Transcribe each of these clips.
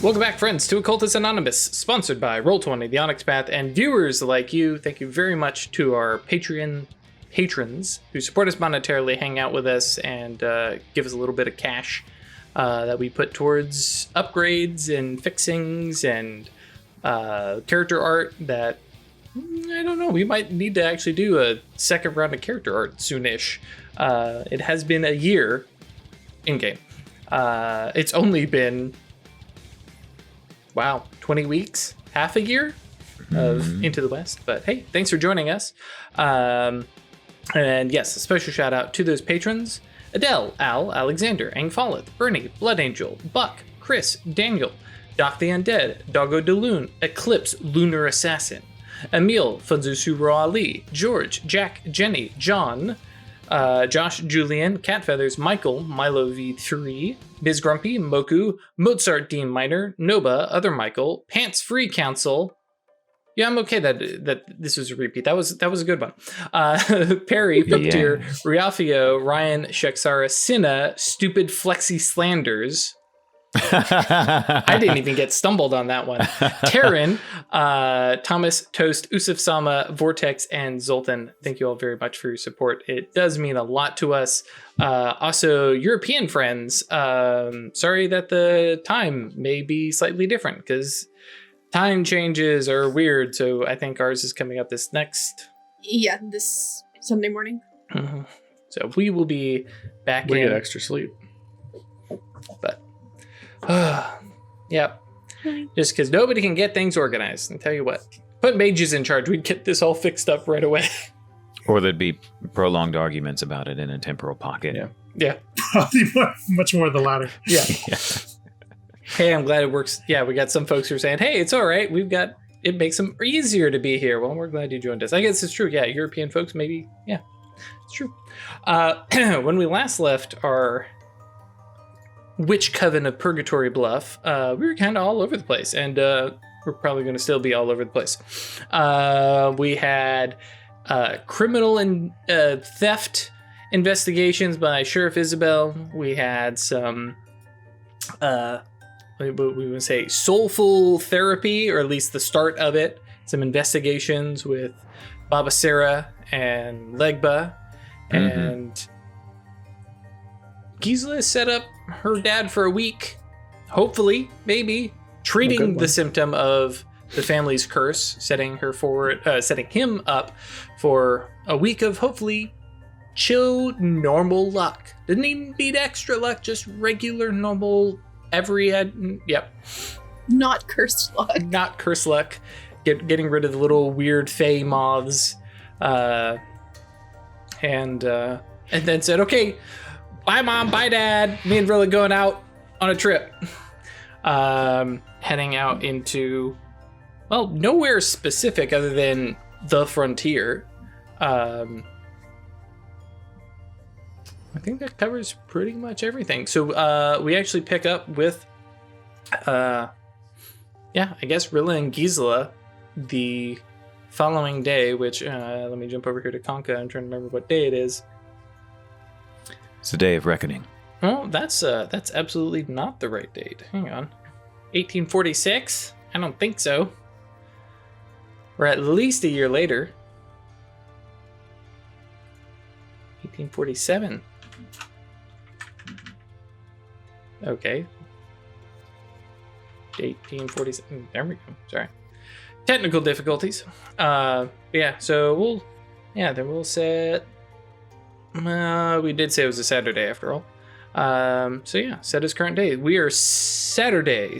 Welcome back, friends, to Occultists Anonymous, sponsored by Roll20, the Onyx Path, and viewers like you. Thank you very much to our Patreon patrons who support us monetarily, hang out with us, and give us a little bit of cash that we put towards upgrades and fixings and character art that, I don't know, we might need to actually do a second round of character art soonish. It has been a year in-game. It's only been... wow, 20 weeks, half a year of Into the West. But hey, thanks for joining us. And yes, a special shout out to those patrons: Adele, Al, Alexander, Angfalith, Bernie, Blood Angel, Buck, Chris, Daniel, Doc the Undead, Doggo DeLune, Eclipse, Lunar Assassin, Emil, Funzusuro Ali, George, Jack, Jenny, John, Josh, Julian, Cat Feathers, Michael, Milo V3, Biz Grumpy, Moku, Mozart Dean Minor, Noba, Other Michael, Pants Free Council. Yeah, I'm okay that this was a repeat. That was a good one. Perry, Puppeteer, Riafio, Ryan, Sheksara, Cinna, Stupid Flexi Slanders. I didn't even get stumbled on that one. Taryn, Thomas, Toast, Usuf Sama, Vortex, and Zoltan. Thank you all very much for your support. It does mean a lot to us. Also, European friends, sorry that the time may be slightly different because time changes are weird. So I think ours is coming up this Sunday morning. Mm-hmm. So we will be back. We get extra sleep, but. Yep. Just because nobody can get things organized. And tell you what, put mages in charge, we'd get this all fixed up right away. Or there'd be prolonged arguments about it in a temporal pocket. Yeah. Probably much more the latter. Yeah. Hey, I'm glad it works. Yeah, we got some folks who are saying, hey, it's all right. It makes them easier to be here. Well, we're glad you joined us. I guess it's true. Yeah, European folks, maybe. Yeah, it's true. When we last left our Witch Coven of Purgatory Bluff, we were kind of all over the place, and we're probably going to still be all over the place. We had criminal and theft investigations by Sheriff Isabel. We had some, we would say, soulful therapy, or at least the start of it. Some investigations with Baba Sera and Legba, and Gisela set up her dad for a week, hopefully, maybe, treating the symptom of the family's curse, setting him up for a week of hopefully chill, normal luck. Didn't even need extra luck, just regular, normal, Not cursed luck. Not cursed luck. Getting rid of the little weird fey moths, and then said, okay, bye, Mom. Bye, Dad. Me and Rilla going out on a trip. Heading out into, well, nowhere specific other than the frontier. I think that covers pretty much everything. So we actually pick up with, I guess Rilla and Gisela the following day, which, let me jump over here to Conca. I'm trying to remember what day it is. It's the Day of Reckoning. Well, that's absolutely not the right date. Hang on. 1846? I don't think so. We're at least a year later. 1847. Okay. 1847. There we go. Sorry. Technical difficulties. So we'll set... we did say it was a Saturday after all. Set his current day. We are Saturday,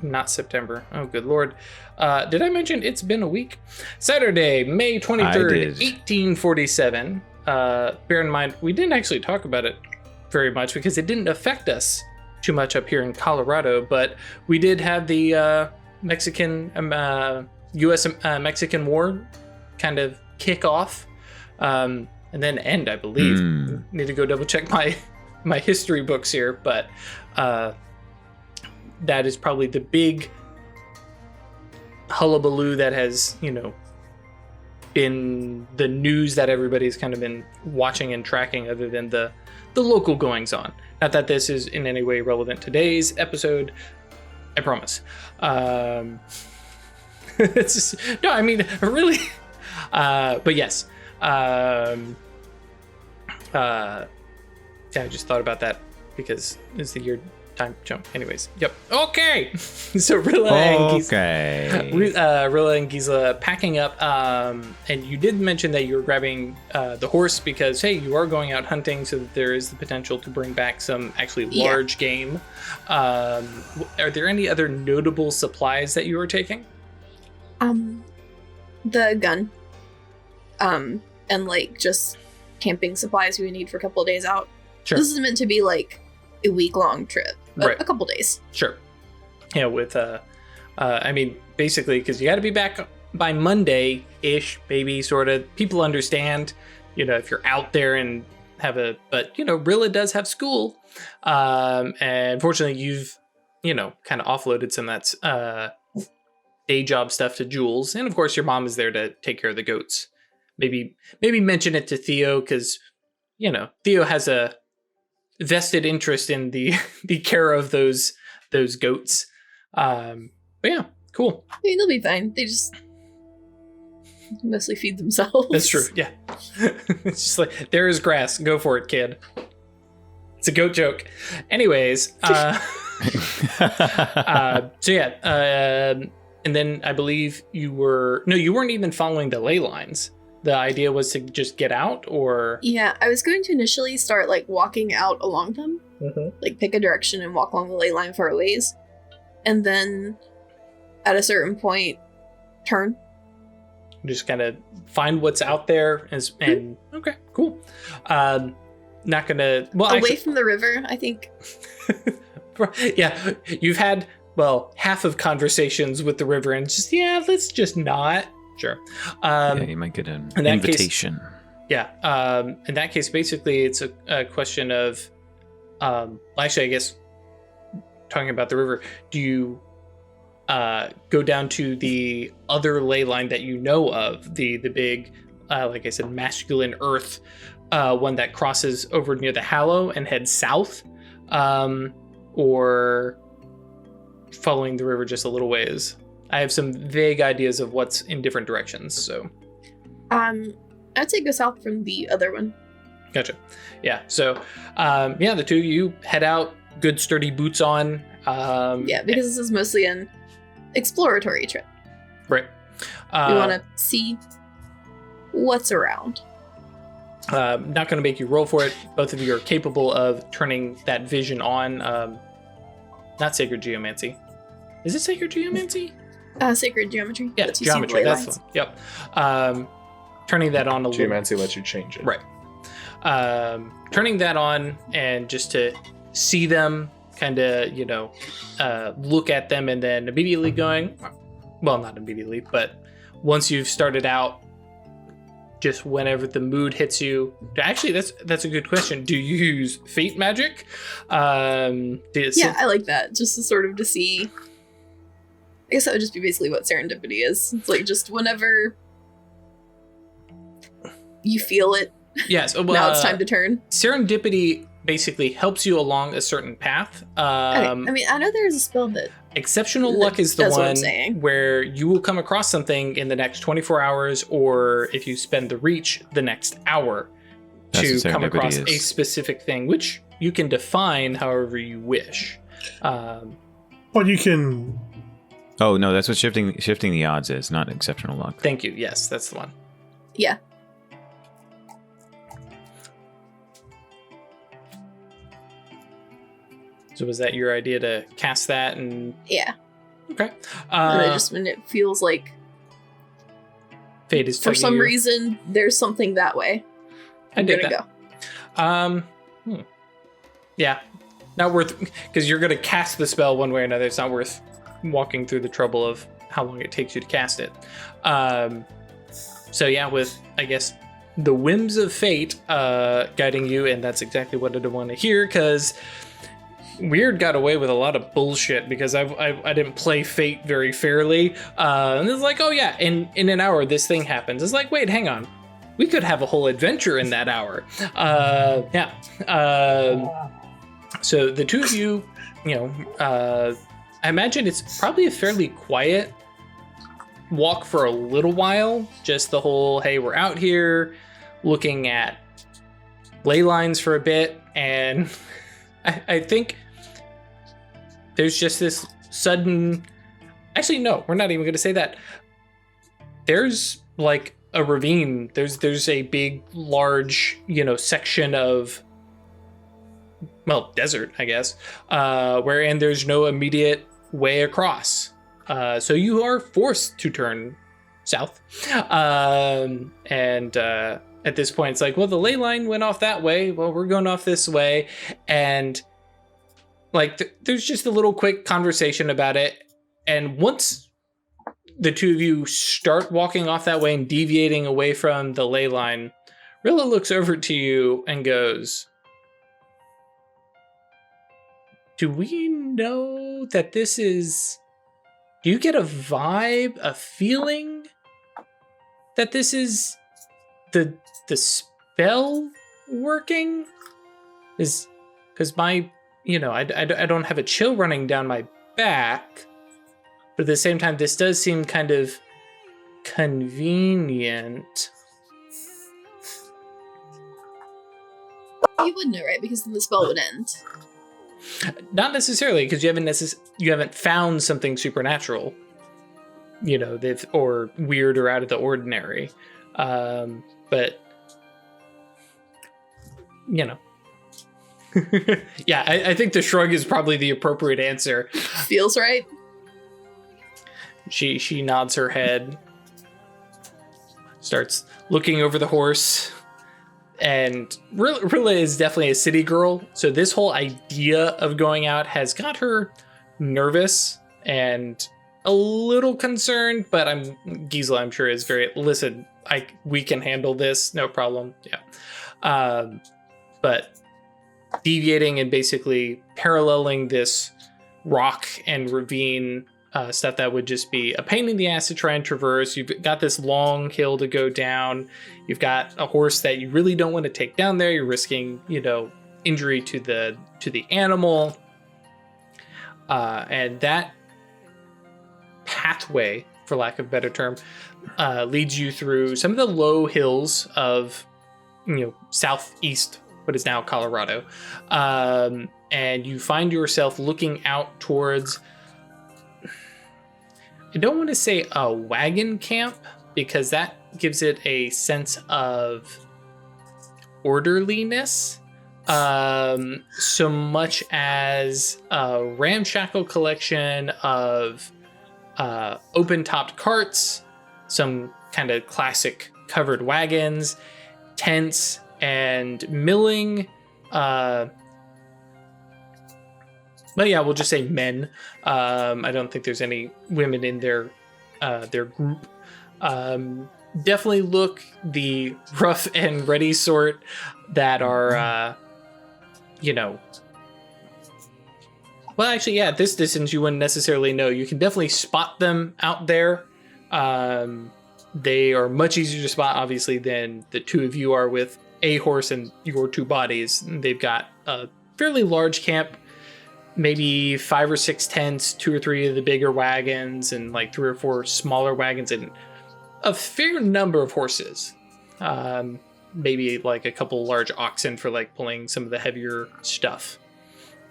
not September. Oh, good Lord. Did I mention it's been a week? Saturday, May 23rd, 1847. Bear in mind, we didn't actually talk about it very much because it didn't affect us too much up here in Colorado, but we did have the Mexican, US-Mexican War kind of kick off. And then end, I believe. Need to go double check my history books here, but that is probably the big hullabaloo that has, been the news that everybody's kind of been watching and tracking other than the local goings on. Not that this is in any way relevant to today's episode, I promise. It's just, no, I mean, really. But yes. Yeah, I just thought about that because it's the year time jump. Anyways, yep. Okay. So Rilla and Gisela packing up. And you did mention that you were grabbing the horse because, hey, you are going out hunting, so that there is the potential to bring back some actually large game. Are there any other notable supplies that you are taking? The gun. And like just camping supplies we need for a couple of days out. Sure. This is meant to be like a week-long trip. Right. A couple days. Sure. Yeah, with I mean, basically, because you got to be back by Monday-ish, maybe, sort of. People understand, if you're out there and but Rilla does have school, and fortunately, you've kind of offloaded some of that day job stuff to Jules, and of course, your mom is there to take care of the goats. Maybe mention it to Theo, because Theo has a vested interest in the care of those goats. But yeah, cool. I mean, they'll be fine. They just mostly feed themselves. That's true. Yeah. It's just like, there is grass. Go for it, kid. It's a goat joke. Anyways, so yeah, and then I believe you weren't even following the ley lines. The idea was to just get out, or? Yeah, I was going to initially start like walking out along them, like pick a direction and walk along the ley line for a ways, and then at a certain point, turn. Just kind of find what's out there, and okay, cool. Not gonna away from the river, I think. Yeah, you've had half of conversations with the river, and just let's just not. Sure. You might get an invitation. In that case, basically, it's a question of, actually, I guess, talking about the river, do you go down to the other ley line that you know of, the big, like I said, masculine earth one that crosses over near the Hallow and heads south, or following the river just a little ways? I have some vague ideas of what's in different directions, so. I'd say go south from the other one. Gotcha. Yeah, so, the two of you head out, good sturdy boots on. Because this is mostly an exploratory trip. Right. We want to see what's around. Not going to make you roll for it. Both of you are capable of turning that vision on. Not Sacred Geomancy. Is it Sacred Geomancy? Sacred Geometry. Yeah, Geometry. That's the one. Yep. Turning that on a little. Geomancy lets you change it. Right. Turning that on and just to see them, kind of, look at them, and then immediately going, well, not immediately, but once you've started out, just whenever the mood hits you. Actually, that's a good question. Do you use fate magic? I like that. Just to sort of to see. I guess that would just be basically what serendipity is. It's like just whenever you feel it. Yes. Well, now it's time to turn. Serendipity basically helps you along a certain path. I mean, I know there's a spell that. Exceptional luck is the one where you will come across something in the next 24 hours, or if you spend the reach, the next hour to come across a specific thing, which you can define however you wish. Well, you can. Oh no, that's what shifting the odds is, not exceptional luck. Thank you. Yes, that's the one. Yeah. So was that your idea to cast that? And yeah. Okay. When it feels like fate is for some reason there's something that way. I'm gonna go. Yeah. Not worth, because you're gonna cast the spell one way or another. It's not worth walking through the trouble of how long it takes you to cast it. So yeah, with I guess the whims of fate guiding you, and that's exactly what I want to hear, because Weird got away with a lot of bullshit because I didn't play Fate very fairly. And it's like, oh yeah, in an hour this thing happens. It's like, wait, hang on. We could have a whole adventure in that hour. So the two of you, I imagine it's probably a fairly quiet walk for a little while. Just the whole, hey, we're out here looking at ley lines for a bit. And I think there's just this sudden... Actually, no, we're not even going to say that. There's like a ravine. There's a big, large, section of, well, desert, I guess, wherein there's no immediate way across. So you are forced to turn south. And at this point, it's like, well, the ley line went off that way. Well, we're going off this way. And like, there's just a little quick conversation about it. And once the two of you start walking off that way and deviating away from the ley line, Rilla looks over to you and goes, do we know that this is... Do you get a vibe, a feeling that this is the spell working? Is because my, I don't have a chill running down my back, but at the same time, this does seem kind of convenient. You would know, right? Because then the spell would end. Not necessarily, because you haven't found something supernatural, or weird or out of the ordinary. But yeah, I think the shrug is probably the appropriate answer. Feels right. She nods her head, starts looking over the horse. And Rilla is definitely a city girl, so this whole idea of going out has got her nervous and a little concerned, but Gisela, I'm sure, is very, listen, we can handle this, no problem, yeah. But deviating and basically paralleling this rock and ravine stuff that would just be a pain in the ass to try and traverse. You've got this long hill to go down. You've got a horse that you really don't want to take down there. You're risking, injury to the animal. And that pathway, for lack of a better term, leads you through some of the low hills of, southeast, what is now Colorado. And you find yourself looking out towards, I don't want to say a wagon camp, because that gives it a sense of orderliness, so much as a ramshackle collection of open-topped carts, some kind of classic covered wagons, tents, and milling. But yeah, we'll just say men. I don't think there's any women in their group. Definitely look the rough and ready sort that are, well, actually, yeah, at this distance, you wouldn't necessarily know. You can definitely spot them out there. They are much easier to spot, obviously, than the two of you are with a horse and your two bodies. They've got a fairly large camp, maybe 5 or 6 tents, 2 or 3 of the bigger wagons, and like 3 or 4 smaller wagons, and a fair number of horses. Maybe like a couple large oxen for like pulling some of the heavier stuff.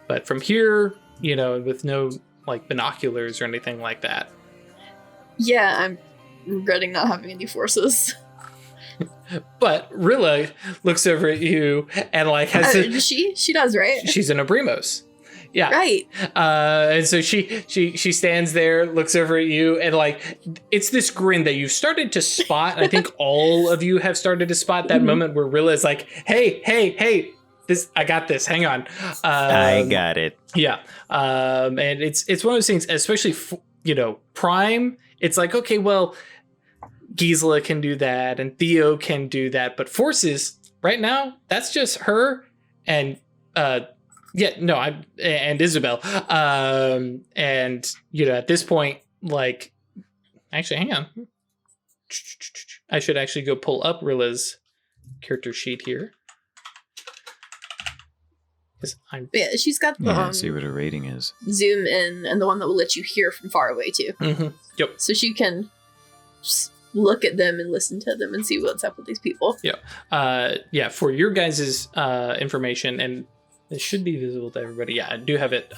But from here, with no like binoculars or anything like that. Yeah, I'm regretting not having any forces. But Rilla looks over at you and like has she does, right? She's an Abrimos. Yeah. Right. And so she stands there, looks over at you, and like it's this grin that you've started to spot. I think all of you have started to spot that moment where Rilla is like, hey, this, I got this. Hang on. I got it. Yeah. And it's one of those things, especially, Prime. It's like, okay, well, Gisela can do that and Theo can do that. But Forces right now, that's just her and Yeah, no, and Isabel. And, at this point, actually, hang on. I should actually go pull up Rilla's character sheet here. Yeah, she's got the see what her rating is. zoom in and the one that will let you hear from far away, too. Mm-hmm. Yep. So she can just look at them and listen to them and see what's up with these people. Yeah. For your guys' information, and it should be visible to everybody. Yeah, I do have it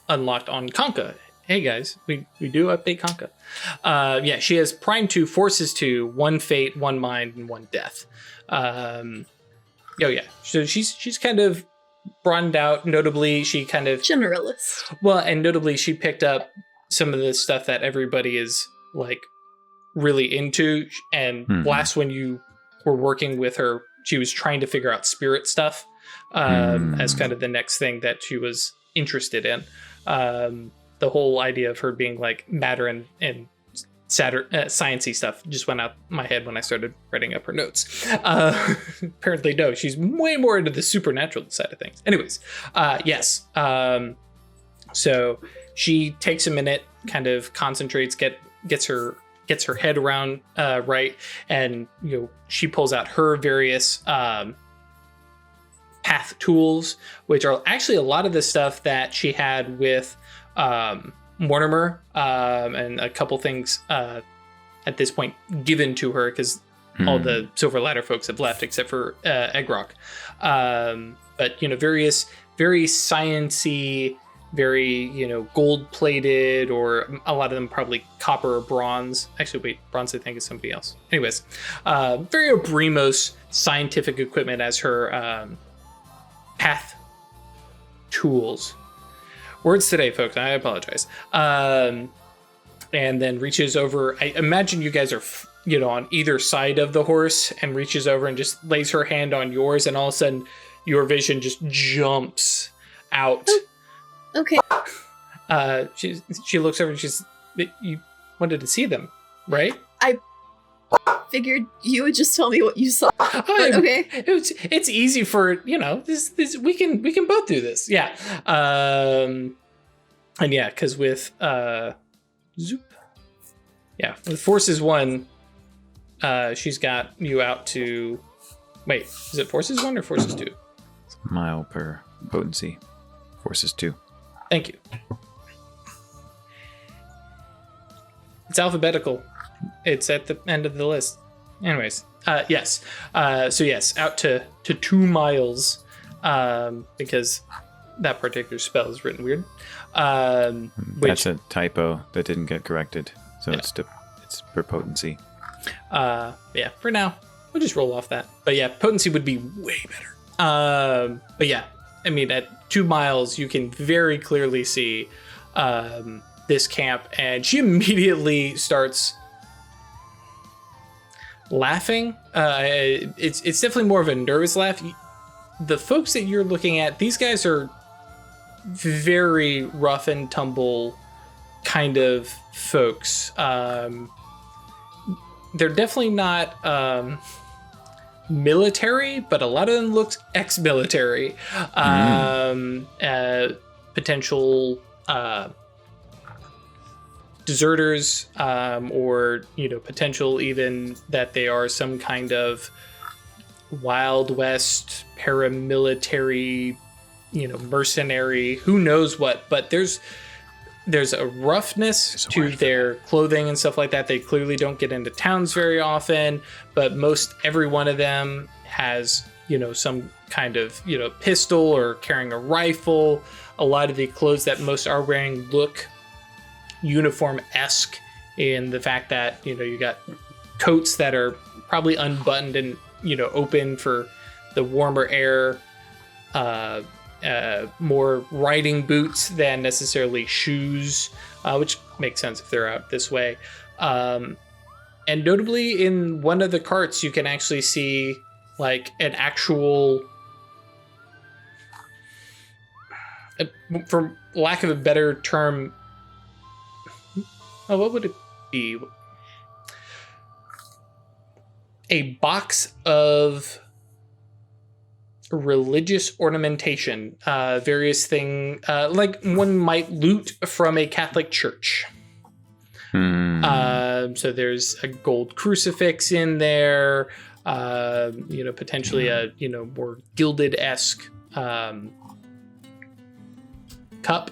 unlocked on Conca. Hey guys, we do update Conca. She has Prime 2, Forces 2, 1 Fate, 1 Mind, and 1 Death. So she's kind of broadened out. Notably, she kind of generalist. Well, and notably, she picked up some of the stuff that everybody is really into. And last when you were working with her, she was trying to figure out spirit stuff as kind of the next thing that she was interested in. The whole idea of her being matter and sciencey stuff just went out my head when I started writing up her notes. Apparently, no, she's way more into the supernatural side of things. Anyways, yes. So she takes a minute, kind of concentrates, gets her head around right, and she pulls out her various path tools, which are actually a lot of the stuff that she had with Mortimer, and a couple things at this point given to her because all the Silver Ladder folks have left except for Eggrock. But various very sciencey, very gold-plated, or a lot of them probably copper or bronze. Actually, wait, bronze I think is somebody else. Anyways, very Obrimos scientific equipment as her path tools. Words today, folks. I apologize. And then reaches over. I imagine you guys are, on either side of the horse, and reaches over and just lays her hand on yours, and all of a sudden, your vision just jumps out. Okay. She looks over and you wanted to see them, right? I figured you would just tell me what you saw. But okay. It's easy for, this we can both do this. Yeah. And yeah, because with with Forces 1, she's got you out to wait, is it Forces 1 or Forces 2? Mile per potency. Forces 2. Thank you. It's alphabetical. It's at the end of the list. Anyways, yes. So yes, out to 2 miles, because that particular spell is written weird. That's a typo that didn't get corrected. So it's per potency. For now, we'll just roll off that. But yeah, potency would be way better. But yeah, I mean, at 2 miles, you can very clearly see this camp, and she immediately starts laughing. It's definitely more of a nervous laugh. The folks that you're looking at, these guys are very rough and tumble kind of folks. They're definitely not military, but a lot of them look ex-military. Potential deserters, or potential even that they are some kind of Wild West paramilitary, mercenary, who knows what. But there's a roughness to their clothing and stuff like that. They clearly don't get into towns very often, but most every one of them has some kind of pistol or carrying a rifle. A lot of the clothes that most are wearing look uniform-esque in the fact that you got coats that are probably unbuttoned and open for the warmer air, more riding boots than necessarily shoes, which makes sense if they're out this way. And notably, in one of the carts, you can actually see an actual, for lack of a better term, what would it be? A box of religious ornamentation, various thing like one might loot from a Catholic church. So there's a gold crucifix in there, potentially a more gilded-esque cup.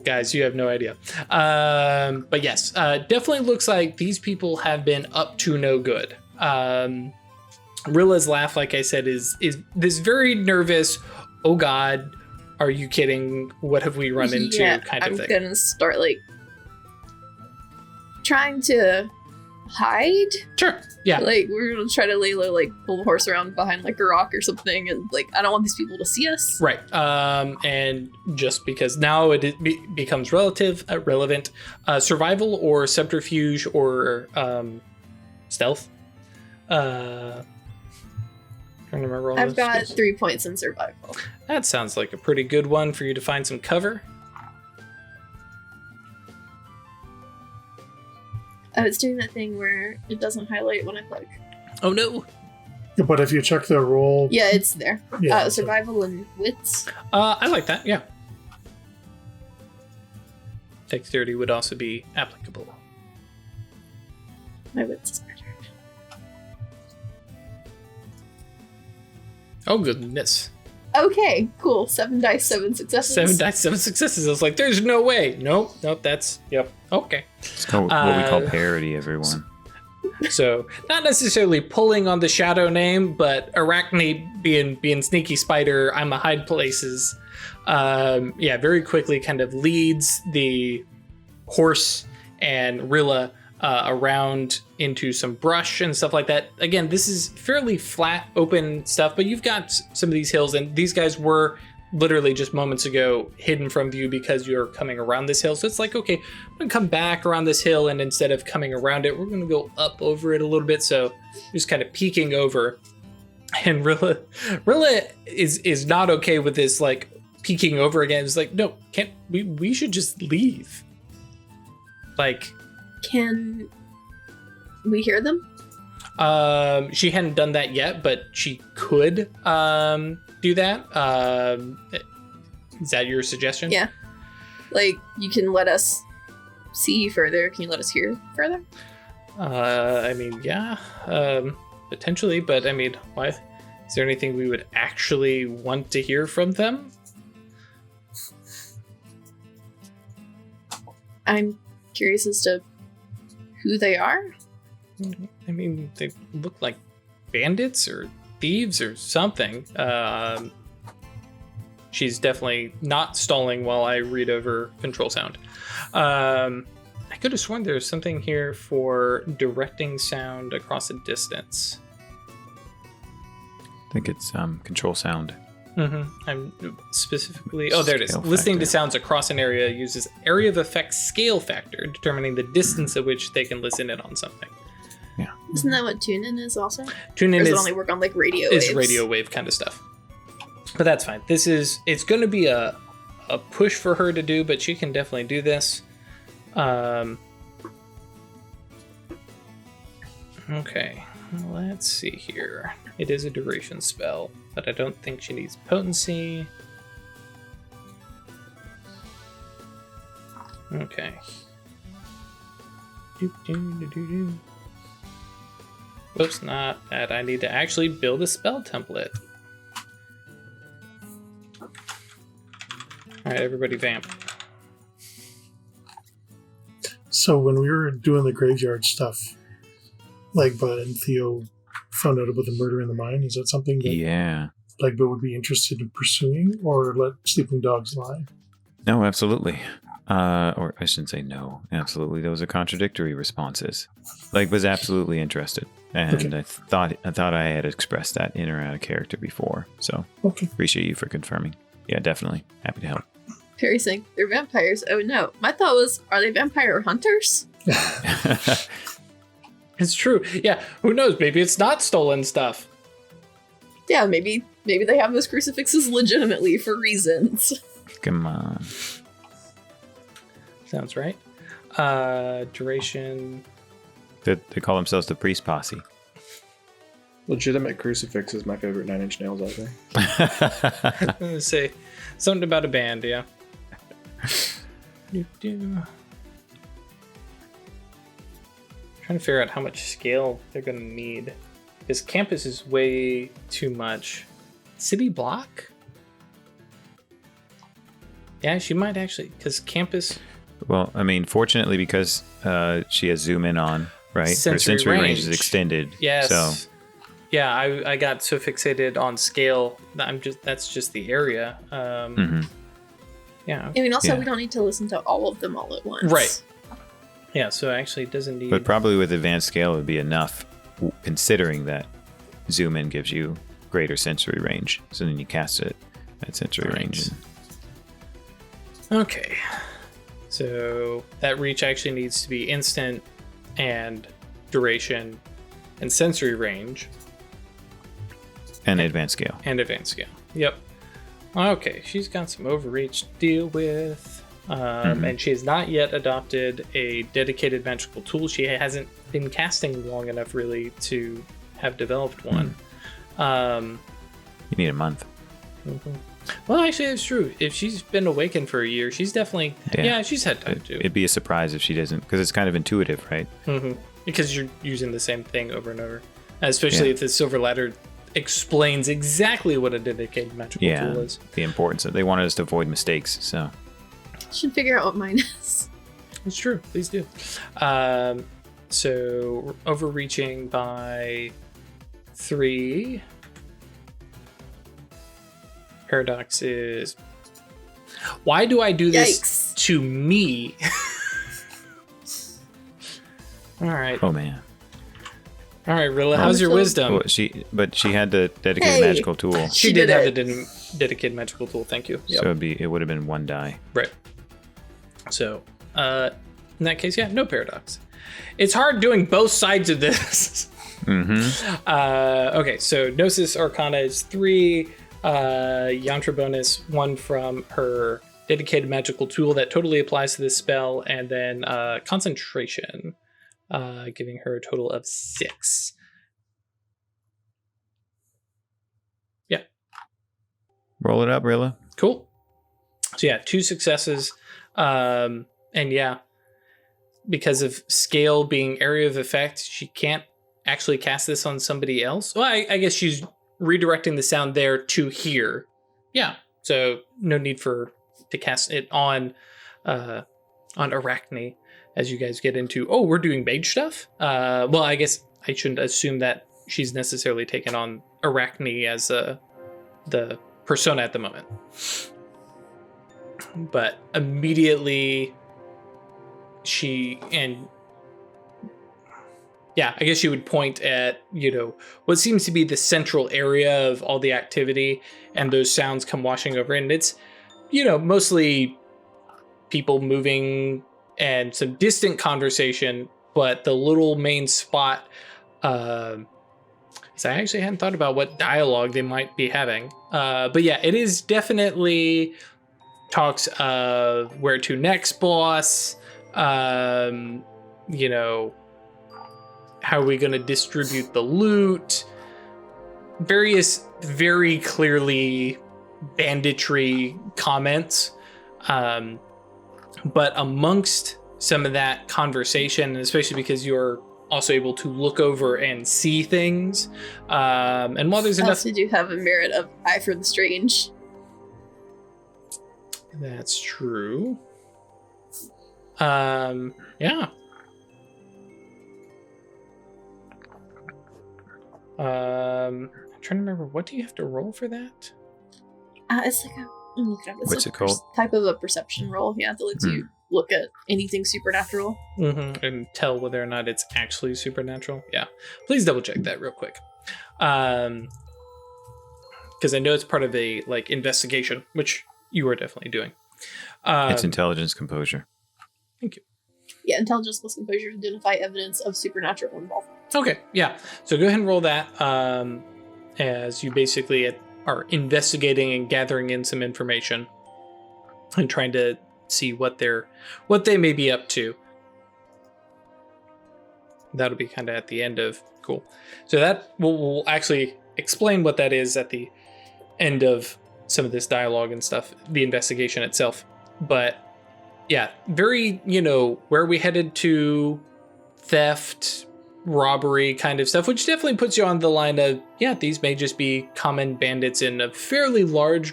Guys, you have no idea. But yes, definitely looks like these people have been up to no good. Rilla's laugh, like I said, is this very nervous, oh God, are you kidding? What have we run into kind of thing. I'm gonna start trying to hide. Sure. Yeah. We're gonna try to lay low, pull the horse around behind a rock or something, and I don't want these people to see us. Right. And just because now it becomes relevant, survival or subterfuge or stealth. Trying to remember all I've got skills. 3 points in survival. That sounds like a pretty good one for you to find some cover. It's doing that thing where it doesn't highlight when I click. Oh no. But if you check the roll... Yeah, it's there. Yeah, survival and wits. I like that, yeah. Dexterity would also be applicable. My wits is better. Oh goodness. Okay, cool. 7 dice, 7 successes. 7 dice, 7 successes. I was like, there's no way. Nope, that's, yep, okay. It's called what we call parody, everyone. So, not necessarily pulling on the shadow name, but Arachne being sneaky spider, I'm a hide places. Very quickly kind of leads the horse and Rilla around into some brush and stuff like that. Again, this is fairly flat, open stuff, but you've got some of these hills, and these guys were literally just moments ago hidden from view because you're coming around this hill. So it's like, okay, I'm gonna come back around this hill, and instead of coming around it, we're gonna go up over it a little bit. So just kind of peeking over, and Rilla is not okay with this, peeking over again. It's like, no, can't we should just leave. Can we hear them? She hadn't done that yet, but she could do that. Is that your suggestion? Yeah. You can let us see further. Can you let us hear further? Yeah. Potentially, but why? Is there anything we would actually want to hear from them? I'm curious as to who they are. They look like bandits or thieves or something. She's definitely not stalling while I read over control sound. I could have sworn there was something here for directing sound across a distance. I think it's control sound. I'm specifically... Oh, there it is. Scale Listening factor. To sounds across an area uses area of effect scale factor, determining the distance at which they can listen in on something. Yeah. Isn't that what tune-in is also? Tune-in does it only work on radio waves? Is radio wave kind of stuff. But that's fine. It's going to be a push for her to do, but she can definitely do this. Okay, let's see here. It is a duration spell, but I don't think she needs potency. Okay. Whoops, not that. I need to actually build a spell template. Alright, everybody vamp. So when we were doing the graveyard stuff, Legba and Theo found out about the murder in the mine. Is that something that Legba would be interested in pursuing, or let sleeping dogs lie? No, absolutely. Or I shouldn't say no. Absolutely. Those are contradictory responses. Legba's absolutely interested. And okay. I thought I had expressed that in or out of character before. So appreciate you for confirming. Yeah, definitely. Happy to help. Perry saying, they're vampires. Oh no. My thought was, are they vampire hunters? It's true. Yeah, who knows? Maybe it's not stolen stuff. Yeah, maybe they have those crucifixes legitimately for reasons. Come on. Sounds right. Duration. They call themselves the Priest Posse. Legitimate crucifix is my favorite Nine Inch Nails out there. I'm gonna say something about a band, yeah. Trying to figure out how much scale they're gonna need. Because campus is way too much. City block? Yeah, she might actually, because campus... Well, I mean, fortunately, because she has zoom in on, right? Her sensory range is extended. Yes. So. Yeah, I got so fixated on scale. That's just the area. Yeah. I mean, also, we don't need to listen to all of them all at once. Right. Yeah, so actually it doesn't need... But probably with advanced scale, it would be enough, considering that zoom in gives you greater sensory range. So then you cast it at sensory range. Okay. So that reach actually needs to be instant and duration and sensory range. And advanced scale. And advanced scale. Yep. Okay, she's got some overreach to deal with. And she has not yet adopted a dedicated magical tool. She hasn't been casting long enough, really, to have developed one. You need a month. Well, actually, it's true. If she's been awakened for a year, she's definitely... Yeah, she's had time to. It'd be a surprise if she doesn't, because it's kind of intuitive, right? Because you're using the same thing over and over. Especially if the Silver Ladder explains exactly what a dedicated magical tool is. The importance of... They wanted us to avoid mistakes, so... Should figure out what mine is. It's true. Please do. So overreaching by 3. Paradox is... Why do I do this to me? All right. Oh, man. All right, Rilla, how's your wisdom? Well, she had the dedicated magical tool. She did have the dedicated magical tool. Thank you. Yep. So it would have been 1 die. Right. So, in that case, no paradox. It's hard doing both sides of this. Okay, so Gnosis Arcana is 3. Yantra bonus 1 from her dedicated magical tool that totally applies to this spell, and then concentration, giving her a total of 6. Yeah. Roll it up, Rilla. Cool. So 2 successes. And because of scale being area of effect, she can't actually cast this on somebody else. Well, I guess she's redirecting the sound there to here. Yeah. So no need to cast it on Arachne as you guys get into, we're doing mage stuff. Well, I guess I shouldn't assume that she's necessarily taken on Arachne as the persona at the moment. But immediately I guess she would point at, what seems to be the central area of all the activity, and those sounds come washing over. And it's, mostly people moving and some distant conversation, but the little main spot, I actually hadn't thought about what dialogue they might be having. But it is definitely talks of where to next, boss. How are we going to distribute the loot? Various very clearly banditry comments. But amongst some of that conversation, and especially because you're also able to look over and see things, and while there's enough... Also do have a merit of eye for the strange. That's true. I'm trying to remember, what do you have to roll for that? It's like what's it called? Type of a perception roll. Yeah, that lets you look at anything supernatural. And tell whether or not it's actually supernatural. Yeah. Please double check that real quick. Because I know it's part of a investigation, which you are definitely doing. It's intelligence composure. Thank you. Yeah, intelligence plus composure to identify evidence of supernatural involvement. Okay, yeah. So go ahead and roll that as you basically are investigating and gathering in some information and trying to see what they may be up to. That'll be kind of at the end of Cool. So that we'll actually explain what that is at the end of some of this dialogue and stuff, the investigation itself. But yeah, very, where are we headed to? Theft, robbery kind of stuff, which definitely puts you on the line of, yeah, these may just be common bandits in a fairly large,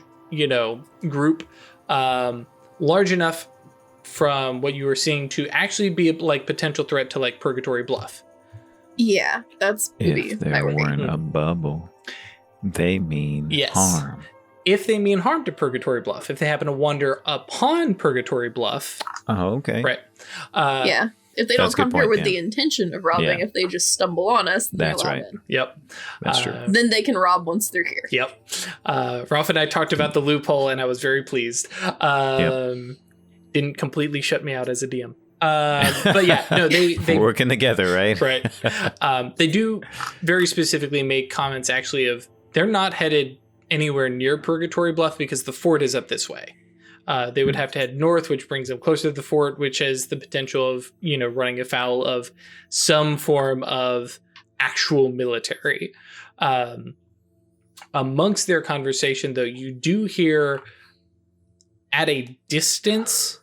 group, large enough from what you were seeing to actually be like potential threat to like Purgatory Bluff. Yeah, that's maybe if they were in a bubble, they mean harm. If they mean harm to Purgatory Bluff, if they happen to wander upon Purgatory Bluff. Oh, okay. Right. Yeah. If they don't come here with the intention of robbing, if they just stumble on us, then that's right. Yep. That's true. Then they can rob once they're here. Yep. Ralph and I talked about the loophole, and I was very pleased. Didn't completely shut me out as a DM. But yeah, no, they working together, right? Right. They do very specifically make comments actually of they're not headed anywhere near Purgatory Bluff because the fort is up this way. They would have to head north, which brings them closer to the fort, which has the potential of, running afoul of some form of actual military. Amongst their conversation, though, you do hear at a distance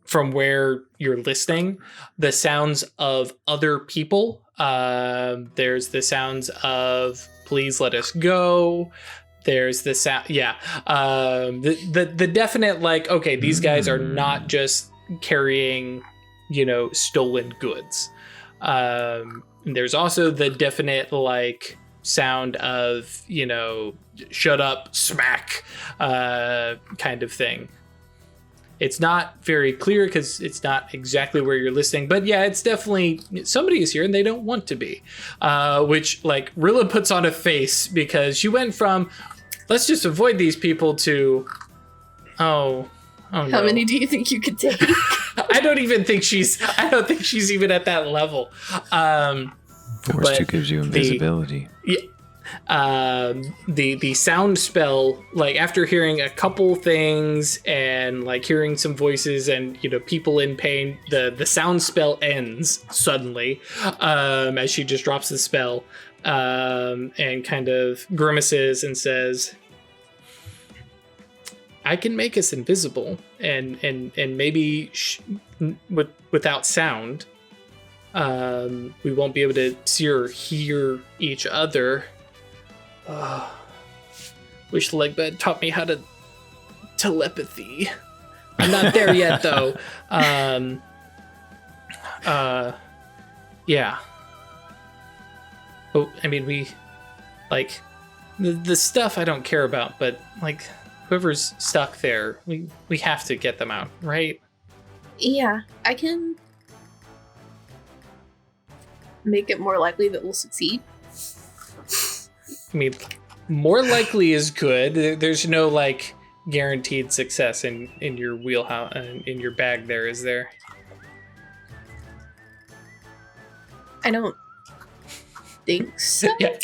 from where you're listening, the sounds of other people. There's the sounds of "Please let us go." There's the sound, the definite like, okay, these guys are not just carrying, stolen goods. There's also the definite like sound of, shut up, smack, kind of thing. It's not very clear because it's not exactly where you're listening, but yeah, it's definitely somebody is here and they don't want to be, which like Rilla puts on a face because she went from let's just avoid these people to how many do you think you could take? I don't think she's even at that level. Force 2 gives you invisibility. The sound spell, like after hearing a couple things and like hearing some voices and people in pain, the sound spell ends suddenly as she just drops the spell and kind of grimaces and says, I can make us invisible and maybe without sound we won't be able to see or hear each other. Wish Legba had taught me how to telepathy. I'm not there yet, though. Yeah. Oh, I mean, we like the stuff I don't care about, but like whoever's stuck there, we have to get them out, right? Yeah, I can make it more likely that we'll succeed. I mean, more likely is good. There's no like guaranteed success in your wheelhouse, in your bag there, is there? I don't think so. Yeah,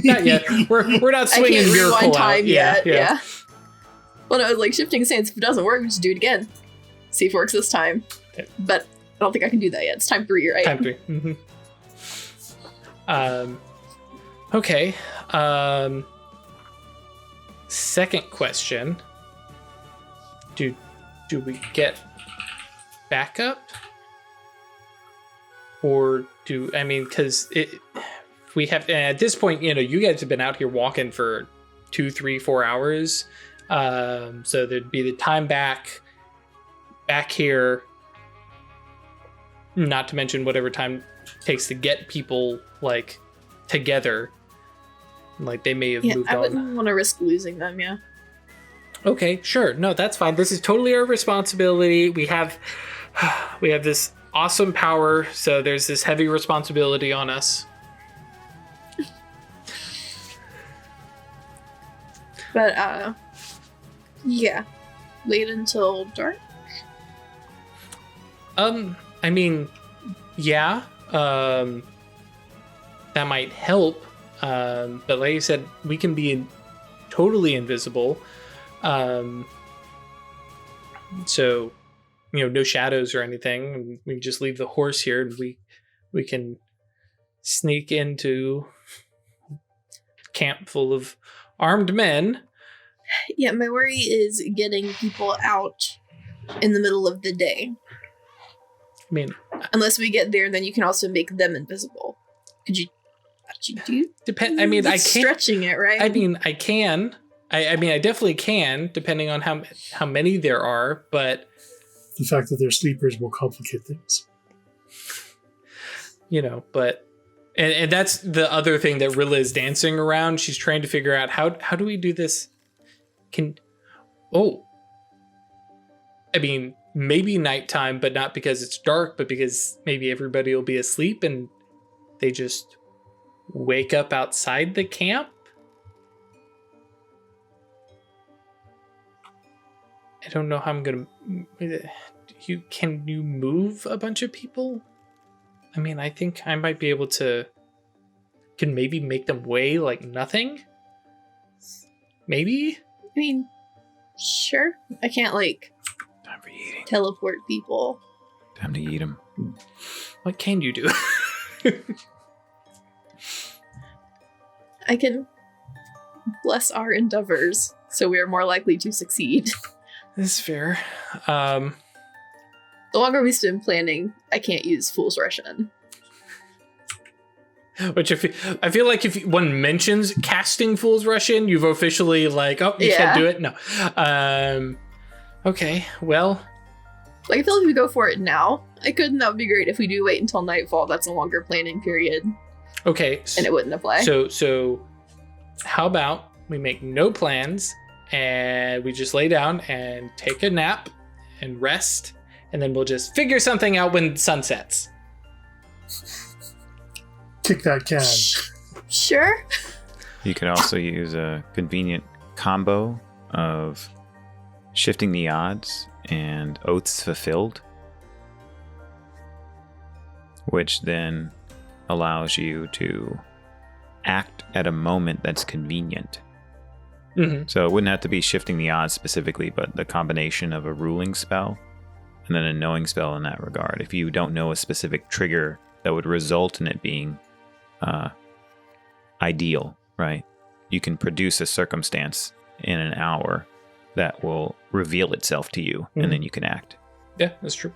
not yet. We're not swinging miracle time out. Yeah. Well, no, like shifting stance. If it doesn't work, we just do it again. See if it works this time. Okay. But I don't think I can do that yet. It's time 3, right? Time 3. Mm-hmm. Okay. Second question. Do we get backup? Or because we have, at this point, you guys have been out here walking for 2, 3, 4 hours. So there'd be the time back here, not to mention whatever time it takes to get people like together. Like they may have moved on. I wouldn't want to risk losing them. Yeah. Okay, sure. No, that's fine. This is totally our responsibility. We have this awesome power, so there's this heavy responsibility on us. But yeah, wait until dark. Yeah. That might help. But like you said, we can be totally invisible. So, no shadows or anything. We can just leave the horse here and we can sneak into camp full of armed men. Yeah, my worry is getting people out in the middle of the day. I mean, unless we get there, then you can also make them invisible. Could you do? Depend. I mean, I can't. Stretching it, right? I mean, I can. I mean, I definitely can, depending on how many there are. But the fact that they're sleepers will complicate things. But and that's the other thing that Rilla is dancing around. She's trying to figure out how do we do this? I mean, maybe nighttime, but not because it's dark, but because maybe everybody will be asleep and they just wake up outside the camp. I don't know how I'm gonna. Can you move a bunch of people? I mean, I think I might be able to. Can maybe make them weigh like nothing. Maybe. I mean, sure. I can't Time for eating. Teleport people. Time to eat them. What can you do? I can bless our endeavors, so we are more likely to succeed. This is fair. The longer we spend planning, I can't use Fool's Russian. Which I feel like if one mentions casting Fool's Russian, you've officially you can't do it. No. Okay, well. I feel like if we go for it now, that would be great. If we do wait until nightfall, that's a longer planning period. Okay. And it wouldn't apply. So how about we make no plans and we just lay down and take a nap and rest, and then we'll just figure something out when sun sets. Kick that can. Sure. You could also use a convenient combo of shifting the odds and oaths fulfilled, which then allows you to act at a moment that's convenient. Mm-hmm. So it wouldn't have to be shifting the odds specifically, but the combination of a ruling spell and then a knowing spell in that regard. If you don't know a specific trigger that would result in it being ideal, right? You can produce a circumstance in an hour that will reveal itself to you, and then you can act. Yeah, that's true.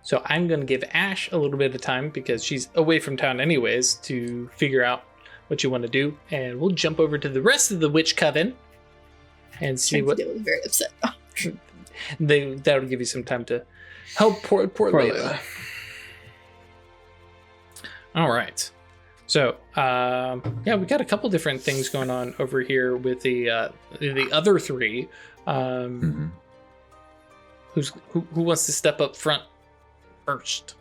So I'm going to give Ash a little bit of time because she's away from town anyways to figure out what you want to do, and we'll jump over to the rest of the Witch Coven and see what. They were very upset. That'll give you some time to help poor Layla. All right. So, we got a couple different things going on over here with the other three. Who wants to step up front first?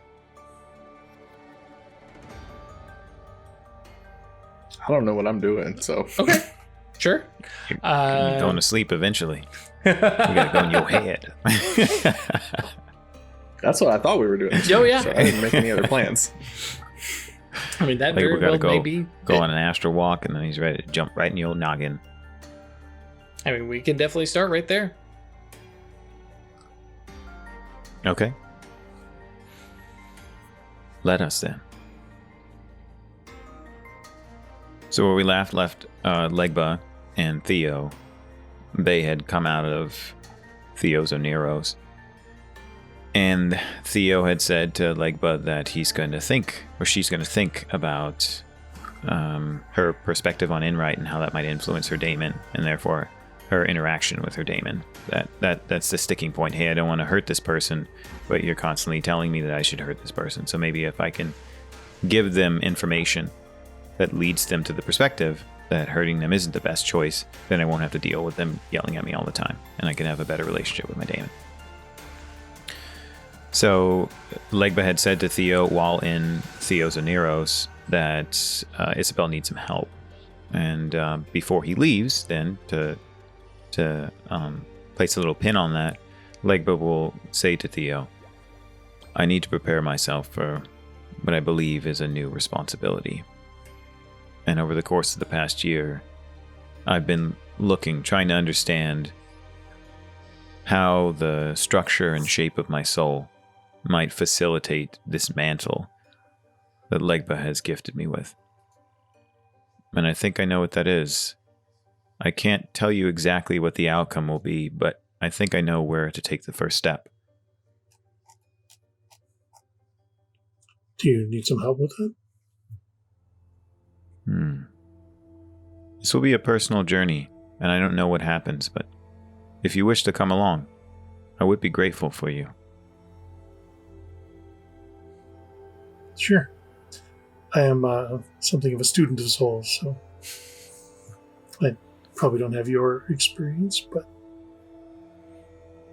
I don't know what I'm doing, so. Okay, sure. You're going to sleep eventually. You gotta go in your head. That's what I thought we were doing. Oh, yeah. So I didn't make any other plans. I mean, that Like very we gotta well may be. go on an astral walk, and then he's ready to jump right in the old noggin. I mean, we can definitely start right there. Okay. Let us then. So where we left Legba and Theo. They had come out of Theo's Oneros. And Theo had said to Legba that he's going to think, or she's going to think about her perspective on Enright and how that might influence her daemon, and therefore her interaction with her daemon. That's the sticking point. Hey, I don't want to hurt this person, but you're constantly telling me that I should hurt this person. So maybe if I can give them information that leads them to the perspective that hurting them isn't the best choice, then I won't have to deal with them yelling at me all the time, and I can have a better relationship with my daemon. So Legba had said to Theo while in Theo's Oneros that Isabel needs some help. And before he leaves, then to place a little pin on that, Legba will say to Theo, I need to prepare myself for what I believe is a new responsibility. And over the course of the past year, I've been trying to understand how the structure and shape of my soul might facilitate this mantle that Legba has gifted me with. And I think I know what that is. I can't tell you exactly what the outcome will be, but I think I know where to take the first step. Do you need some help with it? This will be a personal journey, and I don't know what happens, but if you wish to come along, I would be grateful for you. Sure. I am something of a student of souls, so I probably don't have your experience, but...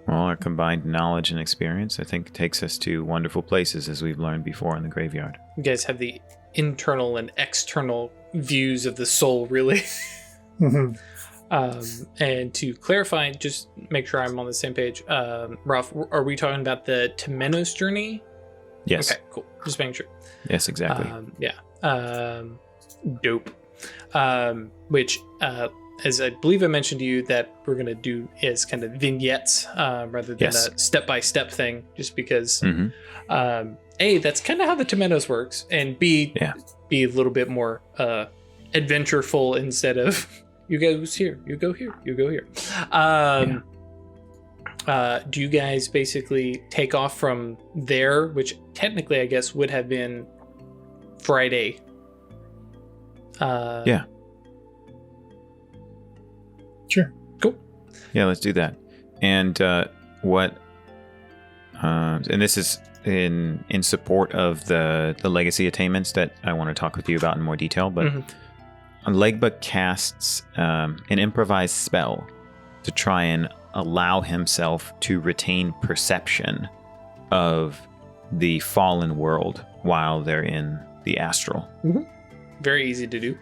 Well, our combined knowledge and experience, I think, takes us to wonderful places, as we've learned before in the graveyard. You guys have the internal and external views of the soul, really. Mm-hmm. And to clarify, just make sure I'm on the same page. Ralph, are we talking about the Temenos journey? Yes. Okay, cool. Just making sure. Yes, exactly. Dope. Which, as I believe I mentioned to you, that we're going to do is kind of vignettes rather than a step-by-step thing, just because, A, that's kind of how the Temenos works, and B, be a little bit more adventureful instead of, you go here, you go here, you go here. Do you guys basically take off from there, which technically I guess would have been Friday? Yeah. Sure. Cool. Yeah, let's do that. And and this is in support of the legacy attainments that I want to talk with you about in more detail, but Legba casts an improvised spell to try and allow himself to retain perception of the fallen world while they're in the astral. Very easy to do.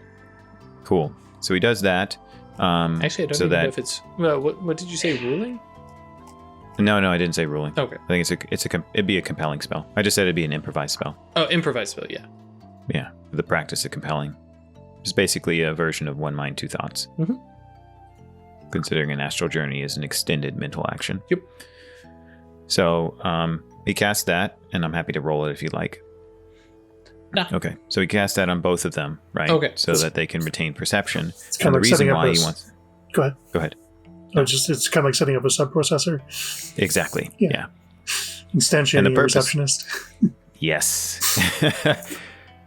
Cool. So he does that. Actually, I don't even know if it's... what did you say, ruling? No, I didn't say ruling. Okay. I think it'd be a compelling spell. I just said it'd be an improvised spell. Oh, improvised spell, yeah. Yeah, the practice of compelling. It's basically a version of one mind, two thoughts. Considering an astral journey is an extended mental action. Yep. So he casts that, and I'm happy to roll it if you like. Nah. Okay, so he casts that on both of them, right? Okay. So that they can retain perception. It's kind of like setting up Go ahead. Go ahead. It's kind of like setting up a sub-processor. Exactly, yeah. Instantiating a receptionist. Yes.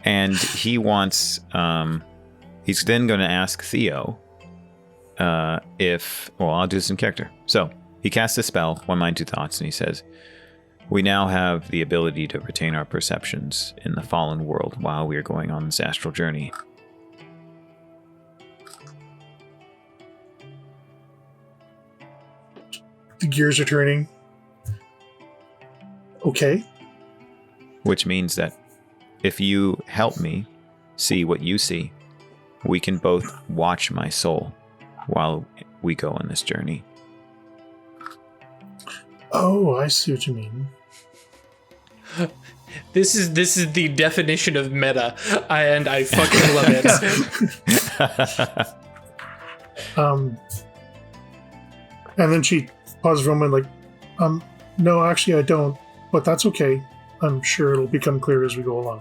And he wants... he's then going to ask Theo if... Well, I'll do this in character. So, he casts a spell, one mind, two thoughts, and he says, we now have the ability to retain our perceptions in the fallen world while we are going on this astral journey. The gears are turning. Okay. Which means that if you help me see what you see, we can both watch my soul while we go on this journey. Oh, I see what you mean. This is the definition of meta, and I fucking love it. And then she pauses for a moment, like, no, actually, I don't, but that's okay. I'm sure it'll become clear as we go along.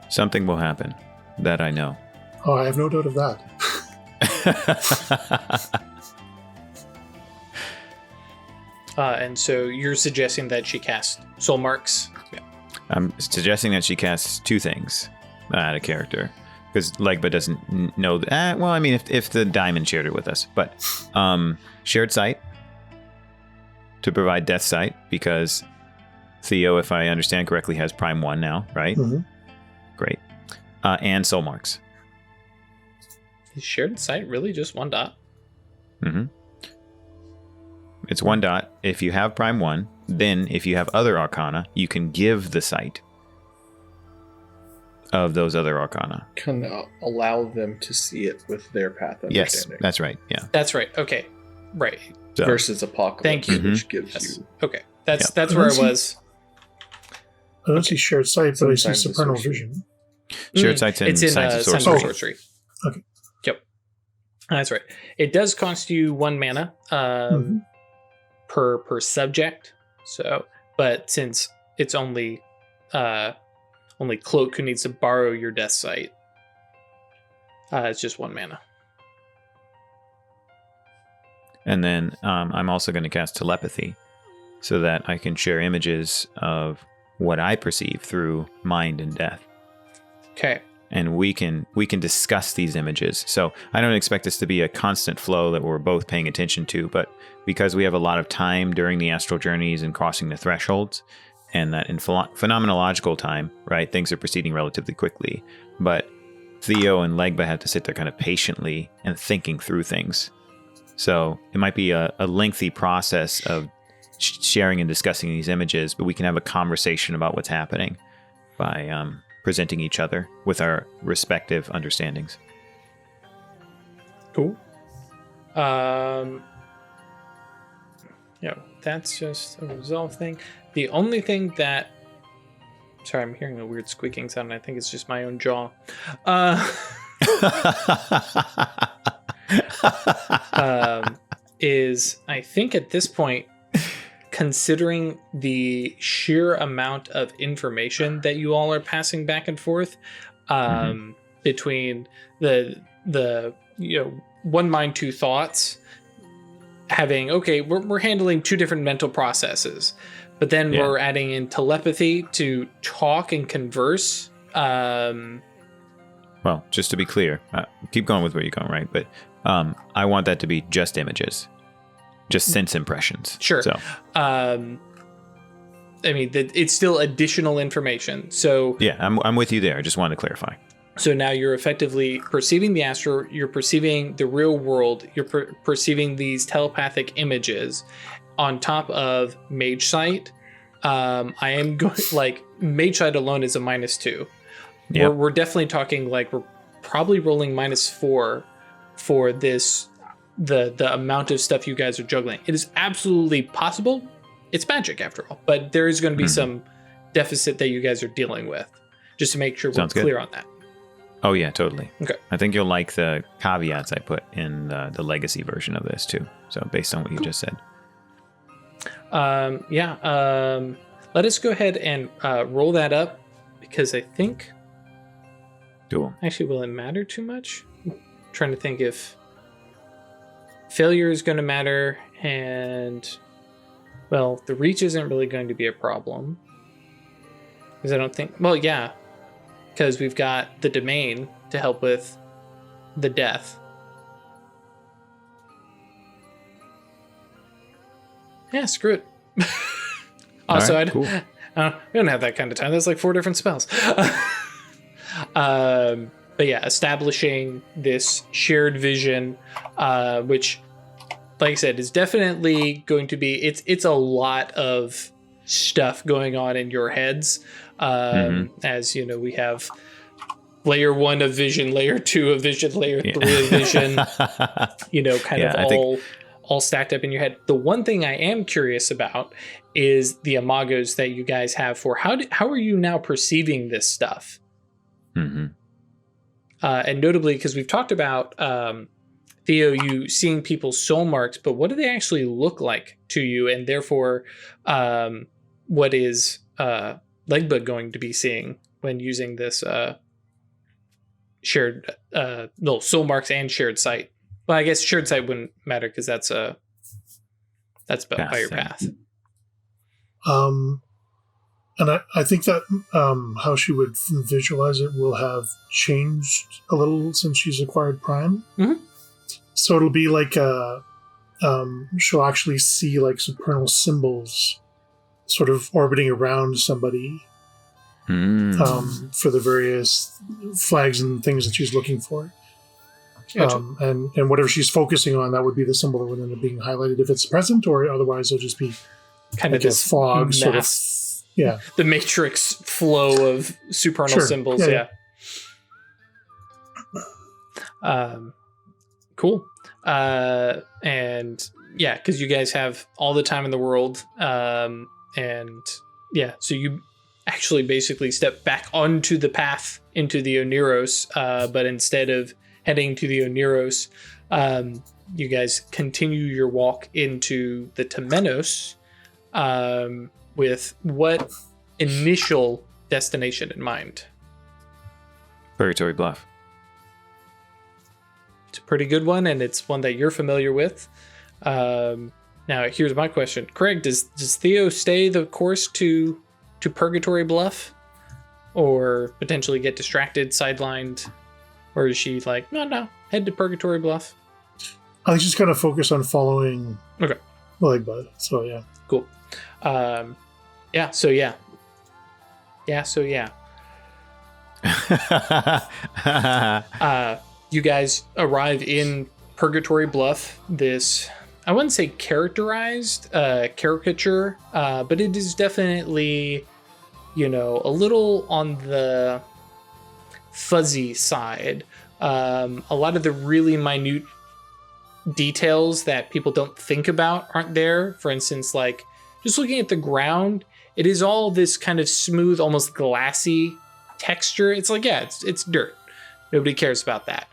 Something will happen. That I know. Oh, I have no doubt of that. And so you're suggesting that she cast soul marks? Yeah. I'm suggesting that she casts two things out of character. Because Legba doesn't know that. Well, I mean, if the diamond shared it with us. But shared sight to provide death sight. Because Theo, if I understand correctly, has Prime 1 now, right? Mm-hmm. Great. And soul marks. Is shared sight really just one dot? Mm-hmm. It's one dot. If you have Prime 1, then if you have other Arcana, you can give the sight of those other Arcana. Can allow them to see it with their path understanding. Yes, that's right. Yeah. That's right. Okay. Right. So, versus Apocalypse, thank you. which gives you... Okay. That's where I was. I don't see shared sight, but I see Sometimes supernal it's sorcery. vision. shared sight's in It's in Science of Science Sorcery. of Sorcery. Okay. Yep. That's right. It does cost you 1 mana per subject. So, but since it's only Cloak who needs to borrow your death sight. It's just 1 mana. And then I'm also going to cast telepathy so that I can share images of what I perceive through mind and death. Okay. And we can discuss these images. So I don't expect this to be a constant flow that we're both paying attention to, but because we have a lot of time during the astral journeys and crossing the thresholds, and that in phenomenological time, right, things are proceeding relatively quickly. But Theo and Legba have to sit there kind of patiently and thinking through things. So it might be a lengthy process of sharing and discussing these images, but we can have a conversation about what's happening by presenting each other with our respective understandings. Cool. That's just a resolve thing. The only thing that... Sorry, I'm hearing a weird squeaking sound. I think it's just my own jaw. Is I think at this point, considering the sheer amount of information that you all are passing back and forth between the one mind, two thoughts, having, okay, we're handling 2 different mental processes, but then we're adding in telepathy to talk and converse. Well, just to be clear, keep going with where you're going, right? But I want that to be just images, just sense impressions. Sure. So, it's still additional information. So yeah, I'm with you there. I just wanted to clarify. So now you're effectively perceiving the astral, you're perceiving the real world, you're perceiving these telepathic images on top of Mage Sight. I am going, Mage Sight alone is a -2. Yep. We're definitely talking we're probably rolling -4 for this, the amount of stuff you guys are juggling. It is absolutely possible. It's magic after all, but there is going to be some deficit that you guys are dealing with, just to make sure we're clear on that. Oh yeah, totally. Okay. I think you'll like the caveats I put in the legacy version of this too. So based on what you just said. Let us go ahead and roll that up, because I think... Cool. Actually, will it matter too much? I'm trying to think if failure is going to matter, and... Well, the reach isn't really going to be a problem. Because I don't think... Well, yeah. Because we've got the domain to help with the death. Yeah, screw it. Also, right, cool. we don't have that kind of time. There's 4 different spells. But yeah, establishing this shared vision, which, like I said, is definitely going to be... It's a lot of stuff going on in your heads. As we have layer 1 of vision, layer 2 of vision, layer 3 of vision, all stacked up in your head. The one thing I am curious about is the imagos that you guys have for how are you now perceiving this stuff? And notably, because we've talked about Theo, you seeing people's soul marks, but what do they actually look like to you? And therefore, what is Legba going to be seeing when using this shared soul marks and shared sight? Well, I guess shared sight wouldn't matter because that's by your path. And I think that how she would visualize it will have changed a little since she's acquired Prime. So it'll be she'll actually see supernal symbols sort of orbiting around somebody for the various flags and things that she's looking for. Gotcha. And whatever she's focusing on, that would be the symbol that would end up being highlighted if it's present, or otherwise it'll just be kind of this fog mass, sort of. Yeah. The matrix flow of supernal symbols. Yeah. Cool. And yeah, because you guys have all the time in the world. And yeah, so you actually basically step back onto the path into the Oneros, but instead of heading to the Oneros, you guys continue your walk into the Temenos, with what initial destination in mind? Purgatory Bluff. It's a pretty good one, and it's one that you're familiar with. Now, here's my question. Craig, does Theo stay the course to Purgatory Bluff? Or potentially get distracted, sidelined? Or is she like, no, head to Purgatory Bluff? I was just kind of focused on following Legba, so yeah. Cool. So you guys arrive in Purgatory Bluff, this, I wouldn't say characterized caricature, but it is definitely, a little on the fuzzy side. A lot of the really minute details that people don't think about aren't there. For instance, like just looking at the ground, it is all this kind of smooth, almost glassy texture. It's like, it's dirt. Nobody cares about that.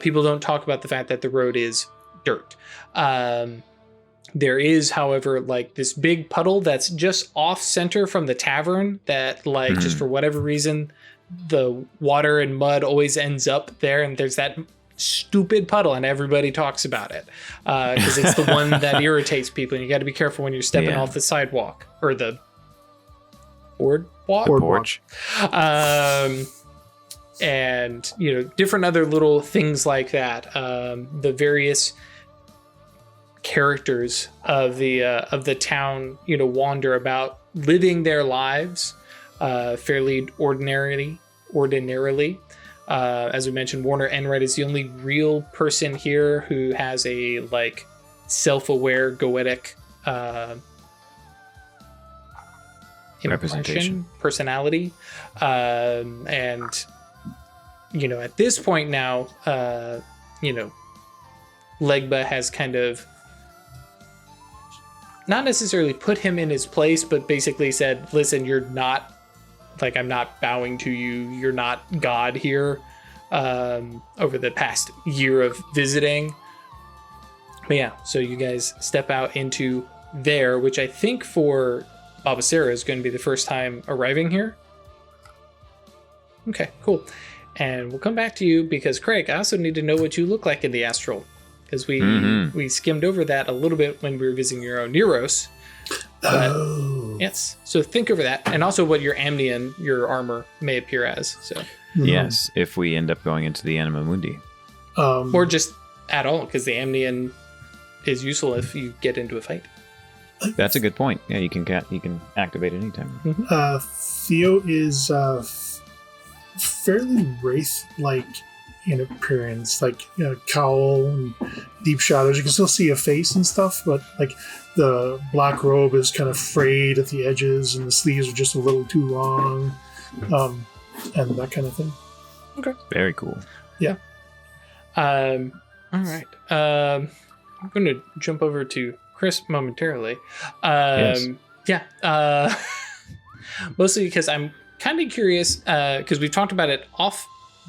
People don't talk about the fact that the road is dirt. There is, however, like this big puddle that's just off center from the tavern that, like, just for whatever reason, the water and mud always ends up there, and there's that stupid puddle, and everybody talks about it because it's the one that irritates people, and you got to be careful when you're stepping off the sidewalk or the porch. And different other little things like that. The various characters of the town, wander about, living their lives fairly ordinarily. As we mentioned, Warner Enright is the only real person here who has a like self-aware goetic representation, personality, and at this point now, Legba has kind of not necessarily put him in his place, but basically said, listen, you're not, like, I'm not bowing to you. You're not God here. Over the past year of visiting. But yeah, so you guys step out into there, which I think for Baba Sera is going to be the first time arriving here. Okay, cool. And we'll come back to you because, Craig, I also need to know what you look like in the astral. Because we skimmed over that a little bit when we were visiting your own Neuros. Yes, so think over that. And also what your Amnion, your armor, may appear as. So yes, if we end up going into the Anima Mundi. Or just at all, because the Amnion is useful if you get into a fight. That's a good point. Yeah, you can activate anytime. Theo is fairly wraith-like in appearance, like cowl and deep shadows. You can still see a face and stuff, but like the black robe is kind of frayed at the edges, and the sleeves are just a little too long, and that kind of thing. Okay, very cool. Yeah. All right. I'm going to jump over to Chris momentarily. Yes. Yeah. Mostly because I'm kind of curious, because we've talked about it off.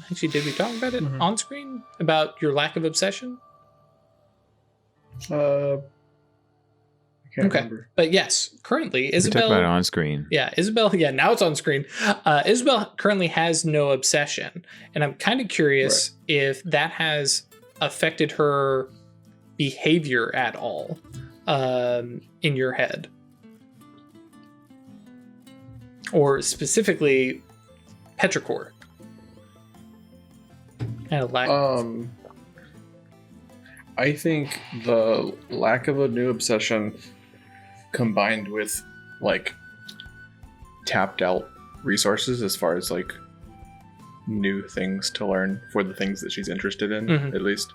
Actually, did we talk about it on screen? About your lack of obsession? I can't remember. But yes, currently, Isabel... We talked about it on screen. Yeah, Isabel... Yeah, now it's on screen. Isabel currently has no obsession. And I'm kind of curious if that has affected her behavior at all in your head. Or specifically, petrichor. I think the lack of a new obsession combined with like tapped out resources as far as like new things to learn for the things that she's interested in, at least,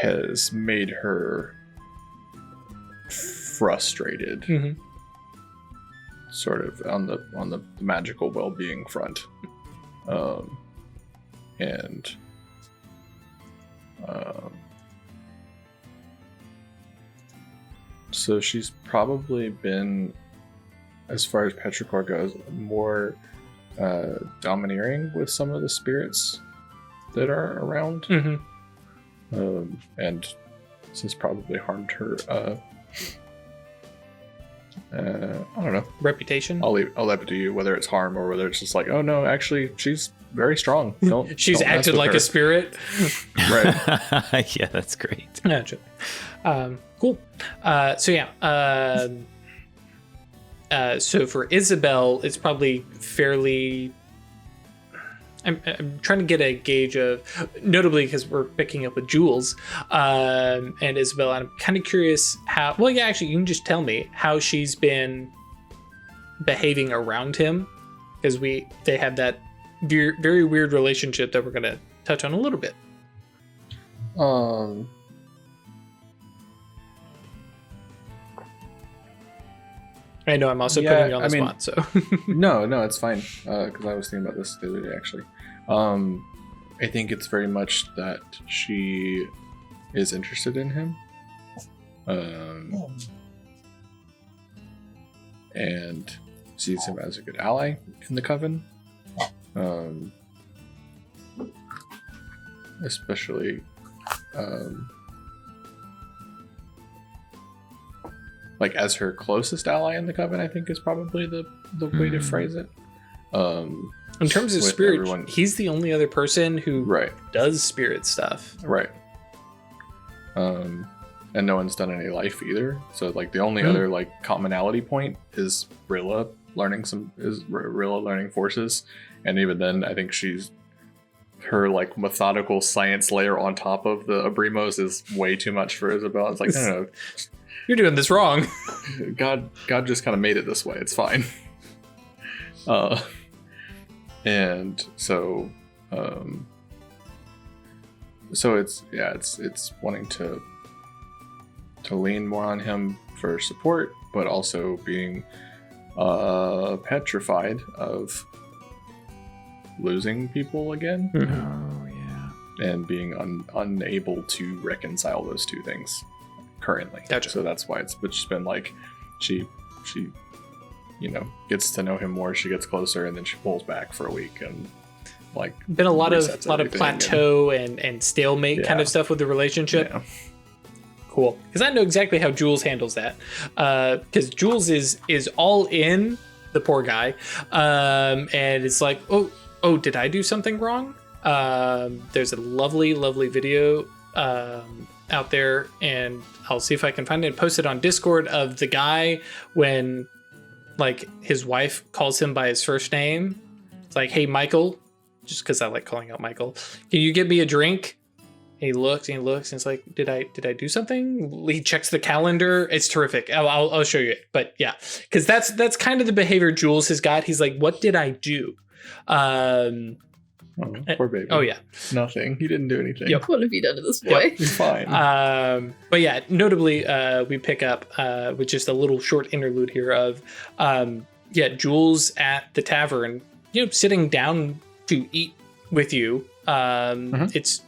has made her frustrated. Sort of on the magical well-being front, so she's probably been, as far as petrichor goes, more domineering with some of the spirits that are around, and this has probably harmed her I don't know. Reputation? I'll leave it to you, whether it's harm or whether it's just like, oh no, actually, she's very strong. She's don't mess acted with like her. a spirit. Right. Yeah, that's great. Gotcha. Cool. So for Isabel, it's probably fairly... I'm trying to get a gauge of, notably because we're picking up with Jules and Isabel, and I'm kind of curious how, well, yeah, actually, you can just tell me how she's been behaving around him, because they have that very weird relationship that we're going to touch on a little bit. I know I'm also putting you on the spot, so. No, it's fine. Because I was thinking about this the other day, actually. I think it's very much that she is interested in him. And sees him as a good ally in the coven. Especially... like as her closest ally in the coven, I think is probably the way to phrase it. In terms of spirit, he's the only other person who does spirit stuff. Right. And no one's done any life either. So like the only other like commonality point is Rilla learning forces. And even then, I think her like methodical science layer on top of the Abrimos is way too much for Isabel. It's like, no. You're doing this wrong. God just kind of made it this way. It's fine. And so it's wanting to lean more on him for support, but also being petrified of losing people again. Oh yeah. And being unable to reconcile those two things currently. Gotcha. So that's why it's just been like she gets to know him more, she gets closer, and then she pulls back for a week, and like been a lot of plateau and stalemate kind of stuff with the relationship. Yeah. Cool, because I know exactly how Jules handles that, because Jules is all in the poor guy, and it's like, oh, did I do something wrong? There's a lovely video out there, and I'll see if I can find it and post it on Discord, of the guy when like his wife calls him by his first name. It's like, hey Michael, just because I like calling out Michael, can you get me a drink? And he looks and it's like, did I do something? He checks the calendar. It's terrific. I'll show you it. But yeah, because that's kind of the behavior Jules has got. He's like, what did I do? Poor baby. Oh yeah, nothing. He didn't do anything. Yep. What have you done to this boy? Yep, he's fine. But yeah, notably, we pick up with just a little short interlude here of Jules at the tavern, sitting down to eat with you. It's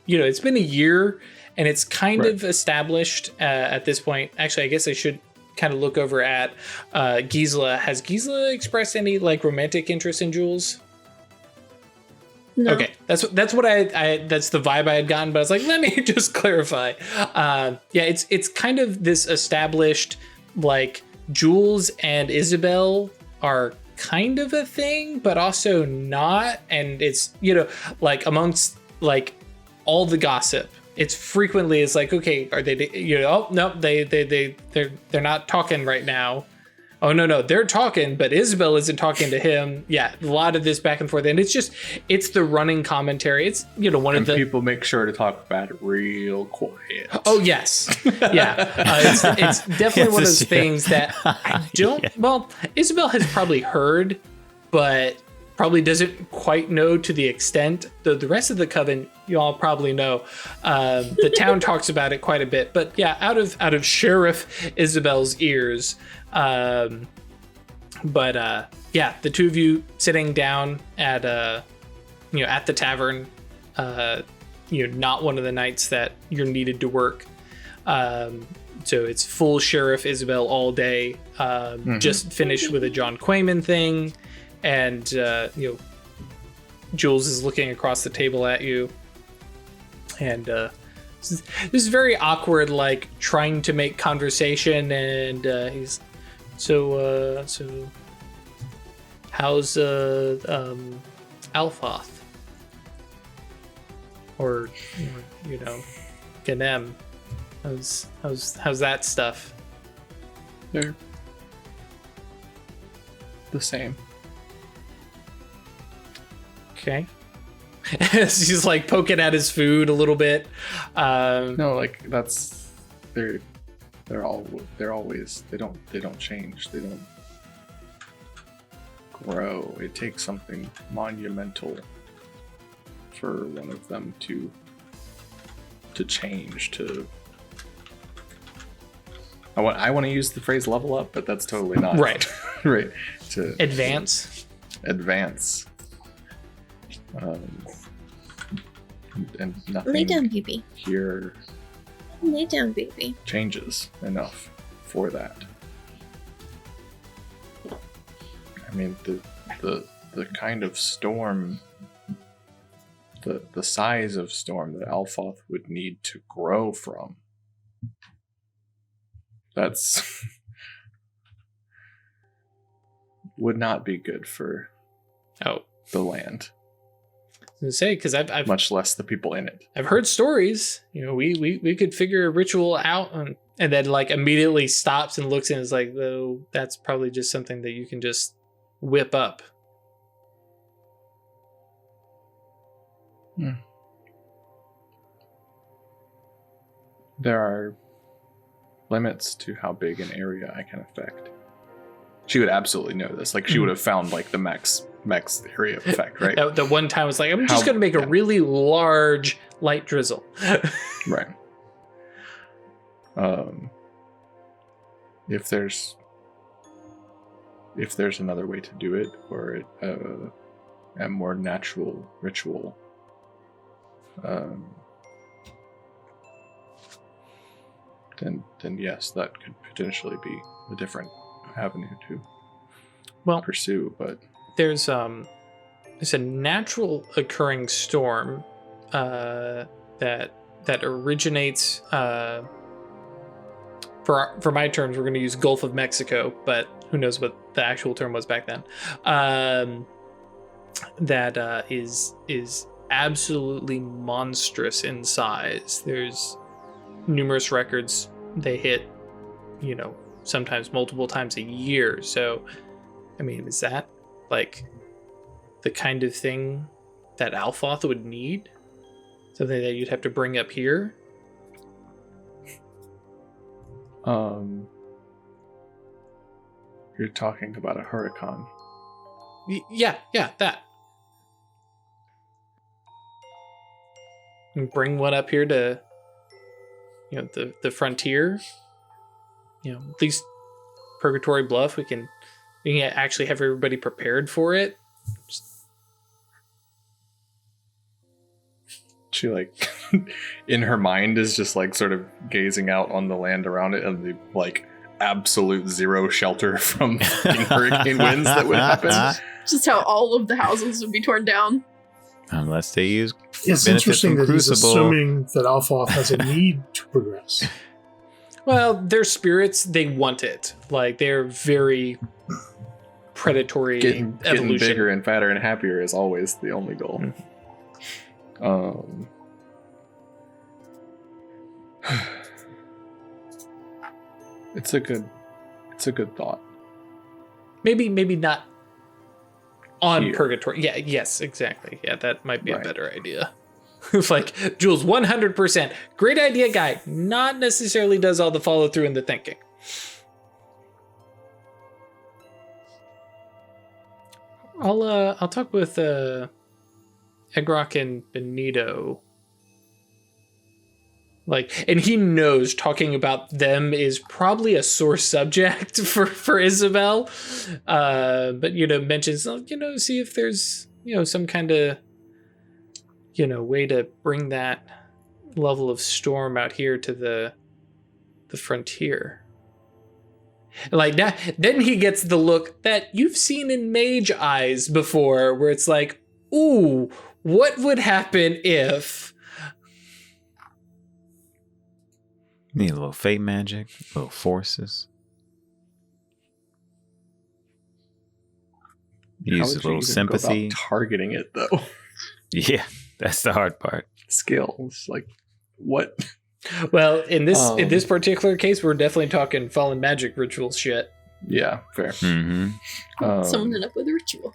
it's been a year, and it's kind of established at this point. Actually, I guess I should kind of look over at Gisela. Has Gisela expressed any like romantic interest in Jules? No. Okay, that's what I that's the vibe I had gotten, but I was like, let me just clarify. It's kind of this established, like, Jules and Isabel are kind of a thing, but also not, and it's like amongst like all the gossip, it's frequently like, okay, are they no, they're not talking right now. Oh, no, they're talking, but Isabel isn't talking to him. Yeah, a lot of this back and forth. And it's the running commentary. It's, one of the... people make sure to talk about it real quiet. Oh, yes. Yeah. It's definitely one of those things that I don't... Yeah. Well, Isabel has probably heard, but probably doesn't quite know to the extent. Though the rest of the coven, you all probably know. The town talks about it quite a bit. But yeah, out of Sheriff Isabel's ears... the two of you sitting down at at the tavern, not one of the nights that you're needed to work, so it's full Sheriff Isabel all day. Just finished with a John Quayman thing, and Jules is looking across the table at you, and this is very awkward, like trying to make conversation, and he's So how's Alphoth? Or Ganem? How's that stuff? They're the same. Okay. She's like poking at his food a little bit. No, like that's they're always they don't change. They don't grow. It takes something monumental for one of them to change. I want to use the phrase level up, but that's totally not right. Right. To advance. And nothing. Lay down, baby. Here. Lay down, baby. Changes enough for that. I mean, the kind of storm, the size of storm that Alphoth would need to grow from. That's would not be good for the land. I was gonna say, because I've much less the people in it. I've heard stories. We could figure a ritual out, and then like immediately stops and looks and is like, though that's probably just something that you can just whip up. There are limits to how big an area I can affect. She would absolutely know this. Like, she would have found like the max area of effect, right? The one time was like, I'm just going to make a really large light drizzle. Right. If there's another way to do it, or a more natural ritual, then yes, that could potentially be a different avenue to pursue. But there's a natural occurring storm that originates. For my terms, we're going to use Gulf of Mexico, but who knows what the actual term was back then. That is absolutely monstrous in size. There's numerous records they hit, sometimes multiple times a year. So, I mean, is that like the kind of thing that Alphoth would need? Something that you'd have to bring up here? You're talking about a hurricane. Yeah, that. And bring one up here to, the frontier. At least Purgatory Bluff, we can actually have everybody prepared for it. She like in her mind is just like sort of gazing out on the land around it and the like absolute zero shelter from hurricane winds that would happen. Just how all of the houses would be torn down. Unless they use it's interesting that he's assuming that Alphoth has a need to progress. Well, their spirits, they want it. Like, they're very predatory. Getting bigger and fatter and happier is always the only goal. It's a good thought. Maybe not on Here. Purgatory. Yeah, yes, exactly. Yeah, that might be a better idea. It's like, Jules, 100%. Great idea, guy. Not necessarily does all the follow through and the thinking. I'll talk with Egrock and Benito. Like, and he knows talking about them is probably a sore subject for Isabel. But, mentions, see if there's, some kind of, way to bring that level of storm out here to the frontier. Like, then he gets the look that you've seen in Mage eyes before, where it's like, ooh, what would happen if... Need a little fate magic, little forces. Use a little sympathy. Targeting it though. Yeah, that's the hard part. Skills, like what? Well, in this particular case, we're definitely talking fallen magic ritual shit. Yeah, fair. Mm-hmm. Someone ended up with a ritual.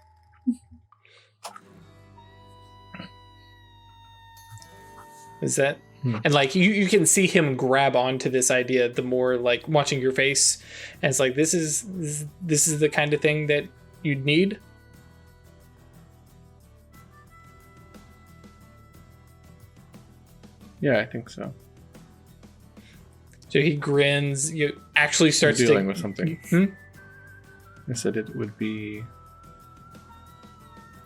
Is that? And like you can see him grab onto this idea the more like watching your face, and it's like this is the kind of thing that you'd need. Yeah, I think so. So he grins. You actually starts dealing with something. I said it would be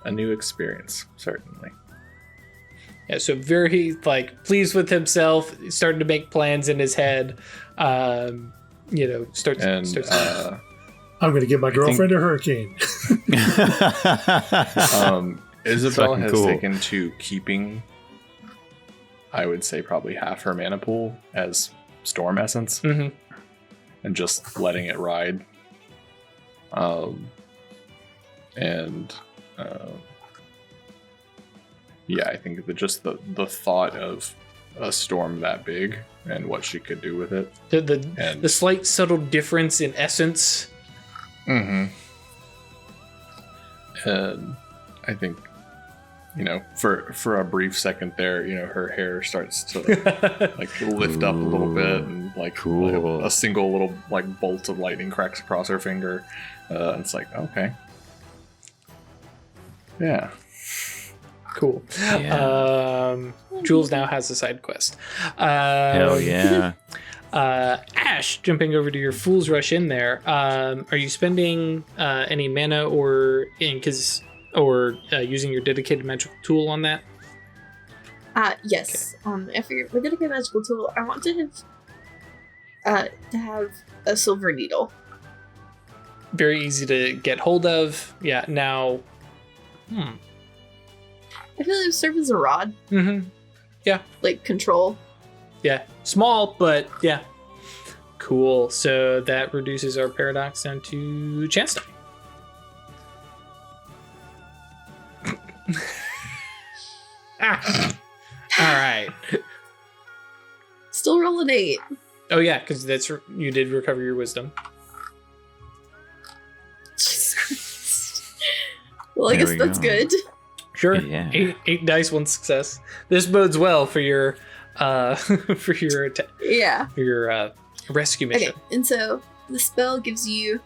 a new experience, certainly. Yeah, so very like pleased with himself, starting to make plans in his head. Starts. I'm going to give my girlfriend a hurricane. Isabel has taken to keeping, I would say, probably half her mana pool as storm essence, and just letting it ride. Yeah, I think that just the thought of a storm that big and what she could do with it. The slight subtle difference in essence. And I think, for a brief second there, her hair starts to like lift up a little bit, and like cool. a single little like bolt of lightning cracks across her finger. And it's like, okay. Yeah. Cool. Yeah. Jules now has a side quest. Hell yeah. Ash, jumping over to your Fool's Rush in there. Are you spending any mana or using your dedicated magical tool on that? Yes. Okay. For my dedicated magical tool, I want to have a silver needle. Very easy to get hold of. Yeah. Now. I feel like it would serve as a rod. Yeah. Like control. Yeah. Small, but yeah. Cool. So that reduces our paradox down to chance die. All right. Still roll an 8. Oh yeah, because you did recover your wisdom. Well, I guess that's good. Sure. Yeah. 8 dice, 1 success. This bodes well for your rescue mission. Okay, and so the spell gives you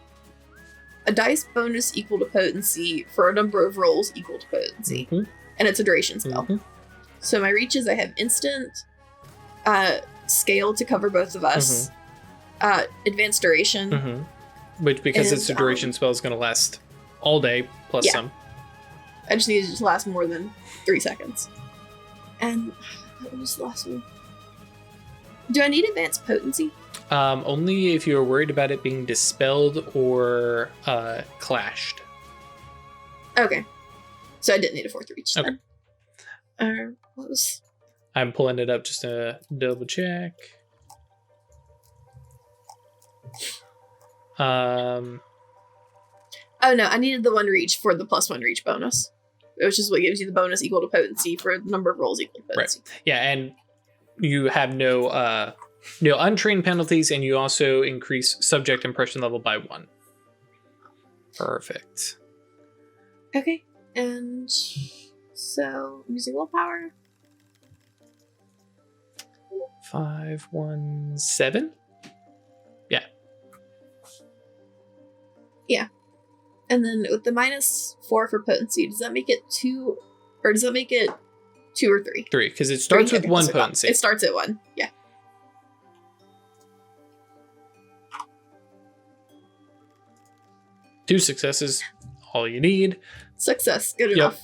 a dice bonus equal to potency for a number of rolls equal to potency, and it's a duration spell. So my reaches, I have instant, scale to cover both of us, advanced duration, which because it's a duration spell is going to last all day plus some. I just need it to last more than 3 seconds. And what was the last one? Do I need advanced potency? Only if you're worried about it being dispelled or clashed. Okay. So I didn't need a 4th reach Okay. then. What was... I'm pulling it up just to double check. Oh no, I needed the 1 reach for the +1 reach bonus. Which is what gives you the bonus equal to potency for the number of rolls equal to potency. Right. Yeah, and you have no untrained penalties, and you also increase subject impression level by 1. Perfect. Okay, and so I'm using willpower. 5, 1, 7? Yeah. Yeah. And then with the -4 for potency, does that make it 2, or does that make it 2 or 3? 3, because it starts with 1 potency. It starts at 1, yeah. Two successes, all you need. Success, good enough.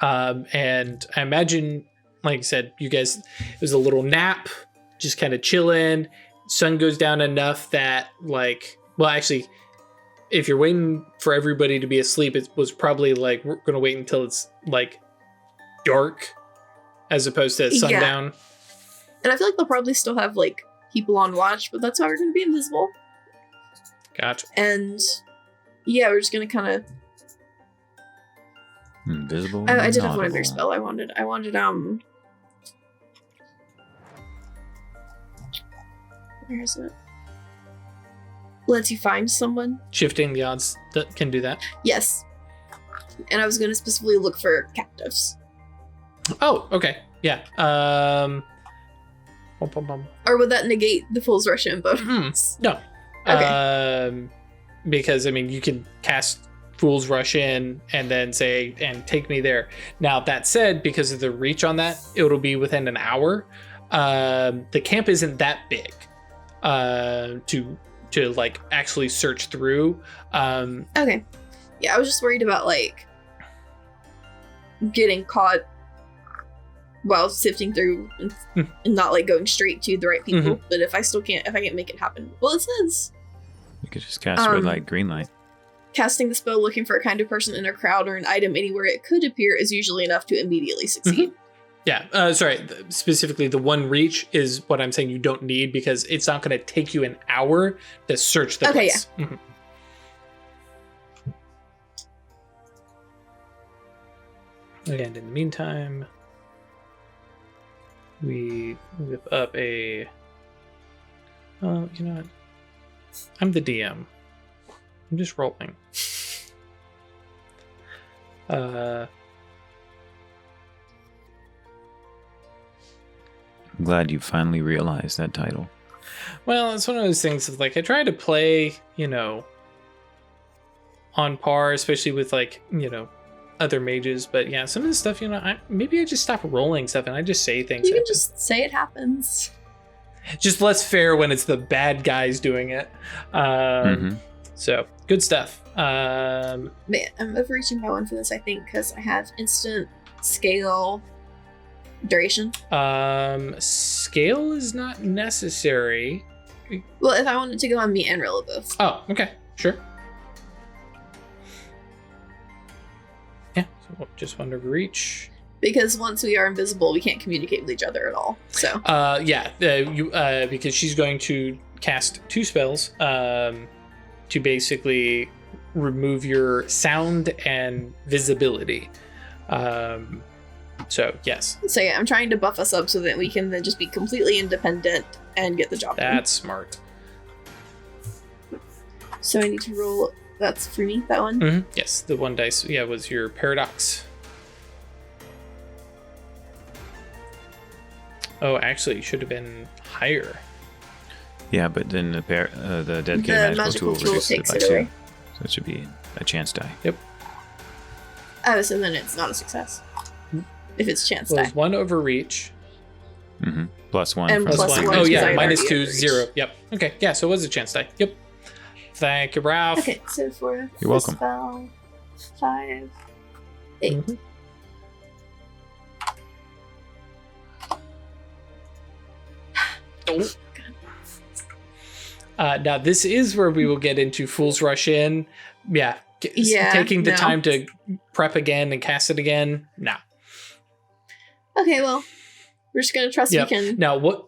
And I imagine, like I said, you guys, it was a little nap, just kind of chilling. Sun goes down enough that, like, well, actually, if you're waiting for everybody to be asleep, it was probably like, we're going to wait until it's like dark as opposed to sundown. And I feel like they'll probably still have like people on watch, but that's why we're going to be invisible. Gotcha. And yeah, we're just going to kind of Invisible. I did have one other spell. I wanted where is it? Lets you find someone. Shifting the odds that can do that. Yes. And I was going to specifically look for captives. Oh, okay. Yeah. Or would that negate the Fool's Rush in bonus? No. Okay. Because, I mean, you can cast Fool's Rush in and then say, and take me there. Now, that said, because of the reach on that, it'll be within an hour. The camp isn't that big to like actually search through. Okay. Yeah, I was just worried about like getting caught while sifting through and not like going straight to the right people. But if I can't make it happen, well, it says you could just cast red light, green light. Casting the spell looking for a kind of person in a crowd or an item anywhere it could appear is usually enough to immediately succeed. Yeah, sorry. Specifically, the one reach is what I'm saying you don't need because it's not going to take you an hour to search the place. Yeah. And in the meantime, we whip up a... Oh, you know what? I'm the DM. I'm just rolling. I'm glad you finally realized that title. Well, it's one of those things of like I try to play, on par, especially with like, other mages. But yeah, some of the stuff, maybe I just stop rolling stuff and I just say things. You can just say it happens. Just less fair when it's the bad guys doing it. So good stuff. Man, I'm overreaching by one for this, I think, because I have instant scale duration. Scale is not necessary. Well, if I wanted to go on me and Rilla both. Oh, okay, sure. Yeah, so just one overreach. Because once we are invisible, we can't communicate with each other at all. So. Because she's going to cast 2 spells to basically remove your sound and visibility. So yes. So yeah, I'm trying to buff us up so that we can then just be completely independent and get the job done. That's smart. So I need to roll. That's for me. That one. Yes, the 1 dice. Yeah, was your paradox. Oh, actually, it should have been higher. Yeah, but then the dedicated magical tool reduces it by 2. So it should be a chance die. Yep. Oh, so then it's not a success. If it's chance die. It's 1 overreach. Plus 1. And plus 1. Oh, yeah, -2, 0. Yep. Okay, yeah, so it was a chance die. Yep. Thank you, Ralph. Okay, so for You're welcome. Spell, 5, 8. Now this is where we will get into Fool's Rush in. Yeah, taking the time to prep again and cast it again. Nah. Okay, well, we're just gonna trust we can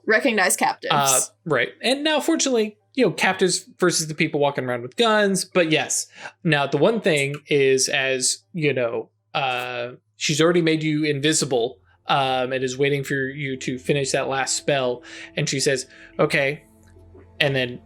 recognize captives. Right, and now fortunately, captives versus the people walking around with guns. But yes, now the one thing is, as she's already made you invisible. And is waiting for you to finish that last spell. And she says, okay. And then,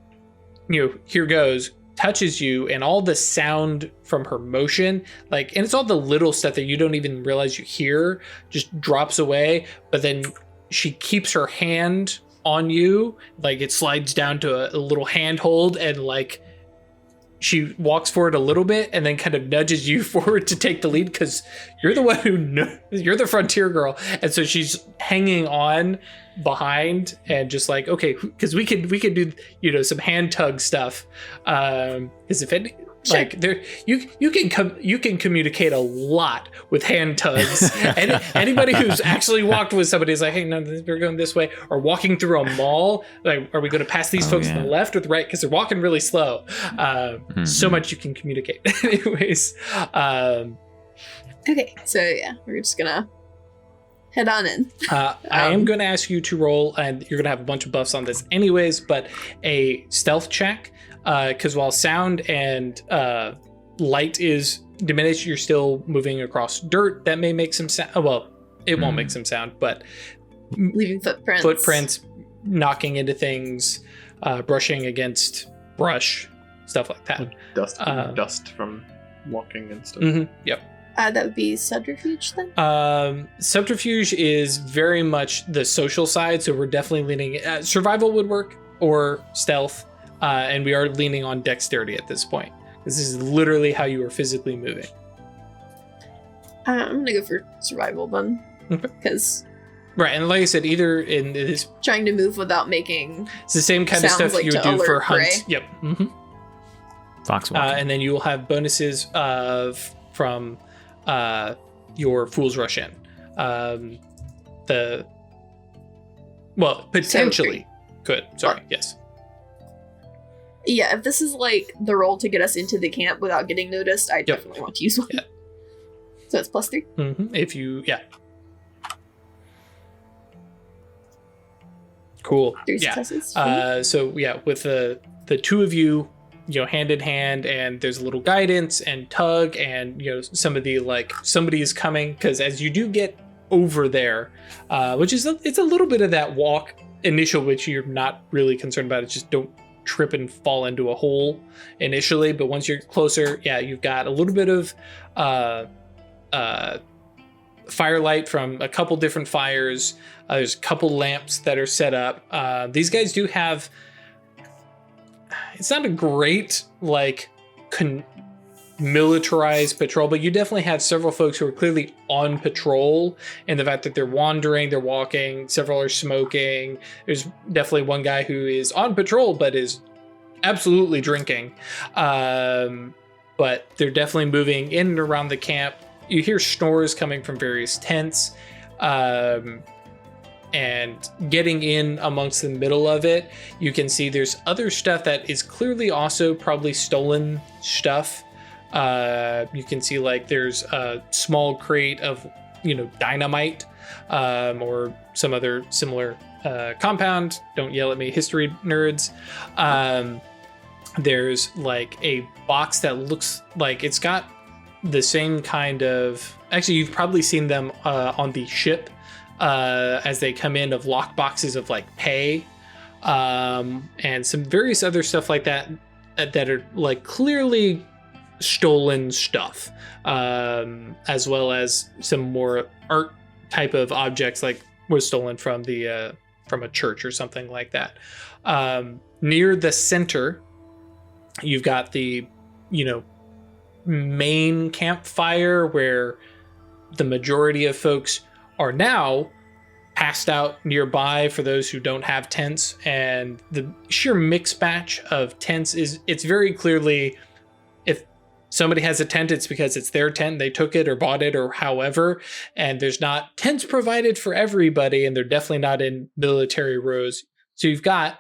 here goes, touches you, and all the sound from her motion, and it's all the little stuff that you don't even realize you hear, just drops away. But then she keeps her hand on you, it slides down to a little handhold, and she walks forward a little bit and then kind of nudges you forward to take the lead because you're the one you're the frontier girl. And so she's hanging on behind and just okay, because we could do, some hand tug stuff. Because if any, there, you can communicate a lot with hand tugs. And anybody who's actually walked with somebody is hey, no, we're going this way, or walking through a mall. Are we going to pass these folks to the left or the right? Because they're walking really slow. So much you can communicate. Anyways. Okay, so yeah, we're just gonna head on in. I am going to ask you to roll, and you're going to have a bunch of buffs on this anyways, but a stealth check. Because while sound and light is diminished, you're still moving across dirt that may make some sound. Well, it won't make some sound, but leaving footprints, knocking into things, brushing against brush, stuff like that. Dust from walking and stuff. Yep. That would be subterfuge then? Subterfuge is very much the social side, so we're definitely leaning... survival would work, or stealth, and we are leaning on dexterity at this point. This is literally how you are physically moving. I'm going to go for survival then, because... Right, and like I said, either in this... Trying to move without making... It's the same kind of stuff you would do for hunt. Prey. Yep. Fox walking. And then you will have bonuses from... your Fool's Rush in. Potentially could. Sorry, yes. Yeah, if this is like the roll to get us into the camp without getting noticed, I definitely want to use one. Yeah. So it's +3? If you, Cool. 3 successes. So with the two of you, hand in hand, and there's a little guidance and tug, and some of the somebody is coming, because as you do get over there, which is it's a little bit of that walk initial, which you're not really concerned about. It's just don't trip and fall into a hole initially, but once you're closer, you've got a little bit of firelight from a couple different fires. There's a couple lamps that are set up. These guys do have... It's not a great, militarized patrol, but you definitely have several folks who are clearly on patrol, and the fact that they're wandering, they're walking, several are smoking. There's definitely one guy who is on patrol, but is absolutely drinking. But they're definitely moving in and around the camp. You hear snores coming from various tents. And getting in amongst the middle of it, you can see there's other stuff that is clearly also probably stolen stuff. You can see there's a small crate of, dynamite, or some other similar compound. Don't yell at me, history nerds. There's a box that looks like it's got the same kind of... Actually, you've probably seen them on the ship. As they come in, of lock boxes of pay, and some various other stuff like that that are clearly stolen stuff, as well as some more art type of objects was stolen from from a church or something like that. Near the center, you've got the main campfire where the majority of folks are now passed out nearby, for those who don't have tents, and the sheer mix match of tents it's very clearly, if somebody has a tent, it's because it's their tent, they took it or bought it or however, and there's not tents provided for everybody, and they're definitely not in military rows. So you've got,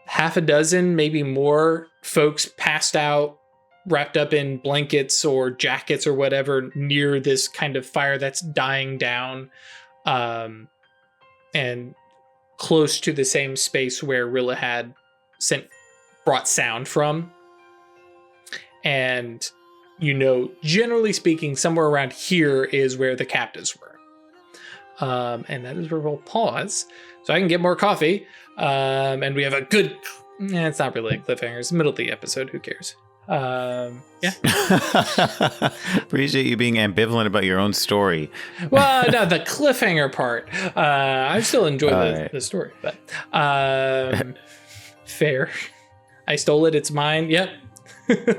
half a dozen, maybe more folks passed out, wrapped up in blankets or jackets or whatever, near this kind of fire that's dying down, and close to the same space where Rilla had brought sound from. And generally speaking, somewhere around here is where the captives were, and that is where we'll pause so I can get more coffee, and we have a good... it's not really a cliffhanger, it's the middle of the episode, who cares? Appreciate you being ambivalent about your own story. Well, no, the cliffhanger part. I still enjoy the story, but fair. I stole it. It's mine. Yep.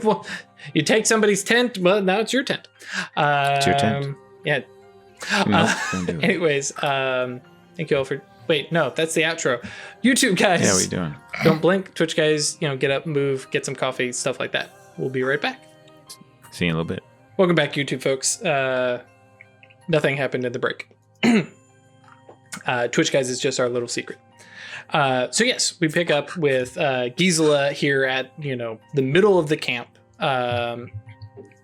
Well, you take somebody's tent. Well, now it's your tent. It's your tent. Yeah. Don't do it. Anyways, thank you all for... Wait, no, that's the outro. YouTube guys. Yeah, what are you doing? Don't blink. Twitch guys, get up, move, get some coffee, stuff like that. We'll be right back. See you in a little bit. Welcome back, YouTube folks. Nothing happened in the break. Twitch guys is just our little secret. So yes, we pick up with Gisela here at, the middle of the camp.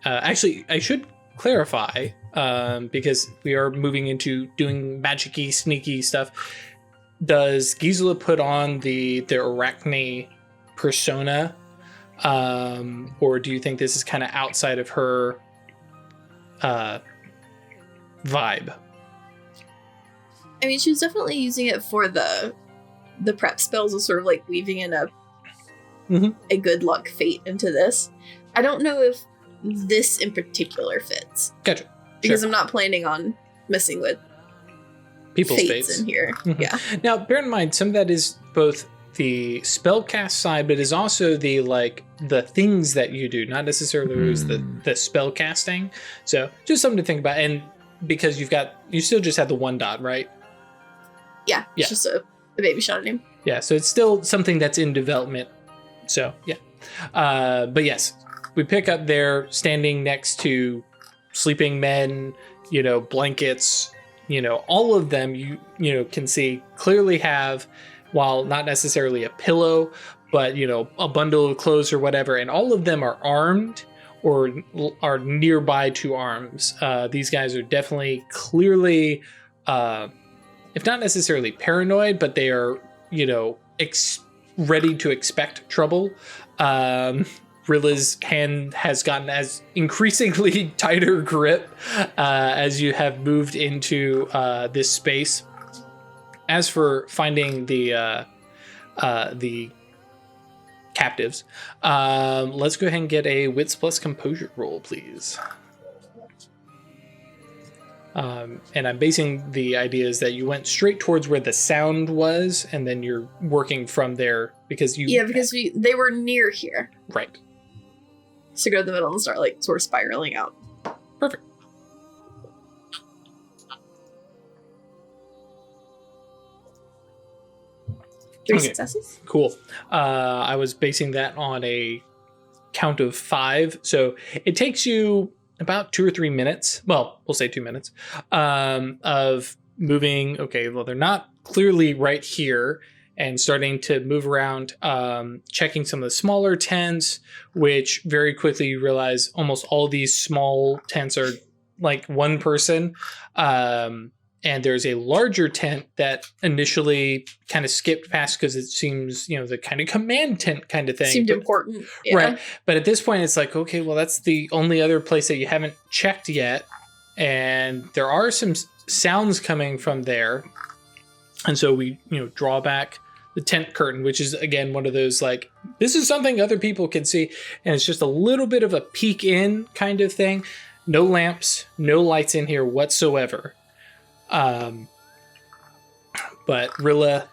Actually, I should clarify, because we are moving into doing magic-y, sneaky stuff. Does Gisela put on the Arachne persona Or do you think this is kind of outside of her vibe? I mean, she was definitely using it for the prep spells of sort of like weaving in a good luck fate into this. I don't know if this in particular fits. Gotcha. Because Sure. I'm not planning on messing with People's fates fates in here. Mhm. Yeah. Now, bear in mind, some of that is both the spellcast side, but is also the things that you do, not necessarily always the spell casting. So just something to think about. And because you still just have the 1 dot, right? Yeah. Yeah. It's just a baby shot at him. Yeah, so it's still something that's in development. So, yeah. But yes, we pick up there standing next to sleeping men, blankets, all of them you can see clearly have, while not necessarily a pillow, but, a bundle of clothes or whatever. And all of them are armed or are nearby to arms. These guys are definitely clearly, if not necessarily paranoid, but they are, ready to expect trouble. Rilla's hand has gotten as increasingly tighter grip as you have moved into this space. As for finding the captives, let's go ahead and get a Wits plus Composure roll, please. And I'm basing the ideas that you went straight towards where the sound was, and then you're working from there because they were near here. Right. So go to the middle and start like sort of spiraling out. Perfect. 3 successes. Cool. I was basing that on a count of 5, so it takes you about 2 or 3 minutes. Well, we'll say 2 minutes of moving. Okay, well, they're not clearly right here, and starting to move around, checking some of the smaller tents, which very quickly you realize almost all these small tents are like one person. And there's a larger tent that initially kind of skipped past because it seems, the kind of command tent kind of thing. Seemed important. Yeah. Right. But at this point, it's like, okay, well, that's the only other place that you haven't checked yet. And there are some sounds coming from there. And so we, draw back the tent curtain, which is, again, one of those like, this is something other people can see. And it's just a little bit of a peek in kind of thing. No lamps, no lights in here whatsoever. But Rilla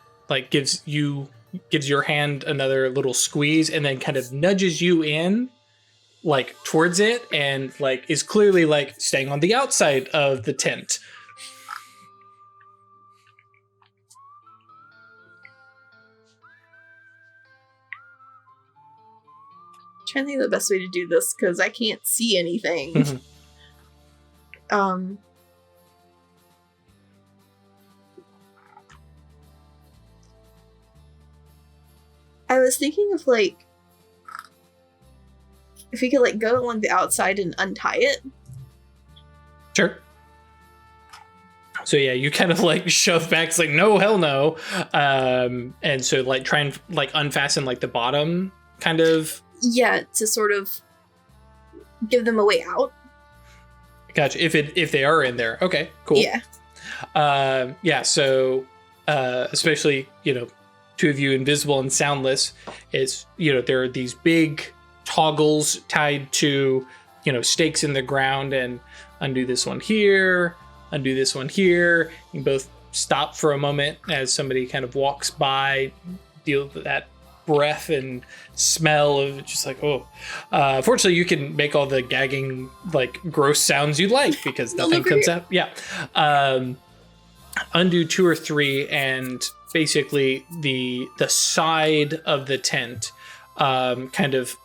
gives your hand another little squeeze and then kind of nudges you in towards it and is clearly staying on the outside of the tent. I'm trying to think of the best way to do this because I can't see anything. Mm-hmm. I was thinking of if we could go along the outside and untie it. Sure. So yeah, you kind of shove back. It's no, hell no. And so try and unfasten the bottom kind of. Yeah, to sort of give them a way out. Gotcha. If they are in there, okay, cool. Yeah. Yeah. So especially two of you invisible and soundless, it's there are these big toggles tied to stakes in the ground, and undo this one here, undo this one here. You both stop for a moment as somebody kind of walks by, deal with that breath and smell of just fortunately you can make all the gagging gross sounds you like because nothing comes out. Yeah. Undo 2 or 3, and basically the side of the tent kind of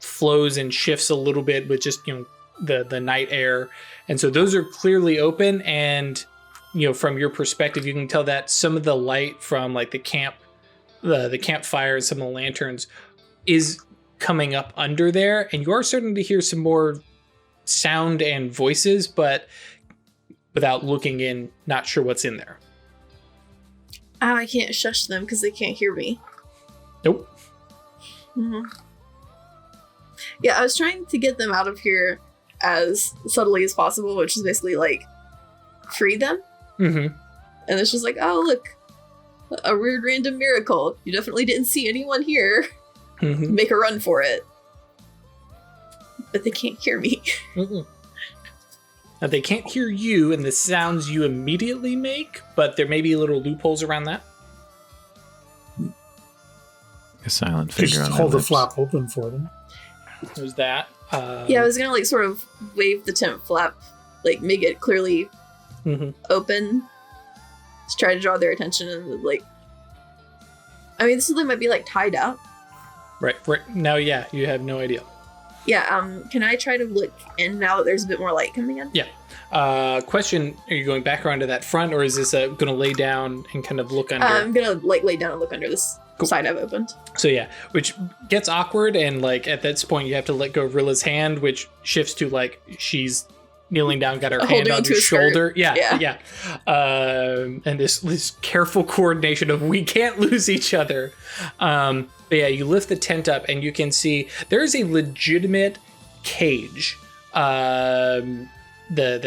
flows and shifts a little bit with just the night air, and so those are clearly open, and from your perspective you can tell that some of the light from the campfire and some of the lanterns is coming up under there, and you are starting to hear some more sound and voices, but without looking in, not sure what's in there. Oh, I can't shush them because they can't hear me. Nope. Mm-hmm. Yeah, I was trying to get them out of here as subtly as possible, which is basically like free them. Mm-hmm. And it's just like, oh, look, a weird random miracle. You definitely didn't see anyone here. Mm-hmm. Make a run for it. But they can't hear me. Mm-mm. Now, they can't hear you and the sounds you immediately make, but there may be little loopholes around that. A silent figure Just on hold the lips. flap open for them. There's that. Yeah, I was gonna like sort of wave the tent flap, like make it clearly Mm-hmm. open to try to draw their attention and like. I mean, this might be like tied up. Right now, yeah, you have no idea. Yeah. Can I try to look in now that there's a bit more light coming in? Yeah. Question: are you going back around to that front, or is this going to lay down and kind of look under? I'm gonna like lay down and look under this side I've opened. So yeah, which gets awkward, and like at this point, you have to let go of Rilla's hand, which shifts to like she's kneeling down, got her hand Holding on onto your his skirt. shoulder. Yeah. And this careful coordination of we can't lose each other. But yeah, you lift the tent up, and you can see there is a legitimate cage. The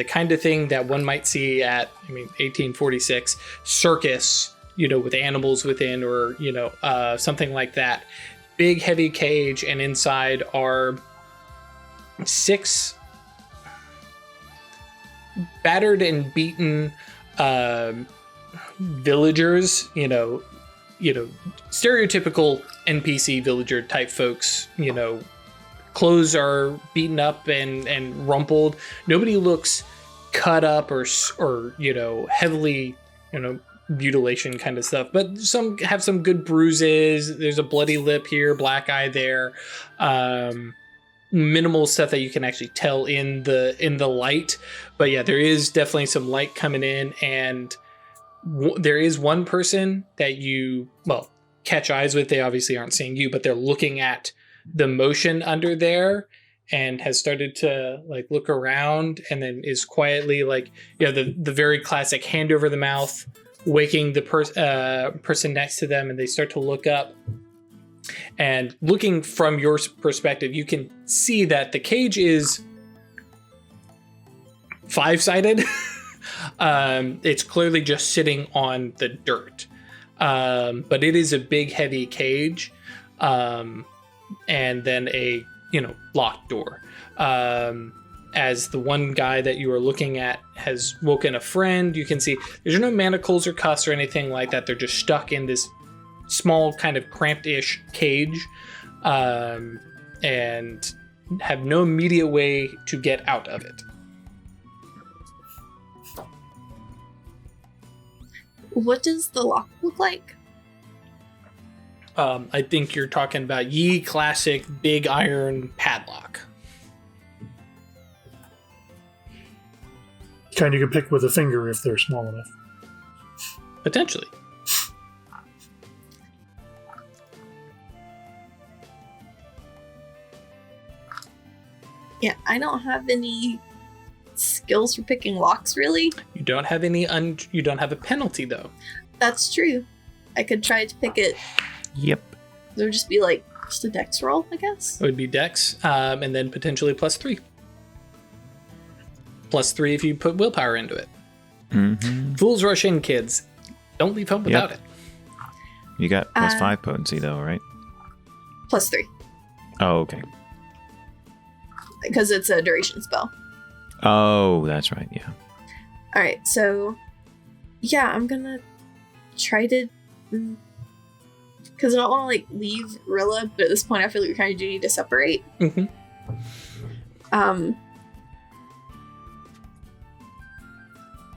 kind of thing that one might see at, 1846 circus, with animals within, or, something like that. Big, heavy cage, and inside are 6 battered and beaten villagers, stereotypical NPC villager type folks, clothes are beaten up and rumpled. Nobody looks cut up or heavily, mutilation kind of stuff, but some have some good bruises. There's a bloody lip here, black eye there. Minimal stuff that you can actually tell in the light, but yeah, there is definitely some light coming in, and there is one person that you catch eyes with. They obviously aren't seeing you, but they're looking at the motion under there and has started to look around, and then is quietly the very classic hand over the mouth, waking the person next to them, and they start to look up. And looking from your perspective, you can see that the cage is 5-sided. It's clearly just sitting on the dirt. But it is a big, heavy cage. And then a, locked door. As the one guy that you are looking at has woken a friend, you can see there's no manacles or cuffs or anything like that. They're just stuck in this small kind of cramped-ish cage, and have no immediate way to get out of it. What does the lock look like? I think you're talking about ye classic big iron padlock. Kind you can pick with a finger if they're small enough. Potentially. Yeah, I don't have any skills for picking locks, really. You don't have any. You don't have a penalty though. That's true. I could try to pick it. Yep. It would just be just a dex roll, I guess. It would be dex, and then potentially +3. +3 if you put willpower into it. Mm-hmm. Fools rush in, kids. Don't leave home without it. You got +5 potency though, right? +3. Oh, okay. Because it's a duration spell. Oh, that's right, yeah. Alright, so yeah, I'm gonna try to, because I don't want to leave Rilla, but at this point I feel like we kind of do need to separate. Mm-hmm. I'm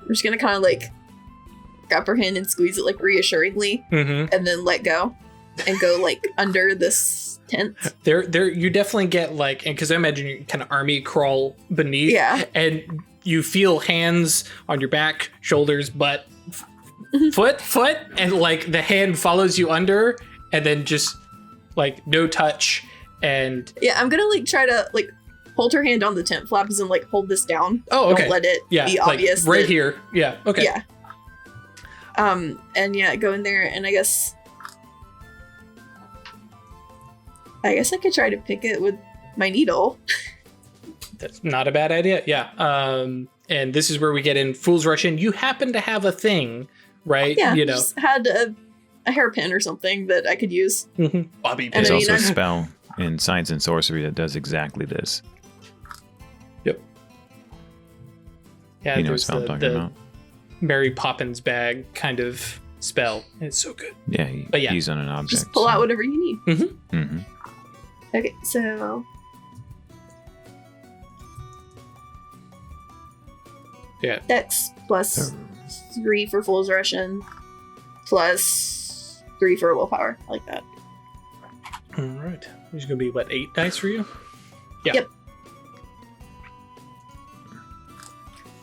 just gonna kind of grab her hand and squeeze it reassuringly, Mm-hmm. and then let go and go under this tent. There, you definitely get because I imagine you kind of army crawl beneath, Yeah. and you feel hands on your back, shoulders, butt, foot, and the hand follows you under, and then just no touch, and Yeah, I'm gonna try to hold her hand on the tent flaps and hold this down. oh, okay, Don't let it yeah, be obvious. right that- here, yeah, okay, Yeah. And yeah, go in there, and I guess I could try to pick it with my needle. That's not a bad idea. Yeah. And this is where we get in Fool's Rush in. You happen to have a thing, right? Yeah, just had a hairpin or something that I could use. Bobby pin. There's also a spell in Science and Sorcery that does exactly this. Yep. Yeah, You know what spell I'm talking about? Mary Poppins bag kind of spell. It's so good. Yeah, But yeah, he's on an object. Just pull out whatever you need. Mm-hmm. Okay, so yeah. Dex plus 3 for Fool's Russian, plus 3 for willpower. I like that. All right. There's going to be, what, 8 dice for you? Yeah. Yep.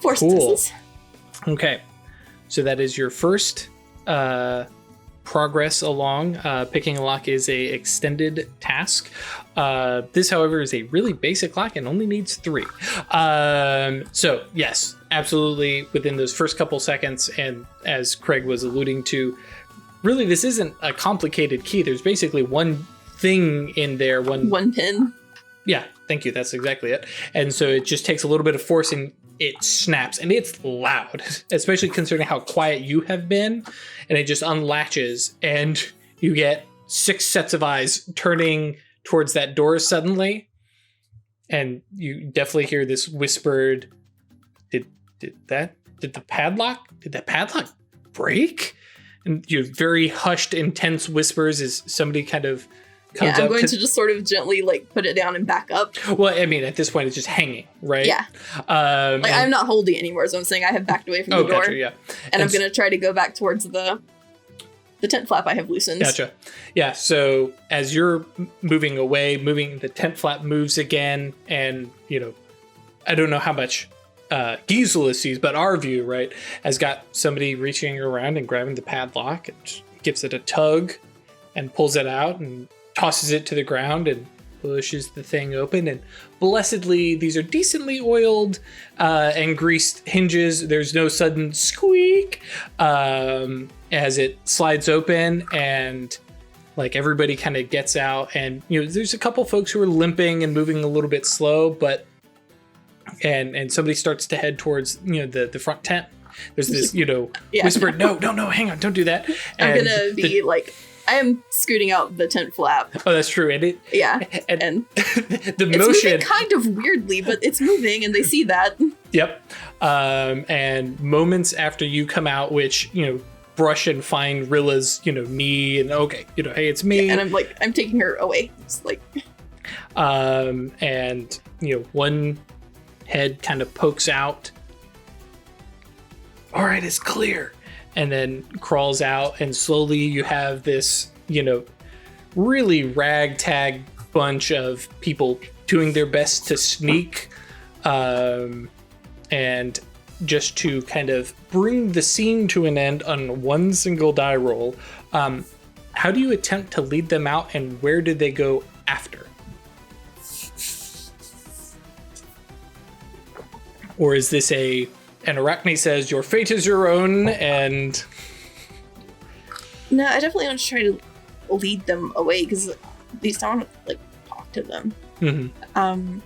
4 Cool. successes. Okay. So that is your first progress along. Picking a lock is a extended task. This, however, is a really basic lock and only needs 3. So yes, absolutely within those first couple seconds, and as Craig was alluding to, really this isn't a complicated key. There's basically one thing in there, one pin. Yeah, thank you. That's exactly it. And so it just takes a little bit of force and it snaps, and it's loud, especially considering how quiet you have been. And it just unlatches, and you get 6 sets of eyes turning towards that door suddenly. And you definitely hear this whispered, did the padlock break? And you have very hushed, intense whispers as somebody kind of comes I'm up going to just sort of gently put it down and back up. Well, I mean, at this point, it's just hanging, right? Yeah. I'm not holding anymore, so I'm saying I have backed away from the door. Gotcha, yeah. And I'm going to try to go back towards the tent flap I have loosened. Gotcha. Yeah, so as you're moving away, the tent flap moves again, and, I don't know how much Gisela sees, but our view, right, has got somebody reaching around and grabbing the padlock and gives it a tug and pulls it out and tosses it to the ground and pushes the thing open. And blessedly, these are decently oiled and greased hinges. There's no sudden squeak as it slides open, and everybody kind of gets out. And there's a couple folks who are limping and moving a little bit slow, but and somebody starts to head towards the front tent. There's this whispered, no, hang on, don't do that. I'm gonna be I am scooting out the tent flap. Oh, that's true. And and the it's motion moving kind of weirdly, but it's moving, and they see that. Yep. And moments after you come out, which brush and find Rilla's knee, and hey, it's me. Yeah, and I'm taking her away. It's and one head kind of pokes out. All right, it's clear. And then crawls out, and slowly you have this, really ragtag bunch of people doing their best to sneak, and just to kind of bring the scene to an end on one single die roll. How do you attempt to lead them out, and where did they go after? Or is this and Arachne says, your fate is your own, and... No, I definitely want to try to lead them away, because at least I want to, talk to them. Mm-hmm.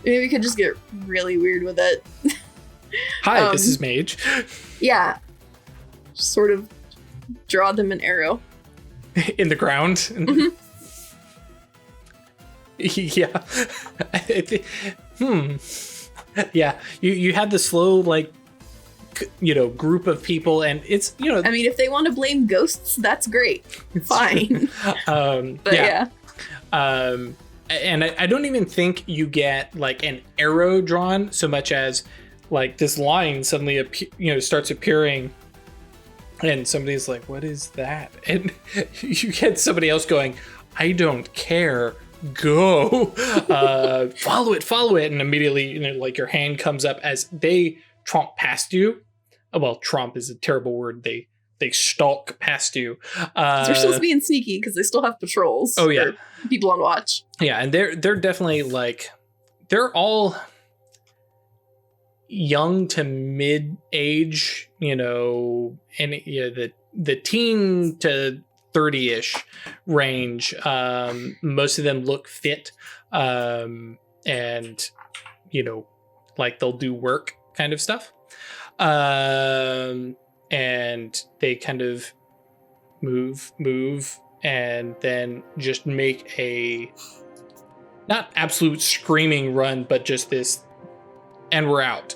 Maybe we could just get really weird with it. Hi, this is Mage. Yeah. Just sort of draw them an arrow. In the ground? Mm-hmm. Yeah. Yeah. You had the slow, group of people, and it's, I mean, if they want to blame ghosts, that's great. Fine. But yeah. And I don't even think you get, an arrow drawn so much as, this line suddenly, starts appearing, and somebody's like, what is that? And you get somebody else going, I don't care. Go follow it, and immediately your hand comes up as they tromp past you. Well, tromp is a terrible word. They stalk past you. They're still being sneaky because they still have patrols. Oh yeah, people on watch. Yeah, and they're definitely they're all young to mid age, and the teen to 30-ish range. Most of them look fit, and like they'll do work kind of stuff. And they kind of move, and then just make a not absolute screaming run, but just this, and we're out.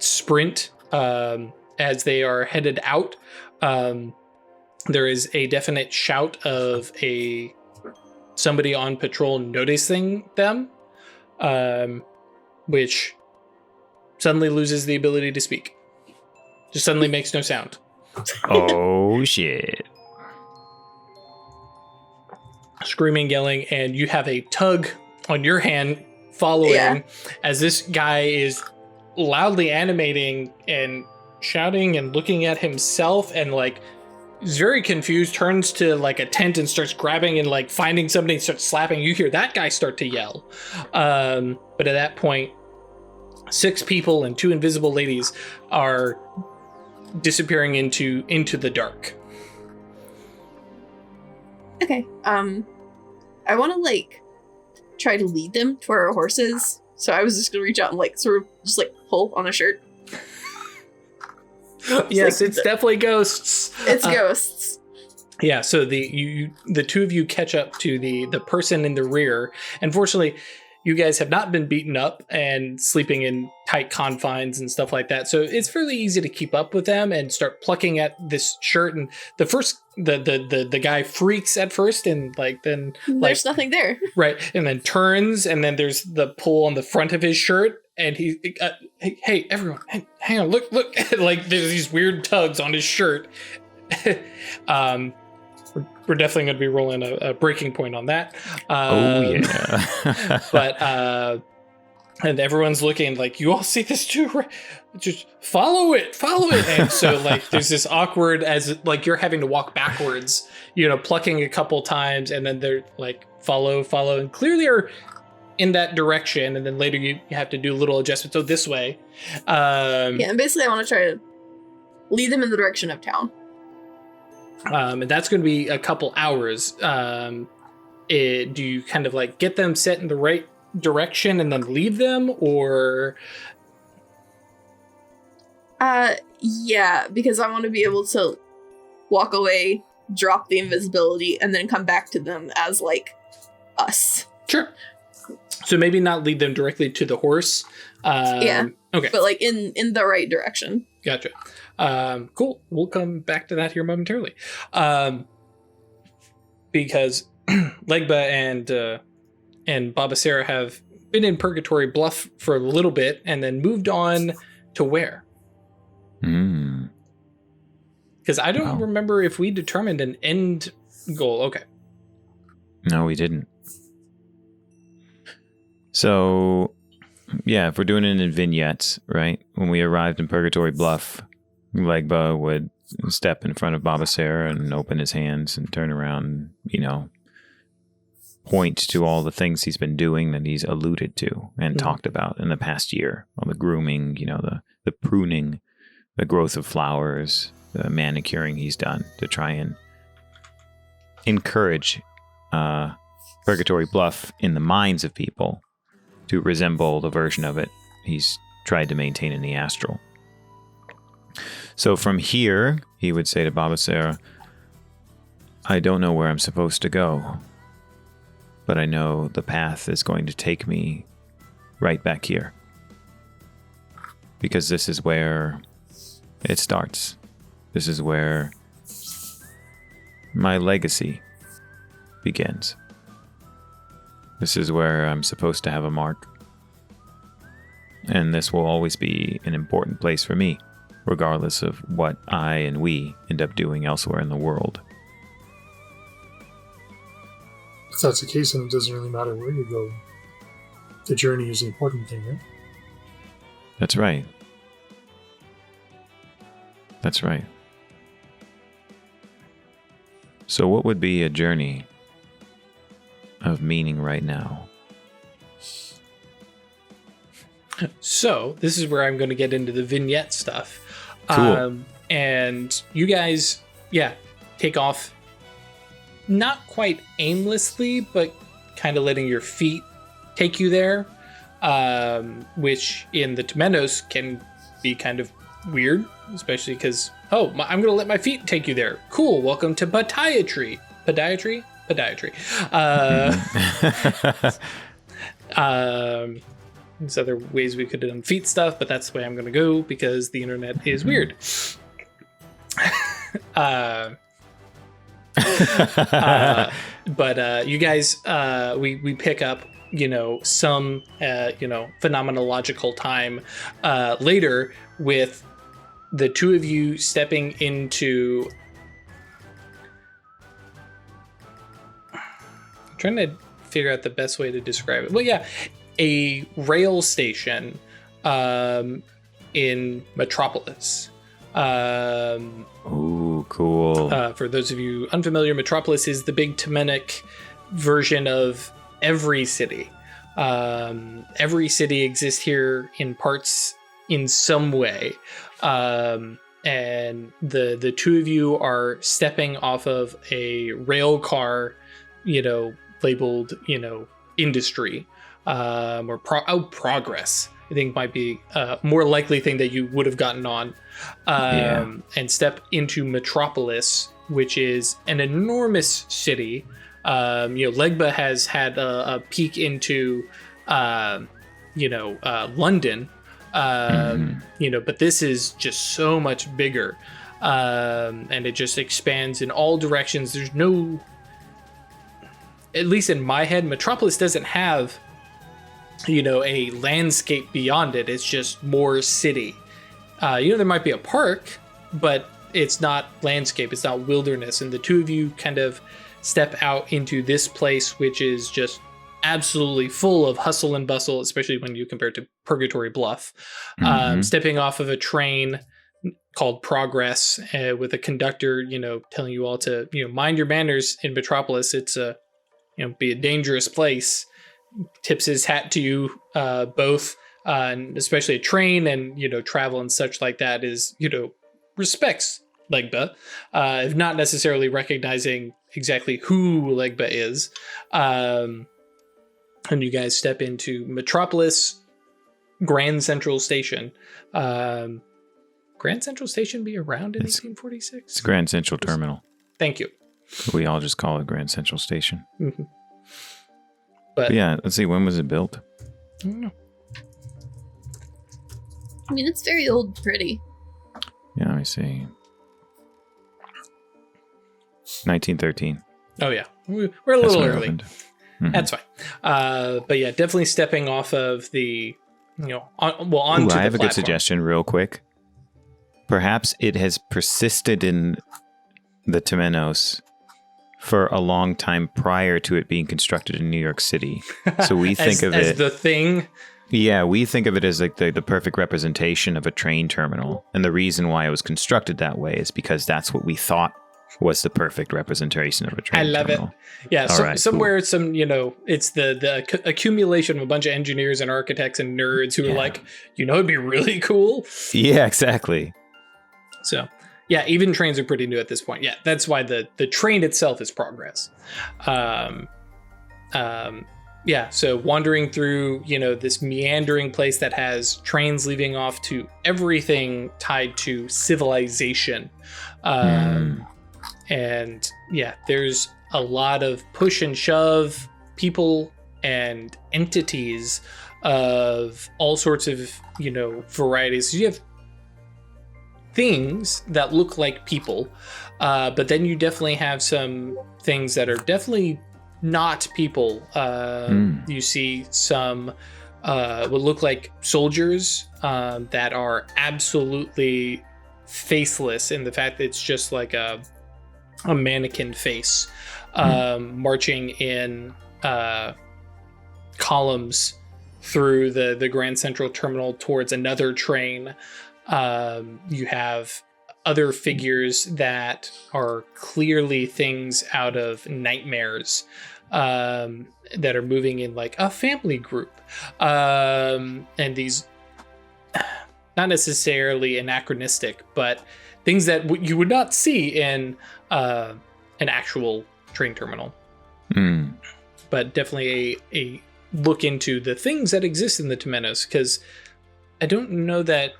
Sprint as they are headed out. There is a definite shout of somebody on patrol noticing them, which suddenly loses the ability to speak. Just suddenly makes no sound. Oh, shit. Screaming, yelling, and you have a tug on your hand following as this guy is loudly animating and shouting and looking at himself, and like is very confused, turns to like a tent and starts grabbing and like finding somebody and starts slapping. You hear that guy start to yell. But at that point, 6 people and 2 invisible ladies are disappearing into the dark. Okay. I want to like try to lead them to where our horse is. So I was just gonna reach out and like sort of just like pull on a shirt. Yes, like, it's definitely ghosts. It's ghosts. Yeah, so the 2 of you catch up to the person in the rear. Unfortunately, you guys have not been beaten up and sleeping in tight confines and stuff like that. So it's fairly easy to keep up with them and start plucking at this shirt. And the guy freaks at first, and like then there's nothing there. Right, and then turns, and then there's the pull on the front of his shirt, and he hey everyone, hang on, look like there's these weird tugs on his shirt. We're definitely going to be rolling a breaking point on that. But and everyone's looking like, you all see this too, right? Just follow it. And so like there's this awkward, as like you're having to walk backwards, plucking a couple times, and then they're like follow, and clearly are in that direction, and then later you have to do a little adjustment. So this way. And basically I want to try to lead them in the direction of town. And that's going to be a couple hours. Do you kind of like get them set in the right direction and then leave them, or? Yeah, because I want to be able to walk away, drop the invisibility, and then come back to them as like us. Sure. So maybe not lead them directly to the horse. Yeah. Okay. But like in the right direction. Gotcha. Cool. We'll come back to that here momentarily. Because Legba and Baba Sera have been in Purgatory Bluff for a little bit and then moved on to where? Because I don't remember if we determined an end goal. Okay. No, we didn't. So, yeah, if we're doing it in vignettes, right? When we arrived in Purgatory Bluff, Legba would step in front of Baba Sera and open his hands and turn around, point to all the things he's been doing that he's alluded to and talked about in the past year. All the grooming, the pruning, the growth of flowers, the manicuring he's done to try and encourage Purgatory Bluff in the minds of people to resemble the version of it he's tried to maintain in the astral. So from here, he would say to Baba Sera, I don't know where I'm supposed to go, but I know the path is going to take me right back here. Because this is where it starts. This is where my legacy begins. This is where I'm supposed to have a mark. And this will always be an important place for me, regardless of what I and we end up doing elsewhere in the world. If that's the case, then it doesn't really matter where you go. The journey is the important thing, right? That's right. That's right. So what would be a journey of meaning right now? So this is where I'm going to get into the vignette stuff. Cool. And you guys, take off, not quite aimlessly, but kind of letting your feet take you there, which in the Temenos can be kind of weird, especially because, I'm going to let my feet take you there. Cool, welcome to Podiatry. Podiatry? There's other ways we could have done feet stuff, but that's the way I'm going to go because the internet is weird. But you guys, we pick up, some, phenomenological time later with the two of you stepping into. I'm trying to figure out the best way to describe it. Well, yeah, a rail station in Metropolis. Ooh, cool. For those of you unfamiliar, Metropolis is the big Temenic version of every city. Every city exists here in parts in some way. And the two of you are stepping off of a rail car, labeled, industry, or progress, I think might be a more likely thing that you would have gotten on, and step into Metropolis, which is an enormous city. Legba has had a peek into, London, but this is just so much bigger, and it just expands in all directions. There's no, at least in my head, Metropolis doesn't have, a landscape beyond it. It's just more city. There might be a park, but it's not landscape. It's not wilderness. And the two of you kind of step out into this place, which is just absolutely full of hustle and bustle, especially when you compare it to Purgatory Bluff. Stepping off of a train called Progress, with a conductor, telling you all to, mind your manners in Metropolis. It's be a dangerous place. Tips his hat to you both, and especially a train and, travel and such like that is, respects Legba, if not necessarily recognizing exactly who Legba is. And you guys step into Metropolis Grand Central Station. Grand Central Station be around in 1846? It's Grand Central Terminal. Thank you. We all just call it Grand Central Station. Mm-hmm. But yeah, let's see, when was it built? I don't know. I mean, it's very old, pretty. Yeah, I see. 1913. Oh yeah, we're a little early. Mm-hmm. That's fine. But yeah, definitely stepping off of the, onto the I have platform. a good suggestion real quick. Perhaps it has persisted in the Temenos for a long time prior to it being constructed in New York City. So we think of it as the thing. Yeah, we think of it as like the perfect representation of a train terminal. And the reason why it was constructed that way is because that's what we thought was the perfect representation of a train terminal. I love it. Yeah, so, right, somewhere cool. It's the accumulation of a bunch of engineers and architects and nerds who are like, it'd be really cool. Yeah, exactly. So, yeah, even trains are pretty new at this point. Yeah, that's why the train itself is Progress. So wandering through, this meandering place that has trains leading off to everything tied to civilization. And yeah, there's a lot of push and shove, people and entities of all sorts of, varieties. So you have things that look like people, but then you definitely have some things that are definitely not people. You see some what look like soldiers that are absolutely faceless in the fact that it's just like a mannequin face, marching in columns through the Grand Central Terminal towards another train. You have other figures that are clearly things out of nightmares, that are moving in like a family group. And these, not necessarily anachronistic, but things that you would not see in an actual train terminal. But definitely a look into the things that exist in the Temenos, because I don't know that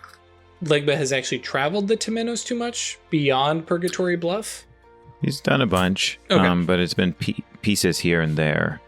Legba has actually traveled the Temenos too much beyond Purgatory Bluff. He's done a bunch, but it's been pieces here and there,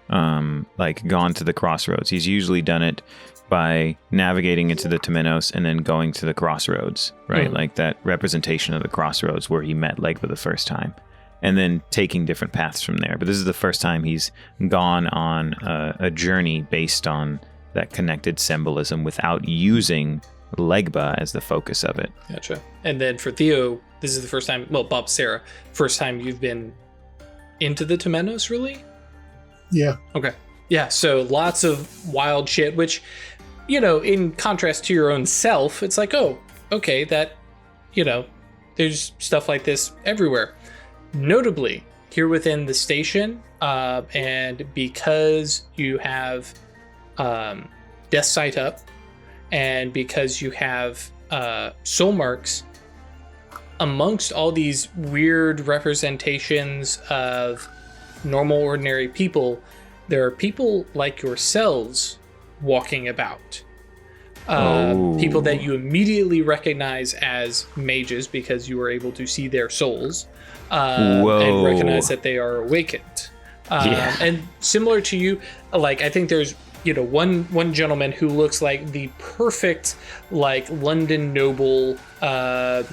like gone to the crossroads. He's usually done it by navigating into the Temenos and then going to the crossroads, right? Like that representation of the crossroads where he met Legba the first time, and then taking different paths from there. But this is the first time he's gone on a journey based on that connected symbolism without using Legba as the focus of it. Gotcha. And then for Theo, this is the first time, well, Baba Sera, first time you've been into the Temenos, really? Yeah. Okay. Yeah, so lots of wild shit, which, you know, in contrast to your own self, it's like, oh, okay, that, you know, there's stuff like this everywhere. Notably, here within the station, and because you have Death Sight up, and because you have soul marks, amongst all these weird representations of normal, ordinary people, there are people like yourselves walking about. People that you immediately recognize as mages because you are able to see their souls and recognize that they are awakened. And similar to you, like, I think there's, you know, one gentleman who looks like the perfect, like, London noble,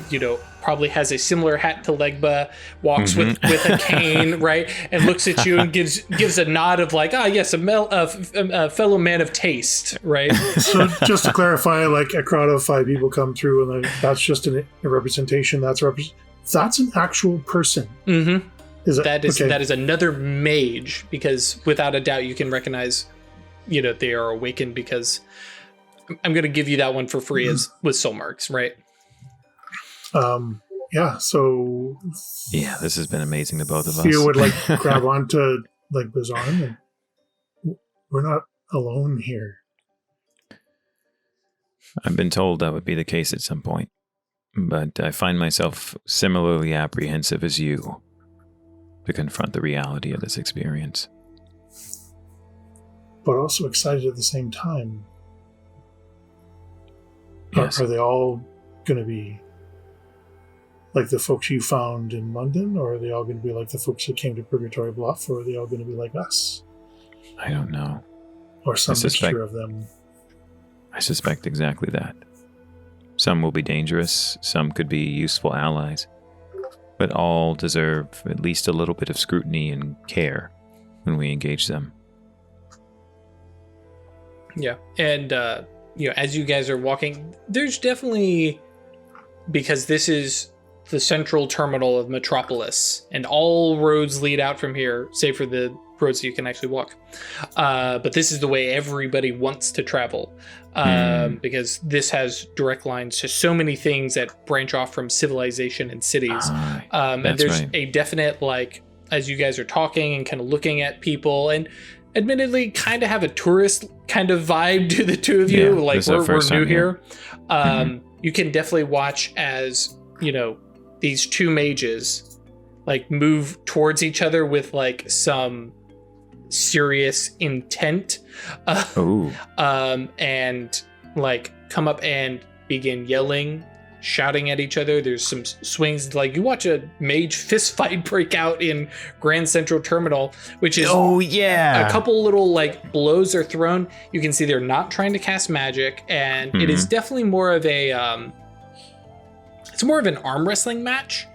you know, probably has a similar hat to Legba, walks with a cane, right, and looks at you and gives a nod of like, yes, a fellow man of taste, right? So just to clarify, like a crowd of 5 people come through, and that's just a representation. That's an actual person. Mm-hmm. That is another mage, because without a doubt you can recognize, you know, they are awakened, because I'm going to give you that one for free as with soul marks, right? So this has been amazing to both of us. Theo would like grab onto Legba's arm, and we're not alone here. I've been told that would be the case at some point, but I find myself similarly apprehensive as you to confront the reality of this experience. But also excited at the same time. Yes. Are they all going to be like the folks you found in London, or are they all going to be like the folks that came to Purgatory Bluff, or are they all going to be like us? I don't know. Or some mixture of them. I suspect exactly that. Some will be dangerous, some could be useful allies, but all deserve at least a little bit of scrutiny and care when we engage them. Yeah, and you know, as you guys are walking, there's definitely, because this is the central terminal of Metropolis, and all roads lead out from here, save for the roads that you can actually walk. But this is the way everybody wants to travel, because this has direct lines to so many things that branch off from civilization and cities. And there's a definite, like, as you guys are talking and kind of looking at people, and admittedly kind of have a tourist kind of vibe to the two of you, like we're new here. You can definitely watch as, you know, these two mages like move towards each other with like some serious intent, and like come up and begin yelling, shouting at each other. There's some swings, like you watch a mage fist fight break out in Grand Central Terminal, which is a couple little like blows are thrown. You can see they're not trying to cast magic, and it is definitely more of a it's more of an arm wrestling match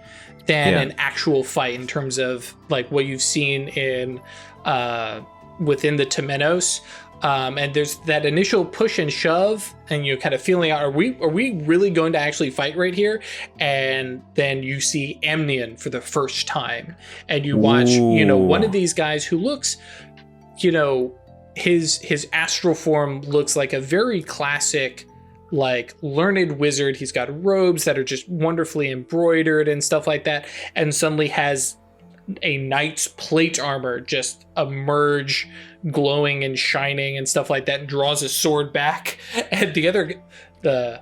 than an actual fight in terms of like what you've seen in within the Temenos. And there's that initial push and shove, and you're kind of feeling out, are we really going to actually fight right here? And then you see Amnion for the first time, and you watch, you know, one of these guys who looks, you know, his astral form looks like a very classic, like learned wizard. He's got robes that are just wonderfully embroidered and stuff like that, and suddenly has a knight's plate armor just emerge, glowing and shining and stuff like that, and draws his sword back. And the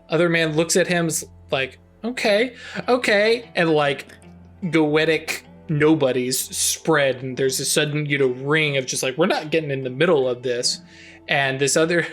other man looks at him like, okay. And like goetic nobodies spread, and there's a sudden, ring of just like, we're not getting in the middle of this. And this other,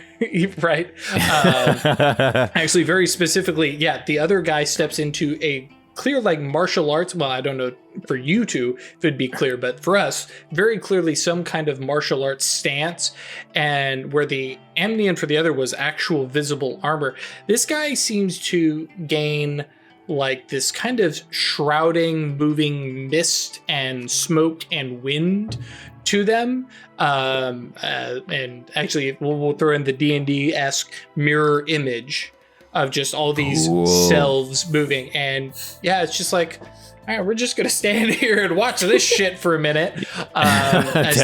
right? Actually, very specifically, the other guy steps into a clear like martial arts. Well, I don't know for you two if it'd be clear, but for us, very clearly some kind of martial arts stance. And where the Amnion for the other was actual visible armor, this guy seems to gain like this kind of shrouding, moving mist and smoke and wind to them. And actually, we'll throw in the D&D-esque mirror image of just all these selves moving. And it's just like, all right, we're just going to stand here and watch this shit for a minute. As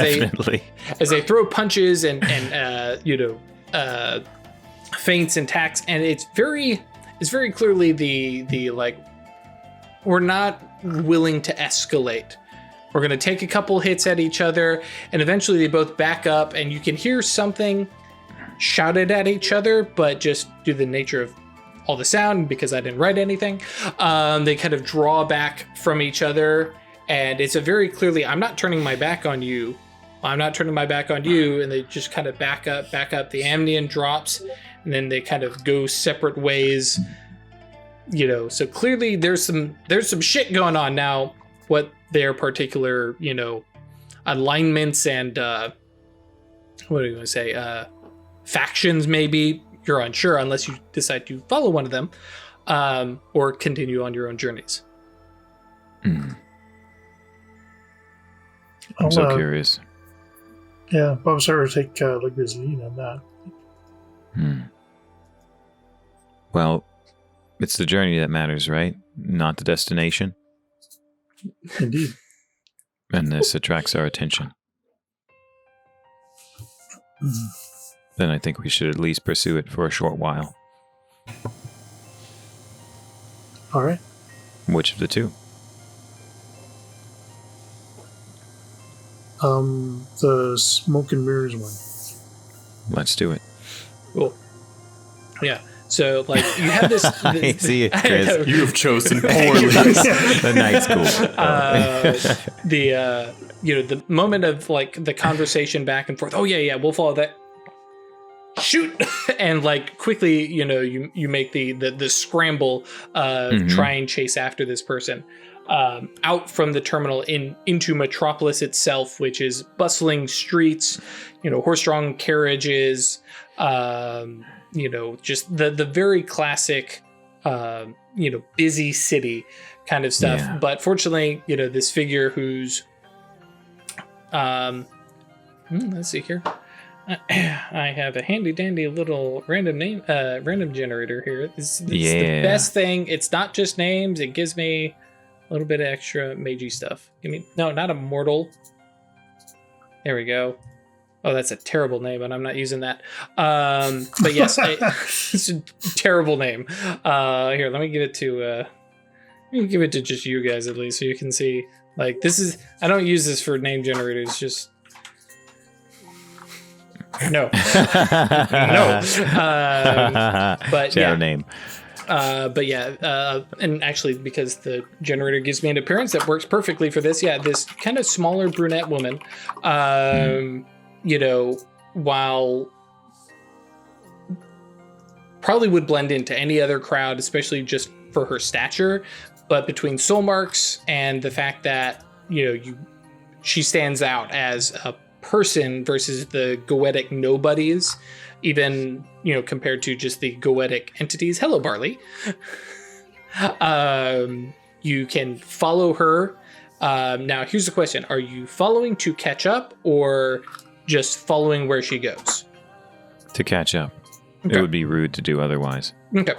they throw punches and feints and attacks. And it's very clearly the like, we're not willing to escalate. We're going to take a couple hits at each other, and eventually they both back up, and you can hear something shouted at each other, but just due to the nature of all the sound, because I didn't write anything, they kind of draw back from each other, and it's a very clearly, I'm not turning my back on you, and they just kind of back up. The Amnion drops, and then they kind of go separate ways, so clearly there's some shit going on now. What their particular, alignments and what are you going to say? Factions, maybe. You're unsure unless you decide to follow one of them, or continue on your own journeys. I'm so curious. Yeah, Baba Sera take Legba's lead on that. Well, it's the journey that matters, right? Not the destination. Indeed. And this attracts our attention. Then I think we should at least pursue it for a short while. All right. Which of the two? The smoke and mirrors one. Let's do it. Cool. Yeah. So, like, you have this... I see it, Chris. You have chosen poorly. The night's cool. The moment of, like, the conversation back and forth. Oh, yeah, we'll follow that. Shoot! And, like, quickly, you make the scramble, try and chase after this person. Out from the terminal into Metropolis itself, which is bustling streets, horse-drawn carriages, just the very classic, busy city kind of stuff. Yeah. But fortunately, this figure who's, let's see here. I have a handy dandy little random generator here. It's the best thing. It's not just names. It gives me a little bit of extra Mage stuff. No, not immortal. There we go. Oh, that's a terrible name, and I'm not using that. But yes, it's a terrible name. Here, let me give it to just you guys at least, so you can see. Like, this is, I don't use this for name generators. Just no. But shadow name. But yeah, and actually, because the generator gives me an appearance that works perfectly for this. Yeah, this kind of smaller brunette woman. While probably would blend into any other crowd, especially just for her stature, but between soul marks and the fact that, she stands out as a person versus the goetic nobodies, even, compared to just the goetic entities. Hello, Barley. You can follow her. Now, here's the question. Are you following to catch up or just following where she goes? To catch up. Okay. It would be rude to do otherwise. Okay.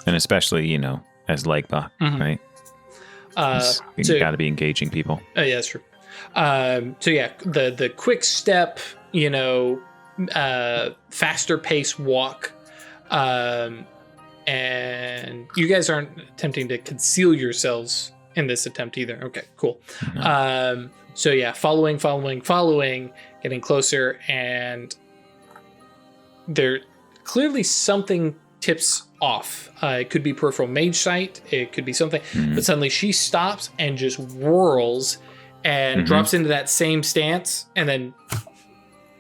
And especially, as Legba, right? You got to be engaging people. Yeah, that's true. So yeah, the quick step, faster pace walk, and you guys aren't attempting to conceal yourselves in this attempt either. Okay, cool. No. So yeah, following, getting closer, and there clearly something tips off. It could be peripheral mage sight. It could be something. But suddenly she stops and just whirls and drops into that same stance, and then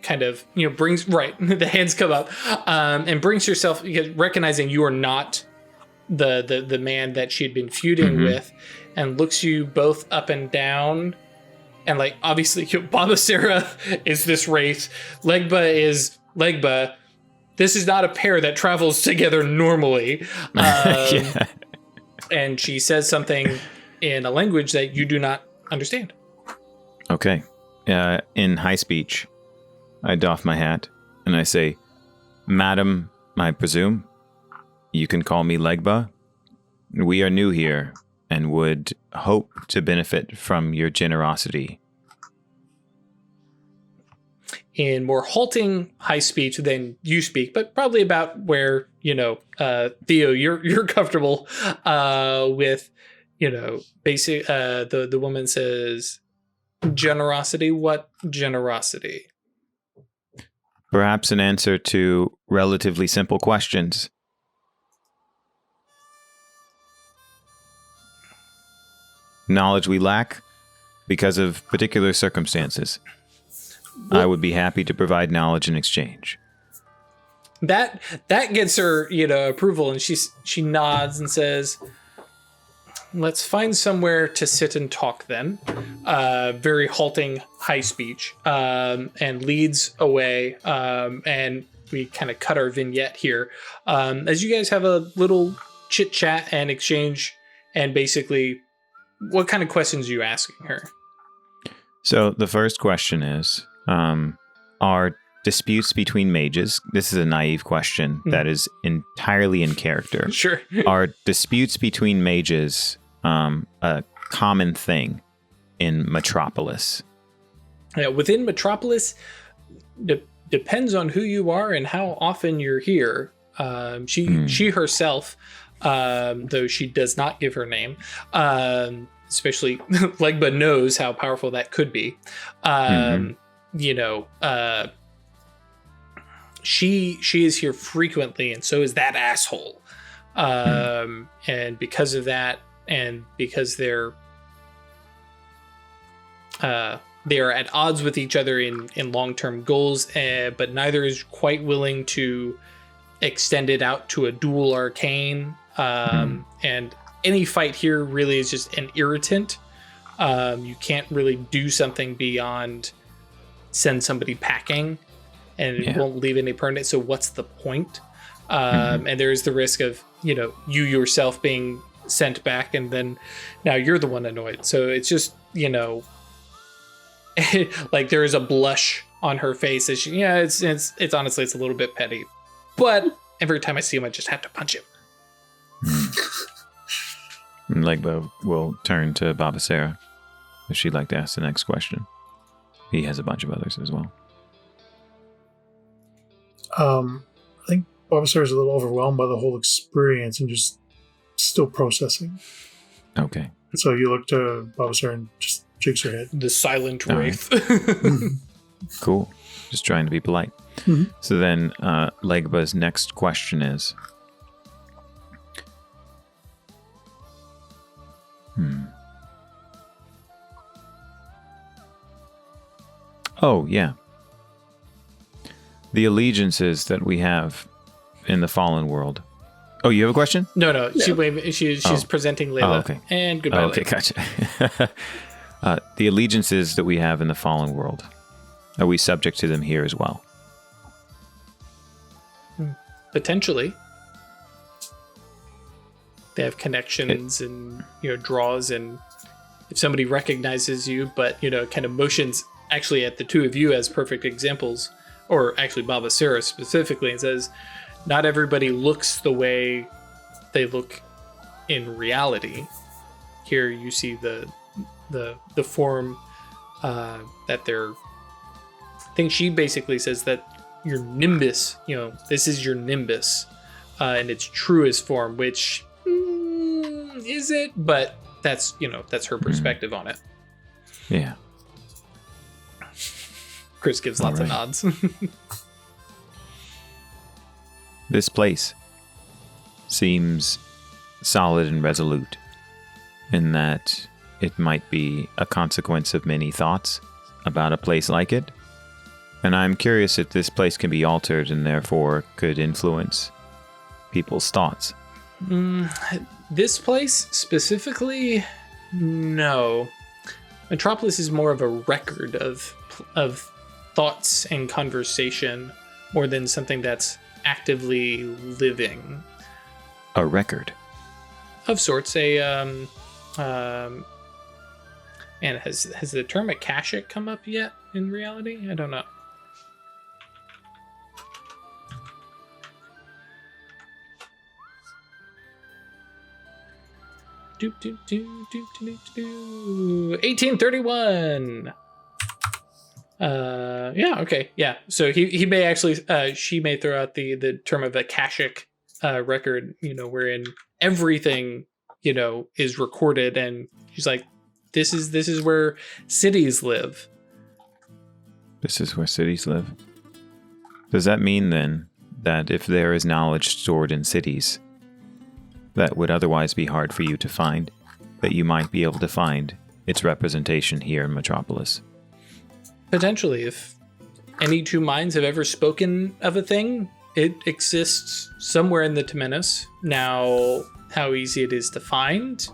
kind of, brings, the hands come up, and brings herself, recognizing you are not the man that she had been feuding with, and looks you both up and down. And obviously, Baba Sera is this wraith. Legba is Legba. This is not a pair that travels together normally. And she says something in a language that you do not understand. Okay. In high speech, I doff my hat and I say, "Madam, I presume you can call me Legba. We are new here and would hope to benefit from your generosity." In more halting high speech than you speak, but probably about where, Theo, you're comfortable with, basic, the woman says, "Generosity? What generosity?" Perhaps an answer to relatively simple questions. Knowledge we lack because of particular circumstances. I would be happy to provide knowledge in exchange. That gets her, approval, and she nods and says, "Let's find somewhere to sit and talk then." Very halting high speech, and leads away. And we kind of cut our vignette here as you guys have a little chit chat and exchange. And basically, what kind of questions are you asking her? So the first question is, are disputes between mages, this is a naive question that is entirely in character. Sure. Are disputes between mages a common thing in Metropolis? Yeah, within Metropolis, depends on who you are and how often you're here. She herself, though she does not give her name, especially Legba knows how powerful that could be. She is here frequently, and so is that asshole. And because of that, and because they're at odds with each other in long-term goals, but neither is quite willing to extend it out to a dual arcane. And any fight here really is just an irritant. You can't really do something beyond send somebody packing, and it won't leave any permanent. So what's the point? And there is the risk of, you yourself being sent back, and then now you're the one annoyed. So it's just, like there is a blush on her face as she, it's honestly, it's a little bit petty, but every time I see him, I just have to punch him. Legba will turn to Baba Sera if she'd like to ask the next question. He has a bunch of others as well. I think Baba Sera's a little overwhelmed by the whole experience and just still processing. Okay. So you look to Baba Sera and just shakes her head. The silent wraith. Right. Cool. Just trying to be polite. So then Legba's next question is, oh, yeah. The allegiances that we have in the fallen world. Oh, you have a question? No. She's presenting Layla. Oh, okay. And goodbye. Okay, gotcha. The allegiances that we have in the fallen world, are we subject to them here as well? Potentially. They have connections and, draws, and if somebody recognizes you, but, kind of motions actually at the two of you as perfect examples, or actually Baba Sera specifically, and says, not everybody looks the way they look in reality. Here you see the form that they're... I think she basically says that your nimbus, this is your nimbus in its truest form, which is it? But that's her perspective on it. Yeah. Chris gives lots of nods. This place, seems solid and resolute, in that it might be a consequence of many thoughts about a place like it. And I'm curious if this place can be altered and therefore could influence people's thoughts. This place specifically, no. Metropolis is more of a record of thoughts and conversation more than something that's actively living. A record of sorts. And has the term Akashic come up yet in reality? I don't know. Do, do, do, do, do, do. 1831. Yeah, okay, yeah. So he may actually, she may throw out the term of Akashic record, wherein everything, is recorded, and she's like, this is where cities live. This is where cities live. Does that mean then that if there is knowledge stored in cities that would otherwise be hard for you to find, that you might be able to find its representation here in Metropolis? Potentially. If any two minds have ever spoken of a thing, it exists somewhere in the Temenos. Now, how easy it is to find,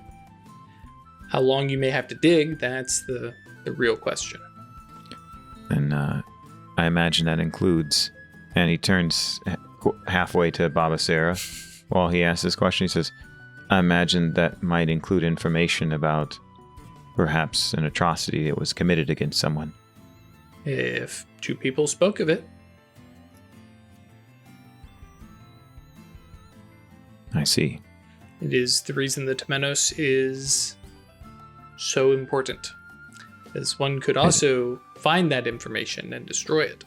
how long you may have to dig, that's the real question. And I imagine that includes, and he turns halfway to Baba Sera while he asks this question. He says, I imagine that might include information about perhaps an atrocity that was committed against someone. If two people spoke of it. I see. It is the reason the Temenos is so important, as one could also find that information and destroy it.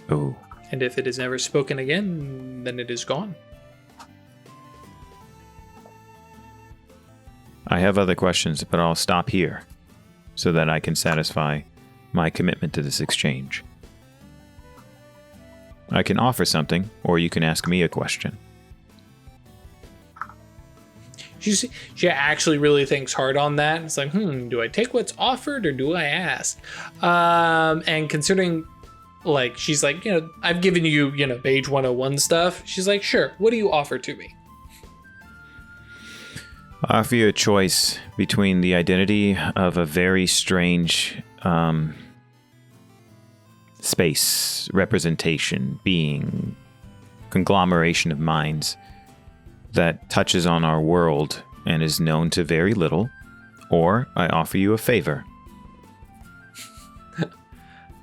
Oh. And if it is never spoken again, then it is gone. I have other questions, but I'll stop here so that I can satisfy my commitment to this exchange. I can offer something, or you can ask me a question. She actually really thinks hard on that. It's like, do I take what's offered or do I ask? And considering, like, she's like, I've given you, Mage 101 stuff. She's like, sure, what do you offer to me? I offer you a choice between the identity of a very strange space, representation, being, conglomeration of minds that touches on our world and is known to very little, or I offer you a favor.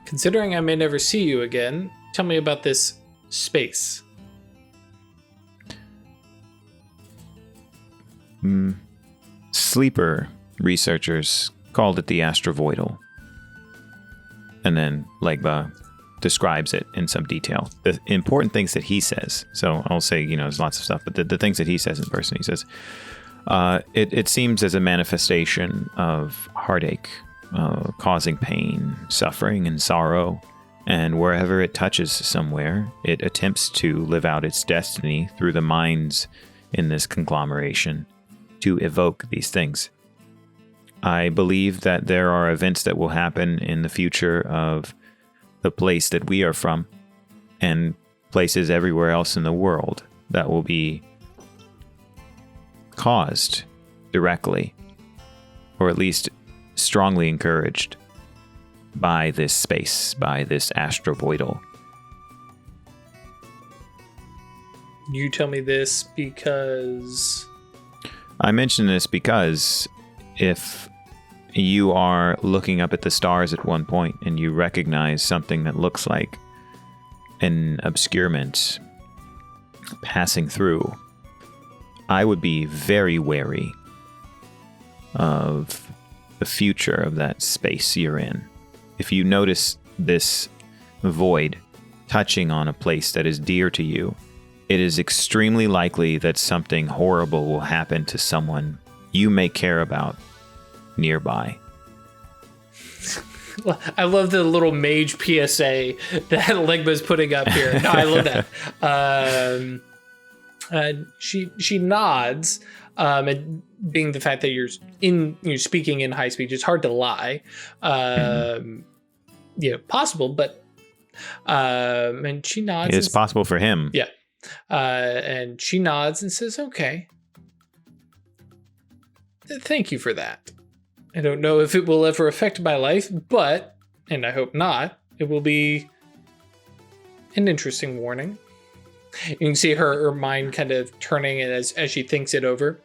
Considering I may never see you again, tell me about this space. Sleeper researchers called it the Astrovoidal. And then Legba describes it in some detail. The important things that he says. So I'll say, there's lots of stuff, but the things that he says in person, he says, it seems as a manifestation of heartache, causing pain, suffering, and sorrow. And wherever it touches somewhere, it attempts to live out its destiny through the minds in this conglomeration to evoke these things. I believe that there are events that will happen in the future of the place that we are from and places everywhere else in the world that will be caused directly, or at least strongly encouraged by this space, by this Astrovoidal. You tell me this because... I mention this because if you are looking up at the stars at one point and you recognize something that looks like an obscurement passing through, I would be very wary of the future of that space you're in. If you notice this void touching on a place that is dear to you, it is extremely likely that something horrible will happen to someone you may care about nearby. I love the little mage PSA that Legba's putting up here. No, I love that. She nods, and being the fact that you're speaking in high speech, it's hard to lie. Possible, but and she nods. It's possible for him. Yeah, and she nods and says, "Okay, thank you for that. I don't know if it will ever affect my life, but, and I hope not, it will be an interesting warning." You can see her mind kind of turning as she thinks it over.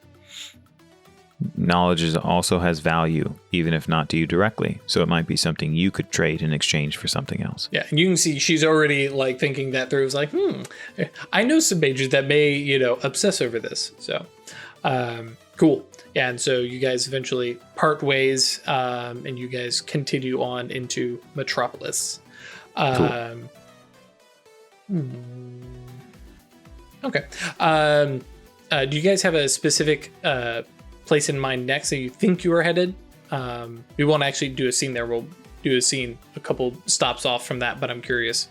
Knowledge also has value, even if not to you directly. So it might be something you could trade in exchange for something else. Yeah, and you can see she's already like thinking that through. It's like, I know some mages that may, obsess over this. So, cool. Yeah, and so you guys eventually part ways, and you guys continue on into Metropolis. Cool. Okay. Do you guys have a specific place in mind next that you think you are headed? We won't actually do a scene there. We'll do a scene a couple stops off from that, but I'm curious.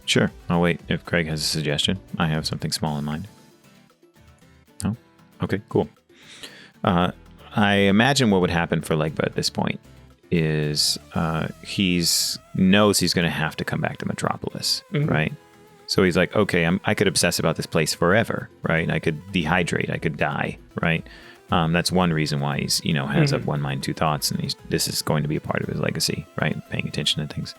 Sure. I'll wait if Craig has a suggestion. I have something small in mind. Oh, okay, cool. I imagine what would happen for Legba at this point is knows he's going to have to come back to Metropolis, right? So he's like, okay, I could obsess about this place forever, right? I could dehydrate, I could die, right? That's one reason why he's, has up one mind, two thoughts, and this is going to be a part of his legacy, right? Paying attention to things,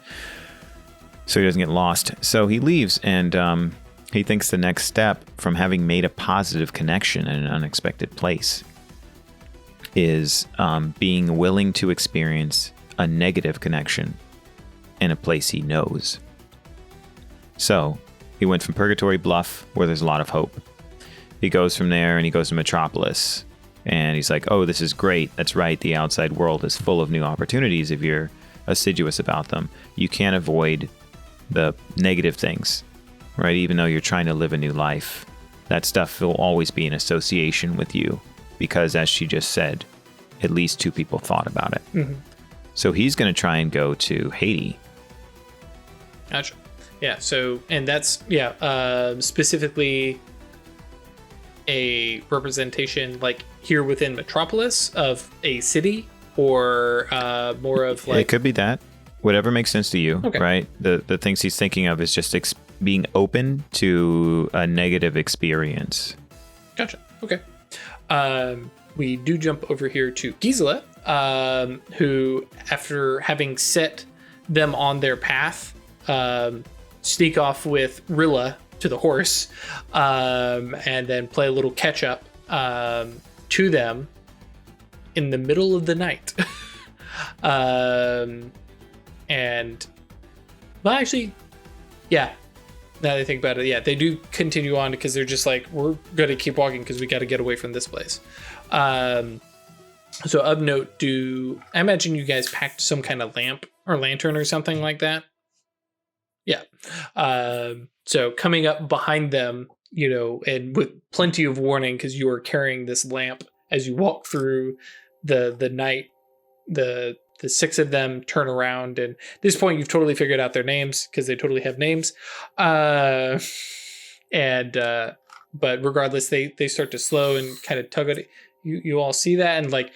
so he doesn't get lost. So he leaves, and he thinks the next step from having made a positive connection in an unexpected place is being willing to experience a negative connection in a place he knows. So he went from Purgatory, Bluff, where there's a lot of hope. He goes from there and he goes to Metropolis. And he's like, oh, this is great. That's right. The outside world is full of new opportunities if you're assiduous about them. You can't avoid the negative things, right? Even though you're trying to live a new life, that stuff will always be in association with you because, as she just said, at least two people thought about it. So he's going to try and go to Haiti. Gotcha. Yeah, so, and that's, specifically a representation like here within Metropolis of a city, or more of like... It could be that. Whatever makes sense to you, right? The things he's thinking of is just being open to a negative experience. Gotcha. Okay. We do jump over here to Gisela, who, after having set them on their path, sneak off with Rilla to the horse, and then play a little catch up to them in the middle of the night. And, well, actually, yeah, now that I think about it, yeah, they do continue on because they're just like, we're going to keep walking because we got to get away from this place. So of note, I imagine you guys packed some kind of lamp or lantern or something like that? Yeah. So coming up behind them, and with plenty of warning, because you are carrying this lamp as you walk through the night, the six of them turn around, and at this point you've totally figured out their names because they totally have names. But regardless, they start to slow and kind of tug at it. You all see that, and like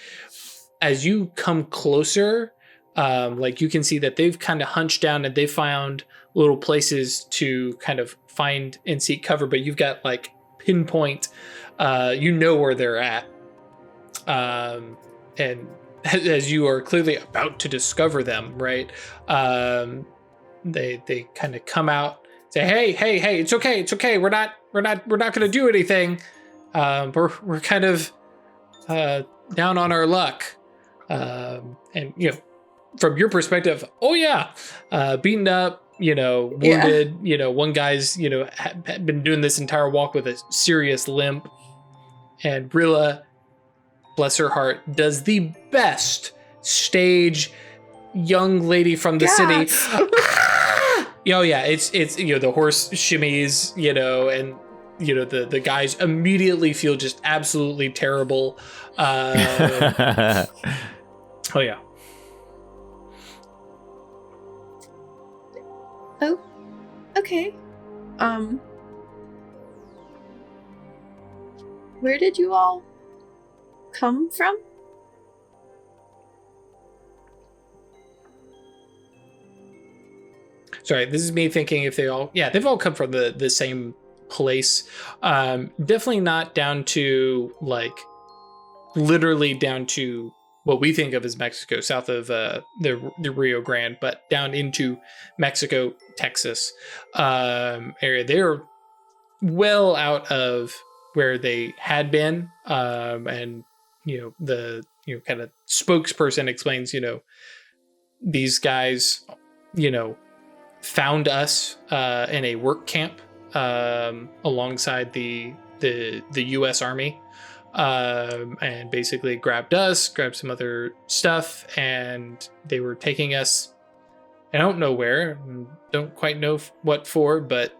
as you come closer, like you can see that they've kind of hunched down and they found little places to kind of find and seek cover, but you've got like pinpoint, where they're at. And as you are clearly about to discover them, right? They kind of come out, say, hey, it's okay. We're not going to do anything. We're kind of down on our luck. And from your perspective, beaten up, wounded, one guy's, had been doing this entire walk with a serious limp, and Rilla, bless her heart, does the best stage young lady from the city. It's the horse shimmies, and the guys immediately feel just absolutely terrible. Oh yeah. Oh, okay. where did you all come from? Sorry, this is me thinking if they've all come from the same place. Definitely not down to literally down to what we think of as Mexico, south of the Rio Grande, but down into Mexico, Texas area. They're well out of where they had been, and the kind of spokesperson explains, these guys, found us in a work camp alongside the U.S. Army, and basically grabbed some other stuff, and they were taking us. I don't know where, don't quite know what for, but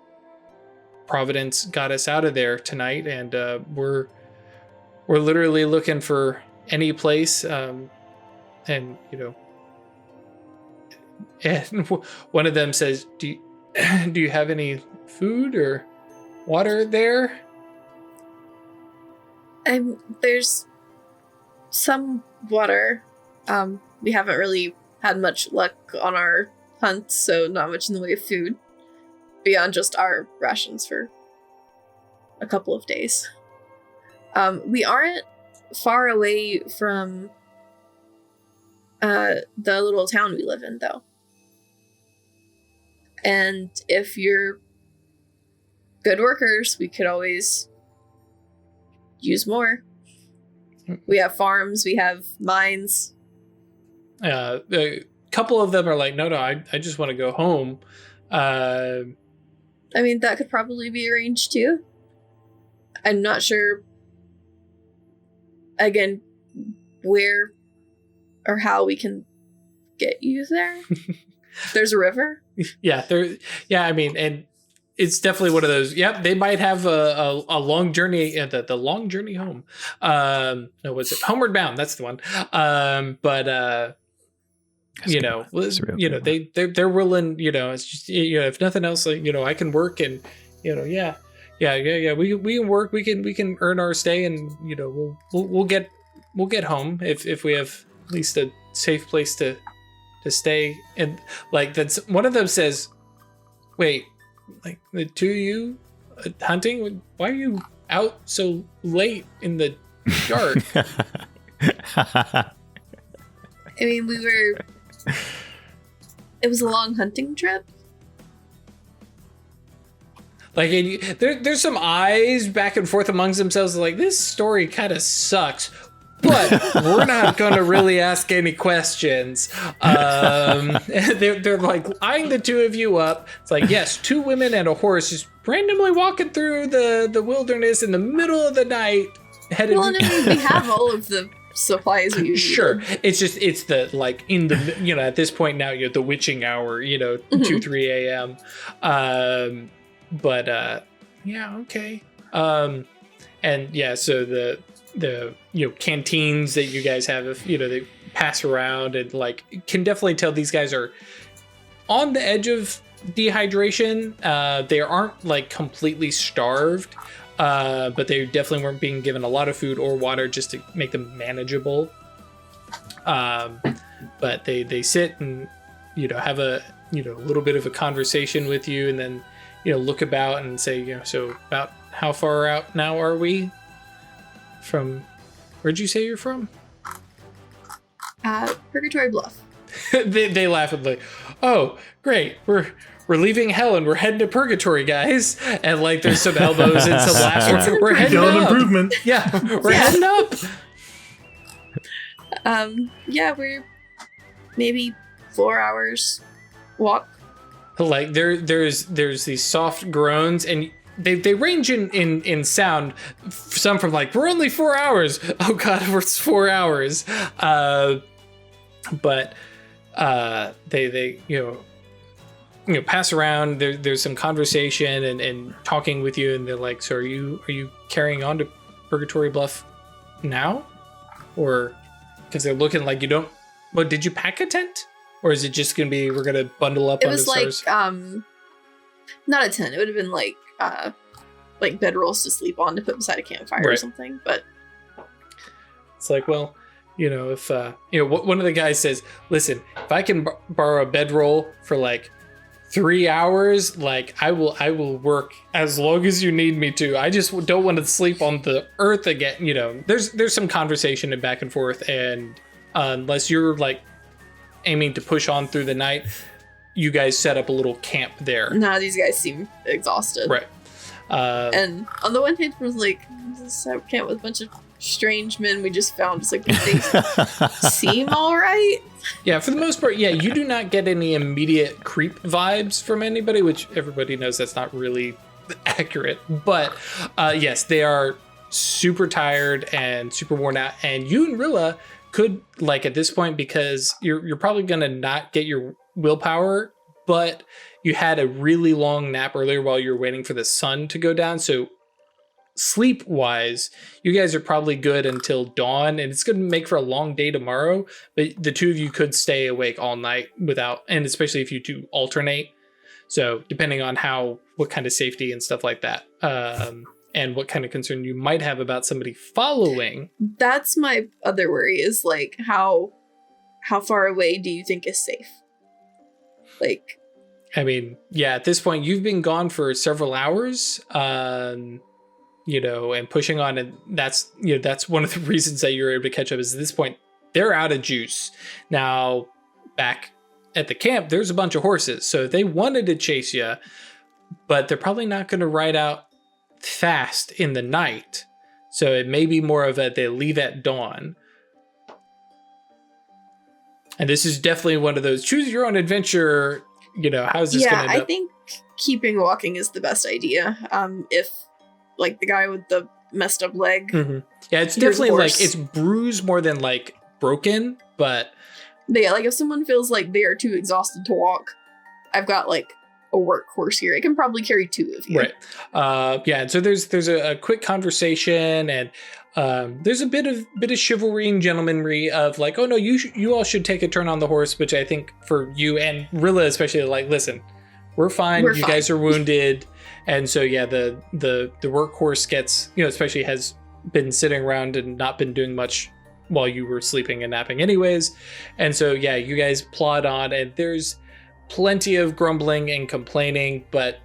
Providence got us out of there tonight, and we're literally looking for any place, and and one of them says, do you have any food or water there? There's some water. We haven't really had much luck on our hunts, so not much in the way of food beyond just our rations for a couple of days. We aren't far away from the little town we live in, though. And if you're good workers, we could always use more. We have farms, we have mines. A couple of them are like, no, I just want to go home. I mean, that could probably be arranged too. I'm not sure, again, where or how we can get you there. There's a river. Yeah, I mean, and it's definitely one of those. Yep, they might have a long journey. The long journey home. No, what's it? Homeward Bound. That's the one. But they're willing. It's just if nothing else, I can work and yeah. We can work. We can earn our stay, and we'll get home if we have at least a safe place to stay. And that's one of them says, wait, the two of you hunting, why are you out so late in the dark? I mean, it was a long hunting trip. There's some eyes back and forth amongst themselves, this story kind of sucks, but we're not going to really ask any questions. They're eyeing the two of you up. It's yes, two women and a horse just randomly walking through the wilderness in the middle of the night. Headed we have all of the supplies we use. Sure. It's the in the, at this point now, the witching hour, 2-3 a.m. But yeah, okay. And yeah, so the canteens that you guys have, if they pass around, and can definitely tell these guys are on the edge of dehydration. They aren't completely starved, but they definitely weren't being given a lot of food or water just to make them manageable. But they sit and have a little bit of a conversation with you, and then look about and say, so about how far out now are we from? Where'd you say you're from? Purgatory Bluff. they laugh and oh, great, we're leaving hell and we're heading to Purgatory, guys. And there's some elbows and some laughter. We're heading up. Improvement. Yeah, we're heading up. Yeah, we're maybe 4 hours walk. There's these soft groans, and they range in sound. Some from we're only 4 hours. Oh God, it's 4 hours. But they pass around. There's some conversation and talking with you, and they're so are you carrying on to Purgatory Bluff now, or because they're looking you don't? Well, did you pack a tent? Or is it just going to be, we're going to bundle up on the stars? Not a tent. It would have been like bedrolls to sleep on to put beside a campfire or something. But it's like, well, if one of the guys says, listen, if I can borrow a bedroll for like 3 hours, like I will work as long as you need me to. I just don't want to sleep on the earth again. There's some conversation and back and forth, and unless you're like aiming to push on through the night, you guys set up a little camp there. Nah, these guys seem exhausted. Right. And on the one hand, it was like, this is a camp with a bunch of strange men we just found. It's like, things seem all right. Yeah, for the most part, yeah, you do not get any immediate creep vibes from anybody, which everybody knows that's not really accurate. But yes, they are super tired and super worn out. And you and Rilla could, like, at this point, because you're probably going to not get your willpower, but you had a really long nap earlier while you were waiting for the sun to go down. So sleep wise, you guys are probably good until dawn, and it's going to make for a long day tomorrow. But the two of you could stay awake all night without, and especially if you two alternate. So depending on what kind of safety and stuff like that, and what kind of concern you might have about somebody following. That's my other worry, is like how far away do you think is safe? Like, I mean, yeah, at this point you've been gone for several hours. And pushing on, and that's one of the reasons that you're able to catch up is at this point, they're out of juice. Now, back at the camp, there's a bunch of horses, so they wanted to chase you, but they're probably not going to ride out fast in the night. So it may be more of they leave at dawn. And this is definitely one of those choose your own adventure, how's this going to end up? I think keeping walking is the best idea. If like the guy with the messed up leg. Mm-hmm. Yeah, it's definitely like it's bruised more than like broken, but yeah, like if someone feels like they are too exhausted to walk, I've got like a workhorse here. I can probably carry two of you. Right. Yeah. And so there's a quick conversation, and there's a bit of chivalry and gentlemanry of like, oh no, you all should take a turn on the horse, which I think for you and Rilla especially, like, listen, we're fine. You guys are wounded. And so, yeah, the workhorse gets, especially has been sitting around and not been doing much while you were sleeping and napping anyways. And so, yeah, you guys plod on, and there's plenty of grumbling and complaining, but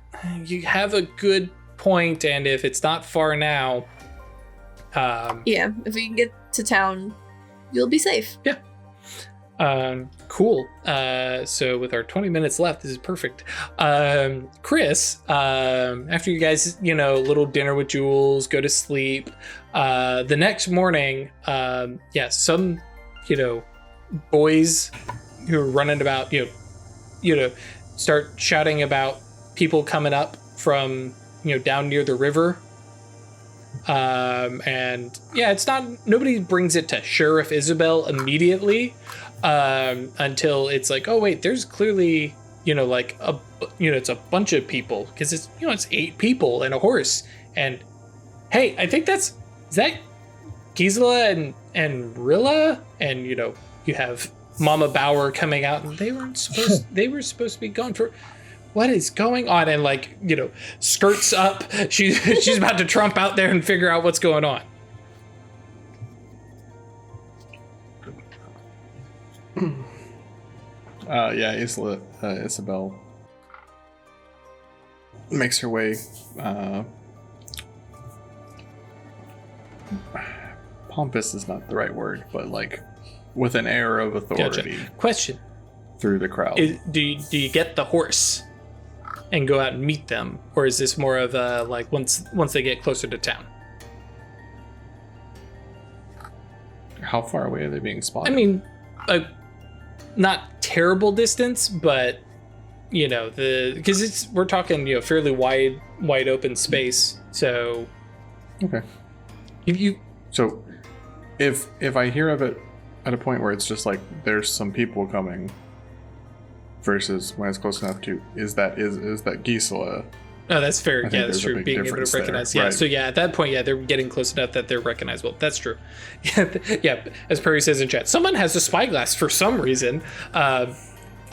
you have a good point. And if it's not far now, yeah, if we can get to town, you'll be safe. Yeah. Cool. So with our 20 minutes left, this is perfect. Chris, after you guys, little dinner with Jules, go to sleep, the next morning, some, boys who are running about, start shouting about people coming up from, down near the river. And yeah, it's not, nobody brings it to Sheriff Isabel immediately, until it's like, oh wait, there's clearly, it's a bunch of people, because it's, it's 8 people and a horse. And hey, I think is that Gisela and Rilla? And, you have Mama Bauer coming out, and they were supposed to be gone for, what is going on? And like, skirts up, she's about to trump out there and figure out what's going on. Isabel makes her way pompous is not the right word, but like with an air of authority. Gotcha. Question. Through the crowd. Do you get the horse and go out and meet them, or is this more of a like once they get closer to town? How far away are they being spotted? I mean, not terrible distance, but because we're talking fairly wide open space. So okay. If I hear of it at a point where it's just like there's some people coming, versus when it's close enough to is that Gisela? Oh, that's fair. Yeah, that's true. Being able to recognize. There. Yeah. Right. So yeah, at that point, yeah, they're getting close enough that they're recognizable. That's true. Yeah. As Perry says in chat, someone has a spyglass for some reason.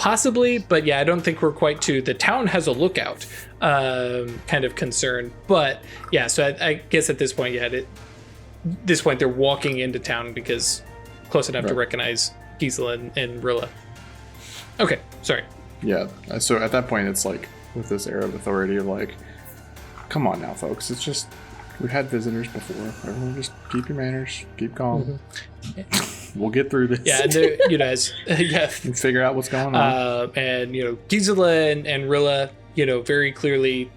possibly, but yeah, I don't think we're quite to the town has a lookout kind of concern. But yeah, so I guess at this point, they're walking into town because close enough to recognize Gisela and Rilla. Okay, sorry. Yeah, so at that point, it's like with this air of authority, like, come on now, folks. It's just, we've had visitors before. Everyone just keep your manners, keep calm. Mm-hmm. We'll get through this. Yeah, and as and figure out what's going on. And Gisela and Rilla, very clearly,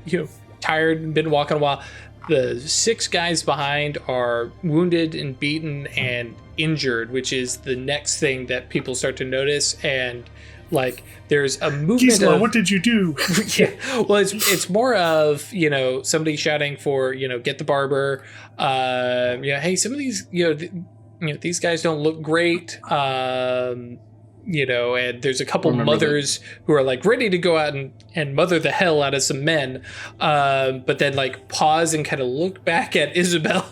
tired and been walking a while. The 6 guys behind are wounded and beaten and injured, which is the next thing that people start to notice. And like, there's a movement. Gisela, what did you do? Yeah, well, it's more of somebody shouting for get the barber. Hey, some of these these guys don't look great. And there's a couple mothers who are like ready to go out and mother the hell out of some men, but then like pause and kind of look back at Isabel.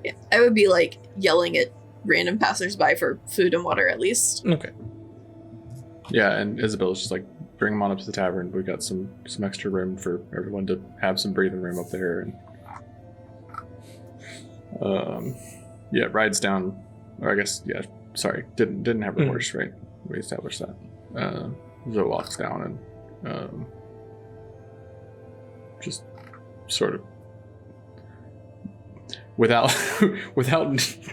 Yeah, I would be like yelling at random passersby for food and water at least. Okay. Yeah, and Isabel's just like, bring them on up to the tavern. We've got some extra room for everyone to have some breathing room up there. And rides down, or I guess, sorry, didn't have a horse, right? We established that. Zoe walks down and just sort of without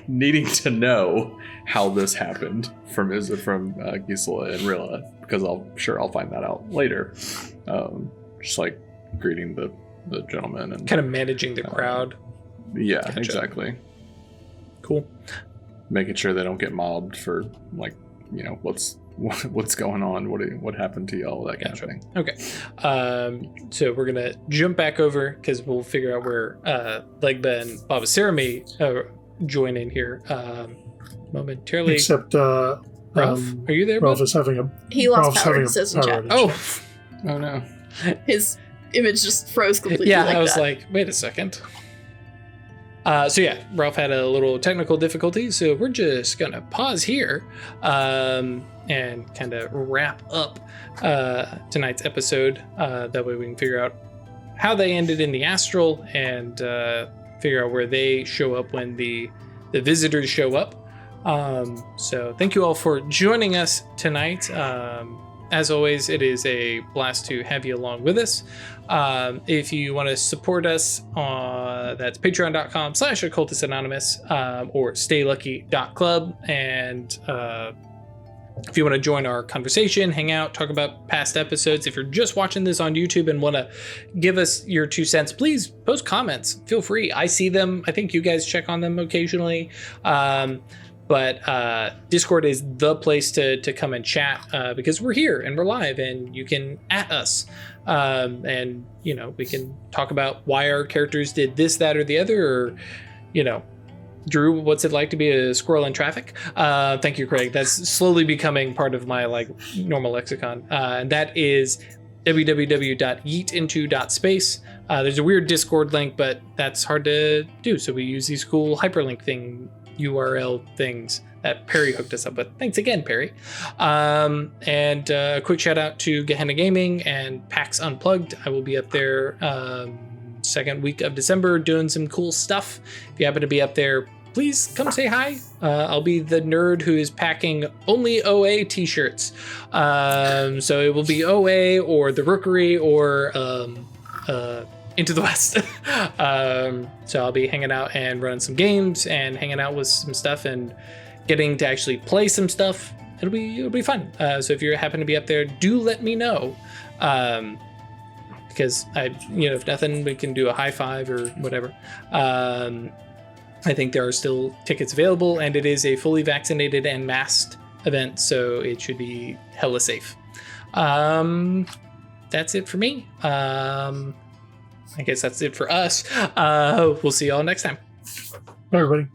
needing to know how this happened from Gisela and Rilla, because I'll find that out later. Just like greeting the gentleman and kind of managing the crowd. Yeah, gotcha. Exactly. Cool. Making sure they don't get mobbed for like, what's going on, what happened to y'all, that kind of thing. Okay. So we're gonna jump back over because we'll figure out where Legba and Baba Sera may join in here momentarily. Except Ralph, are you there? Ralph is having he lost power, it says in chat. Oh no. His image just froze completely. Yeah, like I was that. like, wait a second. So yeah, Ralph had a little technical difficulty, so we're just gonna pause here and kind of wrap up tonight's episode. That way we can figure out how they ended in the astral and figure out where they show up when the visitors show up. So thank you all for joining us tonight. As always, it is a blast to have you along with us. If you want to support us, that's patreon.com/Occultists Anonymous or staylucky.club. And if you want to join our conversation, hang out, talk about past episodes. If you're just watching this on YouTube and want to give us your 2 cents, please post comments. Feel free. I see them. I think you guys check on them occasionally. But Discord is the place to come and chat because we're here and we're live and you can at us. And, we can talk about why our characters did this, that, or the other, or, Drew, what's it like to be a squirrel in traffic? Thank you, Craig. That's slowly becoming part of my normal lexicon. And that is www.yeetinto.space. There's a weird Discord link, but that's hard to do. So we use these cool hyperlink URL things that Perry hooked us up with. Thanks again, Perry. And a quick shout out to Gehenna Gaming and PAX Unplugged. I will be up there second week of December doing some cool stuff. If you happen to be up there, please come say hi. I'll be the nerd who is packing only OA t-shirts. So it will be OA or the Rookery or Into the West. So I'll be hanging out and running some games and hanging out with some stuff and getting to actually play some stuff. It'll be fun. So if you happen to be up there, do let me know. Because if nothing, we can do a high five or whatever. I think there are still tickets available, and it is a fully vaccinated and masked event, so it should be hella safe. That's it for me. I guess that's it for us. We'll see y'all next time. Bye, everybody.